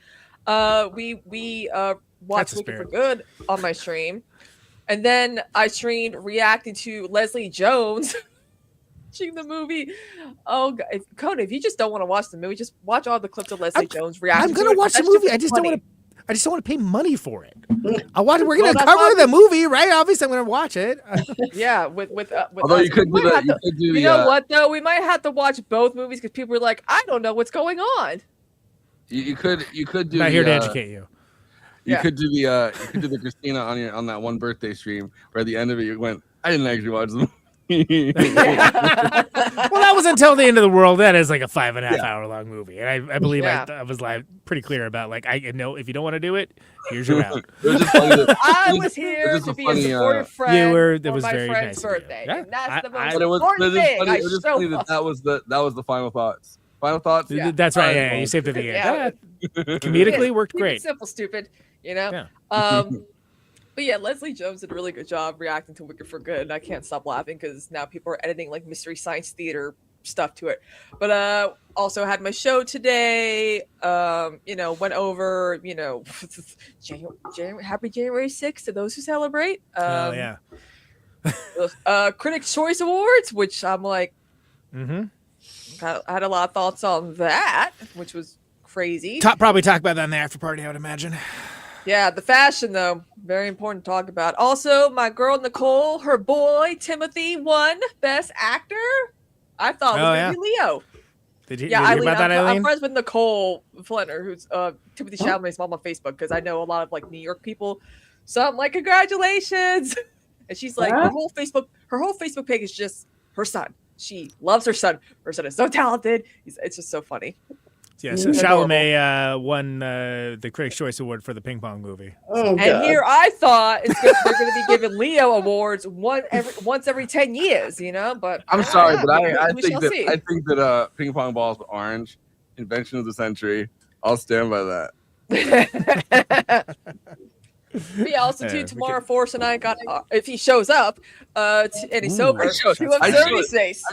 We watched Looking for Good on my stream, and then I streamed reacting to Leslie Jones watching the movie. Oh God. Conan, if you just don't want to watch the movie, just watch all the clips of Leslie Jones reacting. I'm gonna watch the movie. I just don't want to pay money for it. I'll watch. We're gonna cover the movie, right? Obviously, I'm gonna watch it. Yeah, with although you could do that. You know what though? We might have to watch both movies because people are like, I don't know what's going on. You could do. I'm not here to educate you. You could do the Kristina on that one birthday stream where at the end of it you went, I didn't actually watch the movie. Well, that was Until the End of the World. That is like a 5.5 hour long movie, and I believe I was pretty clear about I know if you don't want to do it, here's your out. I was here to be a supportive friend. It was my very friend's nice birthday. Yeah. And that's the most important thing. It was just funny that was the final thoughts. Final thoughts? Yeah. That's right. Yeah, you saved it at the end. Comedically worked great. Simple, stupid. Yeah. But yeah, Leslie Jones did a really good job reacting to Wicked for Good, and I can't stop laughing because now people are editing Mystery Science Theater stuff to it. But also had my show today. Went over. Happy January 6th to those who celebrate. Critics' Choice Awards, which I'm like, I had a lot of thoughts on that, which was crazy. Probably talk about that in the after party, I would imagine. Yeah, the fashion though, very important to talk about. Also, my girl Nicole, her boy Timothy won Best Actor. I thought it was gonna be Leo. Did you hear about that, Eileen? I'm friends with Nicole Flinner, who's Timothy Chalamet's mom on Facebook, because I know a lot of like New York people. So I'm like, congratulations. And she's like, her whole Facebook page is just her son. She loves her son. Her son is so talented. It's just so funny. Yeah, so Chalamet won the Critics' Choice Award for the ping pong movie. Oh, and God. here I thought they're going to be giving Leo awards once every 10 years, you know. But I'm sorry, but I think that ping pong balls with orange, invention of the century. I'll stand by that. Yeah, also too, tomorrow Forrest and I got if he shows up, and he's sober, to observe space.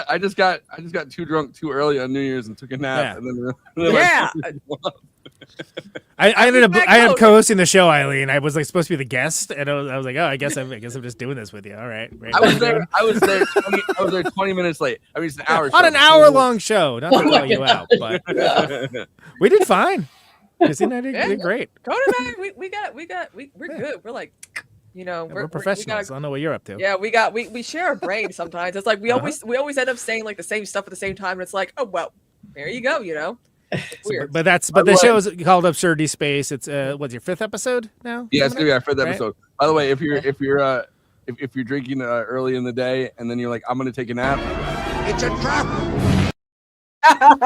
I just got too drunk too early on New Year's and took a nap. And then I ended up co-hosting the show, Eileen. I was like supposed to be the guest, and I was like, oh, I guess I'm just doing this with you. All right. I was there 20 minutes late. I mean, it's an hour on an hour-long show. Not to call you out, but we did fine. Kristina and I did great. Conan and I, we're good. We're like, you know, we're professionals. I don't know what you're up to. Yeah, we share a brain sometimes. It's like we always end up saying like the same stuff at the same time. And it's like, oh well, there you go. You know, it's weird. But the show is called Absurdity Space. It's what's your 5th episode now? Yeah, it's gonna be our 5th episode. By the way, if you're drinking early in the day and then you're like, I'm gonna take a nap, it's a trap. I'm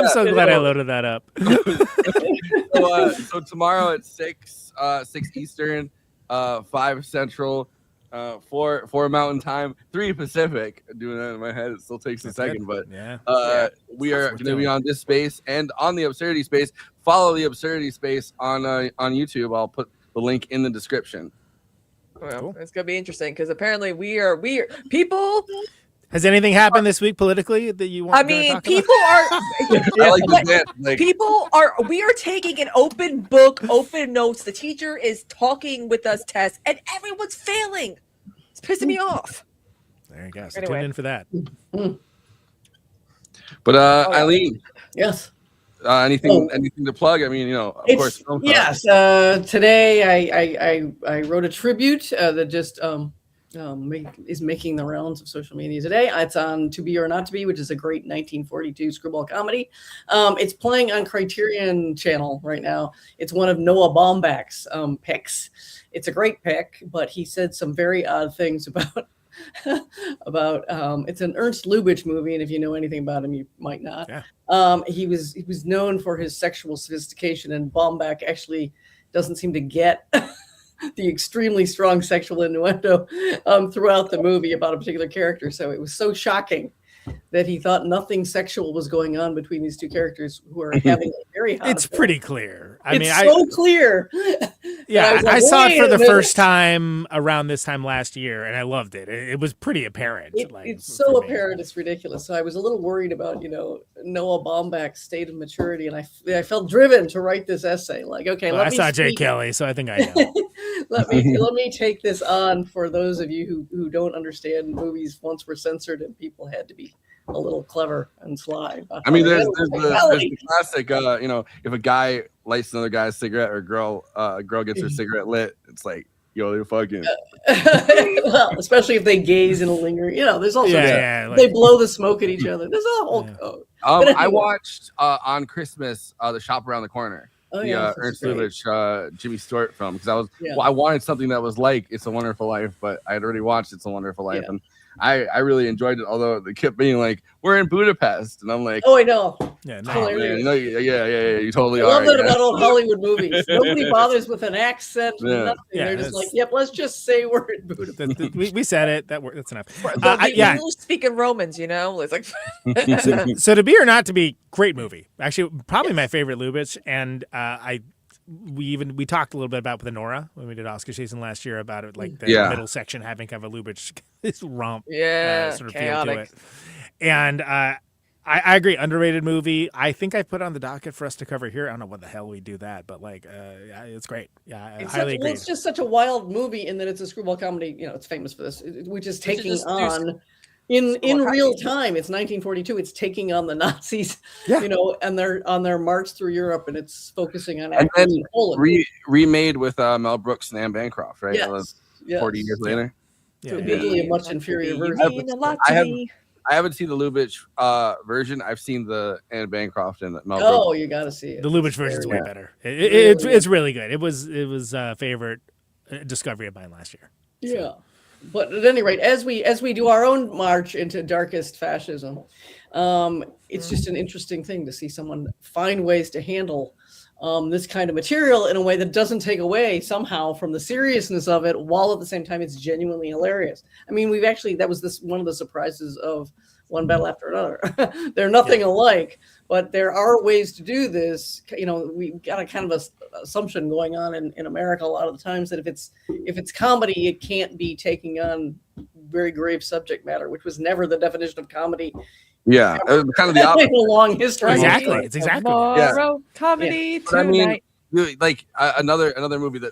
so glad I loaded that up. So tomorrow at 6 Eastern, 5 Central, 4 Mountain Time, 3 Pacific. Doing that in my head, it still takes a second, but we are going to be on this space and on the Absurdity Space. Follow the Absurdity Space on YouTube. I'll put the link in the description. Well, cool. It's gonna be interesting because apparently we are people. Has anything happened this week politically that you want? I mean, people are. We are taking an open book, open notes. The teacher is talking with us tests, and everyone's failing. It's pissing me off. There you go. So tune in for that. But Eileen, yes. Anything to plug? I mean, you know, of course. Yes. Today I wrote a tribute that just is making the rounds of social media today. It's on To Be or Not to Be, which is a great 1942 screwball comedy. It's playing on Criterion Channel right now. It's one of Noah Baumbach's picks. It's a great pick, but he said some very odd things about it's an Ernst Lubitsch movie, and if you know anything about him, you might not. He was known for his sexual sophistication, and Baumbach actually doesn't seem to get the extremely strong sexual innuendo throughout the movie about a particular character. So it was so shocking that he thought nothing sexual was going on between these two characters who are having a very hot It's pretty clear. It's so clear. Yeah, I saw it for the first time around this time last year, and I loved it. It was pretty apparent. It's so apparent, it's ridiculous. So I was a little worried about, Noah Baumbach's state of maturity, and I felt driven to write this essay. Like, okay, I saw Jay Kelly, so I think I know. let me take this on for those of you who don't understand movies once were censored and people had to be a little clever and sly. I mean, there's the classic, if a guy lights another guy's cigarette or a girl gets her cigarette lit, it's like, yo, they're fucking. Well, especially if they gaze in a lingering, there's also they blow the smoke at each other. There's a whole code. Anyway. I watched on Christmas The Shop Around the Corner. Ernst Lubitsch, Jimmy Stewart film, because I wanted something that was like It's a Wonderful Life, but I had already watched It's a Wonderful Life, and I really enjoyed it. Although they kept being like, "We're in Budapest," and I'm like, "Oh, I know." Yeah, no, you totally are. I love that about old Hollywood movies. Nobody bothers with an accent. Nothing. They're just like, "Yep, let's just say we're in Budapest." We said it. That's enough. English speaking Romans, it's like. So To Be or Not to Be, great movie. Actually, probably my favorite Lubitsch, and we talked a little bit about with Nora when we did Oscar season last year about it, like the middle section having kind of a Lubitsch this romp sort of chaotic feel to it. And I agree, underrated movie. I think I put on the docket for us to cover here. I don't know what the hell we do that, but it's great. Yeah, I highly agree. It's just such a wild movie in that it's a screwball comedy. It's famous for this, which is taking on in real time. It's 1942. It's taking on the Nazis, and they're on their march through Europe, and it's focusing on and then remade with Mel Brooks and Anne Bancroft, right? Yes. 40 years later. Yeah. Admittedly, a much inferior version. I haven't seen the Lubitsch version. I've seen the Anne Bancroft and Mel Brooks. Oh, you got to see it. The Lubitsch version is way better. It's really good. It was a favorite discovery of mine last year. So. Yeah. But at any rate, as we do our own march into darkest fascism, it's just an interesting thing to see someone find ways to handle this kind of material in a way that doesn't take away somehow from the seriousness of it, while at the same time it's genuinely hilarious. I mean, that was one of the surprises of One Battle After Another. They're nothing alike, but there are ways to do this. We've got a kind of a assumption going on in America a lot of the times that if it's comedy, it can't be taking on very grave subject matter, which was never the definition of comedy. Yeah, kind of the opposite. A long history. Exactly. It's exactly. Comedy tonight. I mean, like another movie that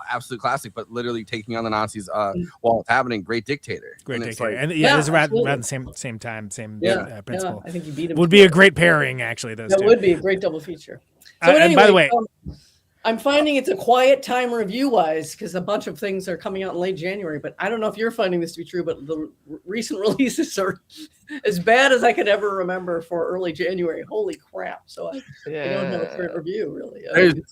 absolute classic, but literally taking on the Nazis while it's happening. Great Dictator. Great Dictator, and it's around the same time, principle. I think you beat him. Would be a great pairing, actually. Those two would be a great double feature. So and anyway, by the way. I'm finding it's a quiet time review-wise because a bunch of things are coming out in late January. But I don't know if you're finding this to be true, but the recent releases are as bad as I could ever remember for early January. Holy crap! So I don't have a great review, really.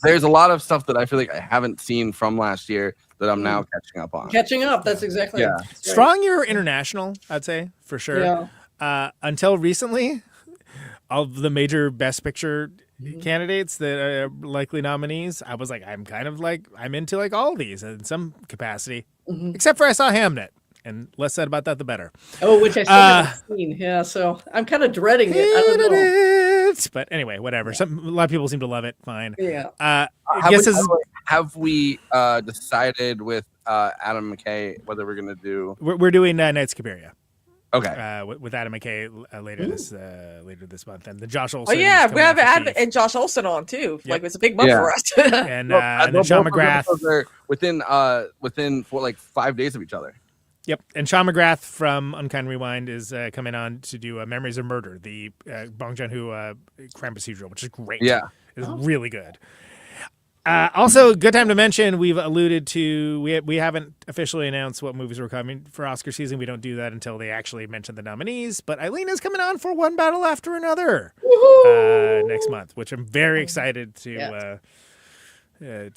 There's a lot of stuff that I feel like I haven't seen from last year that I'm now catching up on. Catching up, that's exactly right. Strong year international, I'd say, for sure. Yeah. Until recently, of the major Best Picture candidates that are likely nominees, I was like, I'm into like all these in some capacity, except for I saw Hamnet, and less said about that, the better. Oh, which I still haven't seen. Yeah, so I'm kind of dreading it. I don't know. But anyway, whatever. A lot of people seem to love it. Fine. Yeah. Have we decided with Adam McKay whether we're gonna do? We're doing Knights of Cabiria. Okay. With Adam McKay later this month, and the Josh Olson. Oh yeah, we have Adam and Josh Olson on too. Yep. Like it's a big month for us. and Sean McGrath are within for like 5 days of each other. Yep, and Sean McGrath from Unkind Rewind is coming on to do Memories of Murder, the Bong Joon-ho crime procedural, which is great. Yeah, it's really good. Also, good time to mention, we've alluded to, we haven't officially announced what movies were coming for Oscar season. We don't do that until they actually mention the nominees. But Eileen is coming on for One Battle After Another next month, which I'm very excited to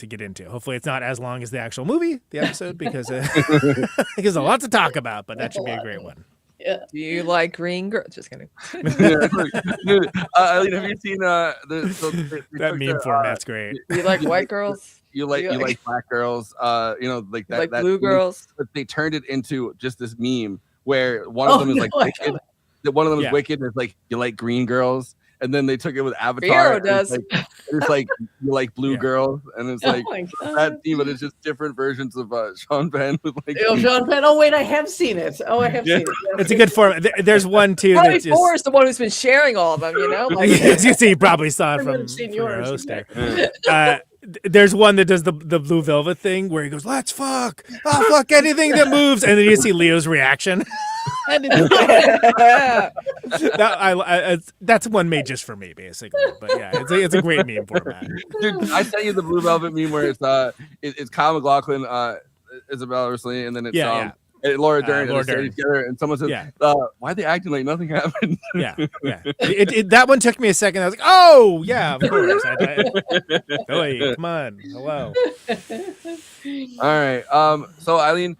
get into. Hopefully it's not as long as the actual movie, the episode, because there's a lot to talk about, but that should be a great one. Yeah. Do you like green girls? Just kidding. Eileen, have you seen that meme format's great. You like white girls? You like black girls? Like that. Like blue girls? But they turned it into just this meme where one of them is like wicked. One of them is wicked. And it's like, you like green girls. And then they took it with Avatar. Does. It's like you like blue girls, and it's like that theme, but it's just different versions of Sean Penn with like. Sean Penn. Oh wait, I have seen it. I have seen it. Yeah. It's a good format. There's one too. Probably Forrest, the one who's been sharing all of them. Like, you see, you probably saw it from your host there. There's one that does the Blue Velvet thing where he goes, "Let's fuck, I'll fuck anything that moves," and then you see Leo's reaction. That's one made just for me, basically. But yeah, it's a great meme format. Dude, I sent you the Blue Velvet meme where it's Kyle MacLachlan, Isabella Rossellini, and then it's and Laura Dern, together, and someone says, "Why are they acting like nothing happened?" Yeah. That one took me a second. I was like, "Oh yeah, of course." Hey, come on, hello. All right. So Eileen,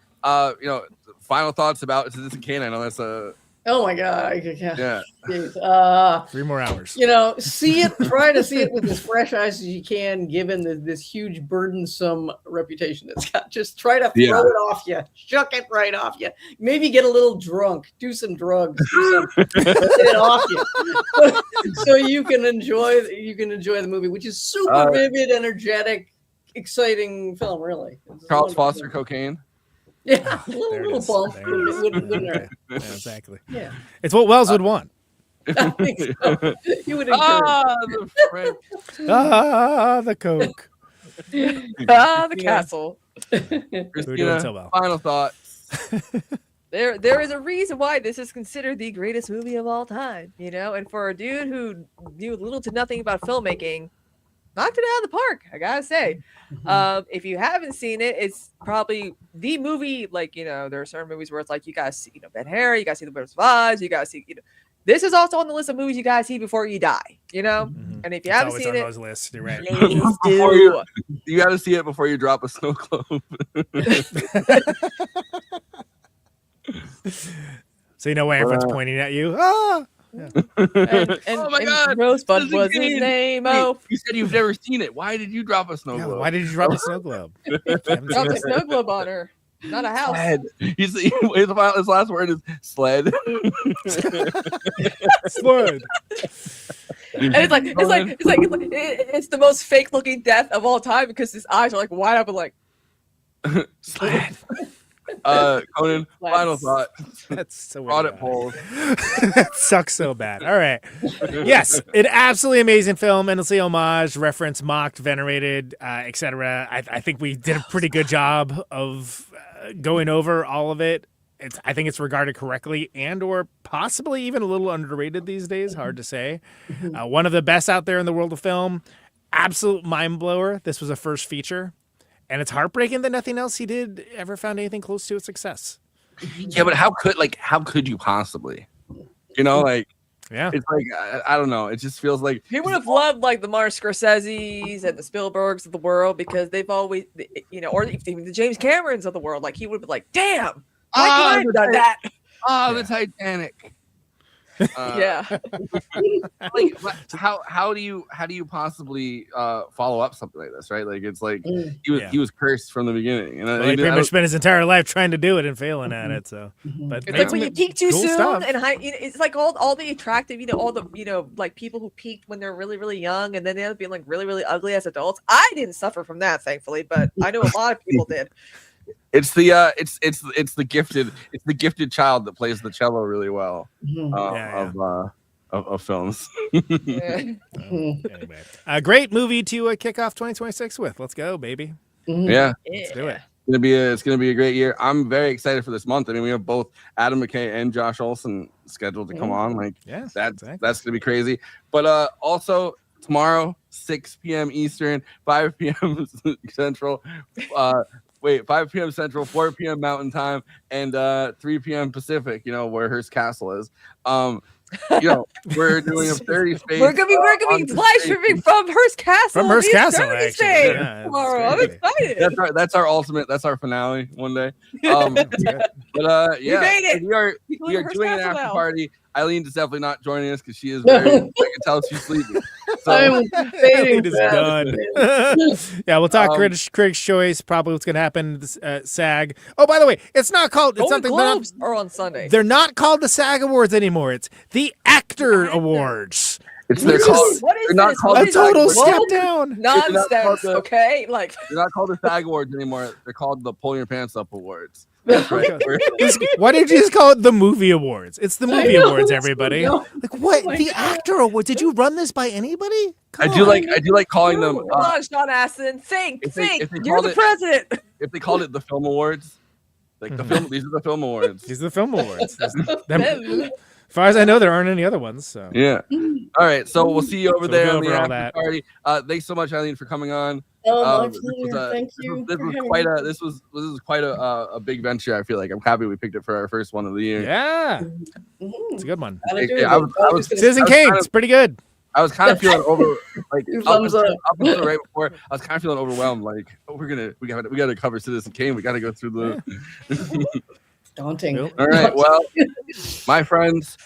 final thoughts about Citizen Kane. I know that's a. Oh my God! Yeah. 3 more hours. See it. Try to see it with as fresh eyes as you can, given this huge, burdensome reputation it's got. Just try to throw it off you, shuck it right off you. Maybe get a little drunk, do some drugs, get it off you, so you can enjoy the movie, which is super vivid, energetic, exciting film. Really, Charles Foster Cocaine. Yeah, a little bump. Yeah, exactly. Yeah, it's what Wells would want. I think so. You would encourage. The Coke. The castle. Kristina, final thoughts. There is a reason why this is considered the greatest movie of all time, you know. And for a dude who knew little to nothing about filmmaking, knocked it out of the park, I gotta say. If you haven't seen it, it's probably the movie. Like, you know, there are certain movies where it's like you guys see, you know, Ben Hur, you guys see The Wizard of Oz, you guys see, you know, this is also on the list of movies you guys see before you die, you know. And if you haven't seen it, those lists, you're right. You got to see it before you drop a snow globe. So you know why everyone's pointing at you. Ah. Yeah. And oh my God, Rosebud was his name. Oh, you said you've never seen it. Why did you drop a snow globe? Why did you drop a snow globe? Drop a snow globe on her, not a house. Sled. His last word is sled. Sled. And it's the most fake looking death of all time because his eyes are like wide open, like sled. Conan, final thought. That's so audit polls. That sucks so bad. All right. Yes, an absolutely amazing film, endlessly homage, referenced, mocked, venerated, etc. I think we did a pretty good job of going over all of it. I think it's regarded correctly and or possibly even a little underrated these days. Hard to say. One of the best out there in the world of film. Absolute mind blower. This was a first feature. And it's heartbreaking that nothing else he did ever found anything close to a success. Yeah, but how could you possibly? You know, like, yeah, it's like I don't know. It just feels like he would have loved like the Martin Scorseses and the Spielbergs of the world because they've always, you know, or even the James Camerons of the world. Like he would have been like, damn, why could I have done that? Oh, the Titanic. Yeah. Like, how do you possibly follow up something like this, right? Like it's like he was cursed from the beginning, and he pretty much spent his entire life trying to do it and failing at it. So, but it's like when you peak too soon, stuff. and it's like all the attractive, you know, all the, you know, like people who peaked when they're really really young, and then they end up being like really really ugly as adults. I didn't suffer from that, thankfully, but I know a lot of people did. It's the it's the gifted child that plays the cello really well of films. Anyway, a great movie to kick off 2026 with. Let's go, baby. Yeah, let's do it. It's gonna be a great year. I'm very excited for this month. I mean, we have both Adam McKay and Josh Olson scheduled to come on. Like, that's gonna be crazy. But also tomorrow, 6 p.m. Eastern, 5 p.m. Central. 5 p.m. Central, 4 p.m. Mountain Time, and 3 p.m. Pacific. You know where Hearst Castle is. You know, we're doing a 30 space. We're gonna be live streaming from Hearst Castle. From Hearst Castle, actually. Tomorrow, I'm excited. That's our ultimate. That's our finale one day. But yeah, made it. We are doing an after party. Eileen is definitely not joining us because she is very. I can tell she's sleeping. So Eileen is done. Yeah, we'll talk Critics' Choice. Probably what's going to happen. SAG. Oh, by the way, it's not called. It's something. Globes are on Sunday. They're not called the SAG Awards anymore. It's the Actor Awards. They're called. What is they're not this? called a total step down. Nonsense. Okay, like they're not called the SAG Awards anymore. They're called the Pull Your Pants Up Awards. That's right. Why did you just call it the Movie Awards? It's the Movie Awards, everybody. Like what? The Actor Awards? Did you run this by anybody? I do like calling them. Hold on, Sean Astin. Think. If they You're the president. If they called it the Film Awards, like the film, these are the Film Awards. These are the Film Awards. As far as I know, there aren't any other ones. So yeah. All right. So we'll see you over there on the after after party. Thanks so much, Eileen, for coming on. Oh, my pleasure. Thank you. This was quite a big venture. I feel like I'm happy we picked it for our first one of the year. Yeah, it's a good one. Citizen Kane. It's pretty good. I was kind of feeling up until right before. I was kind of feeling overwhelmed. Like, we got to cover Citizen Kane. We got to go through the. Daunting. All right. Well, my friends.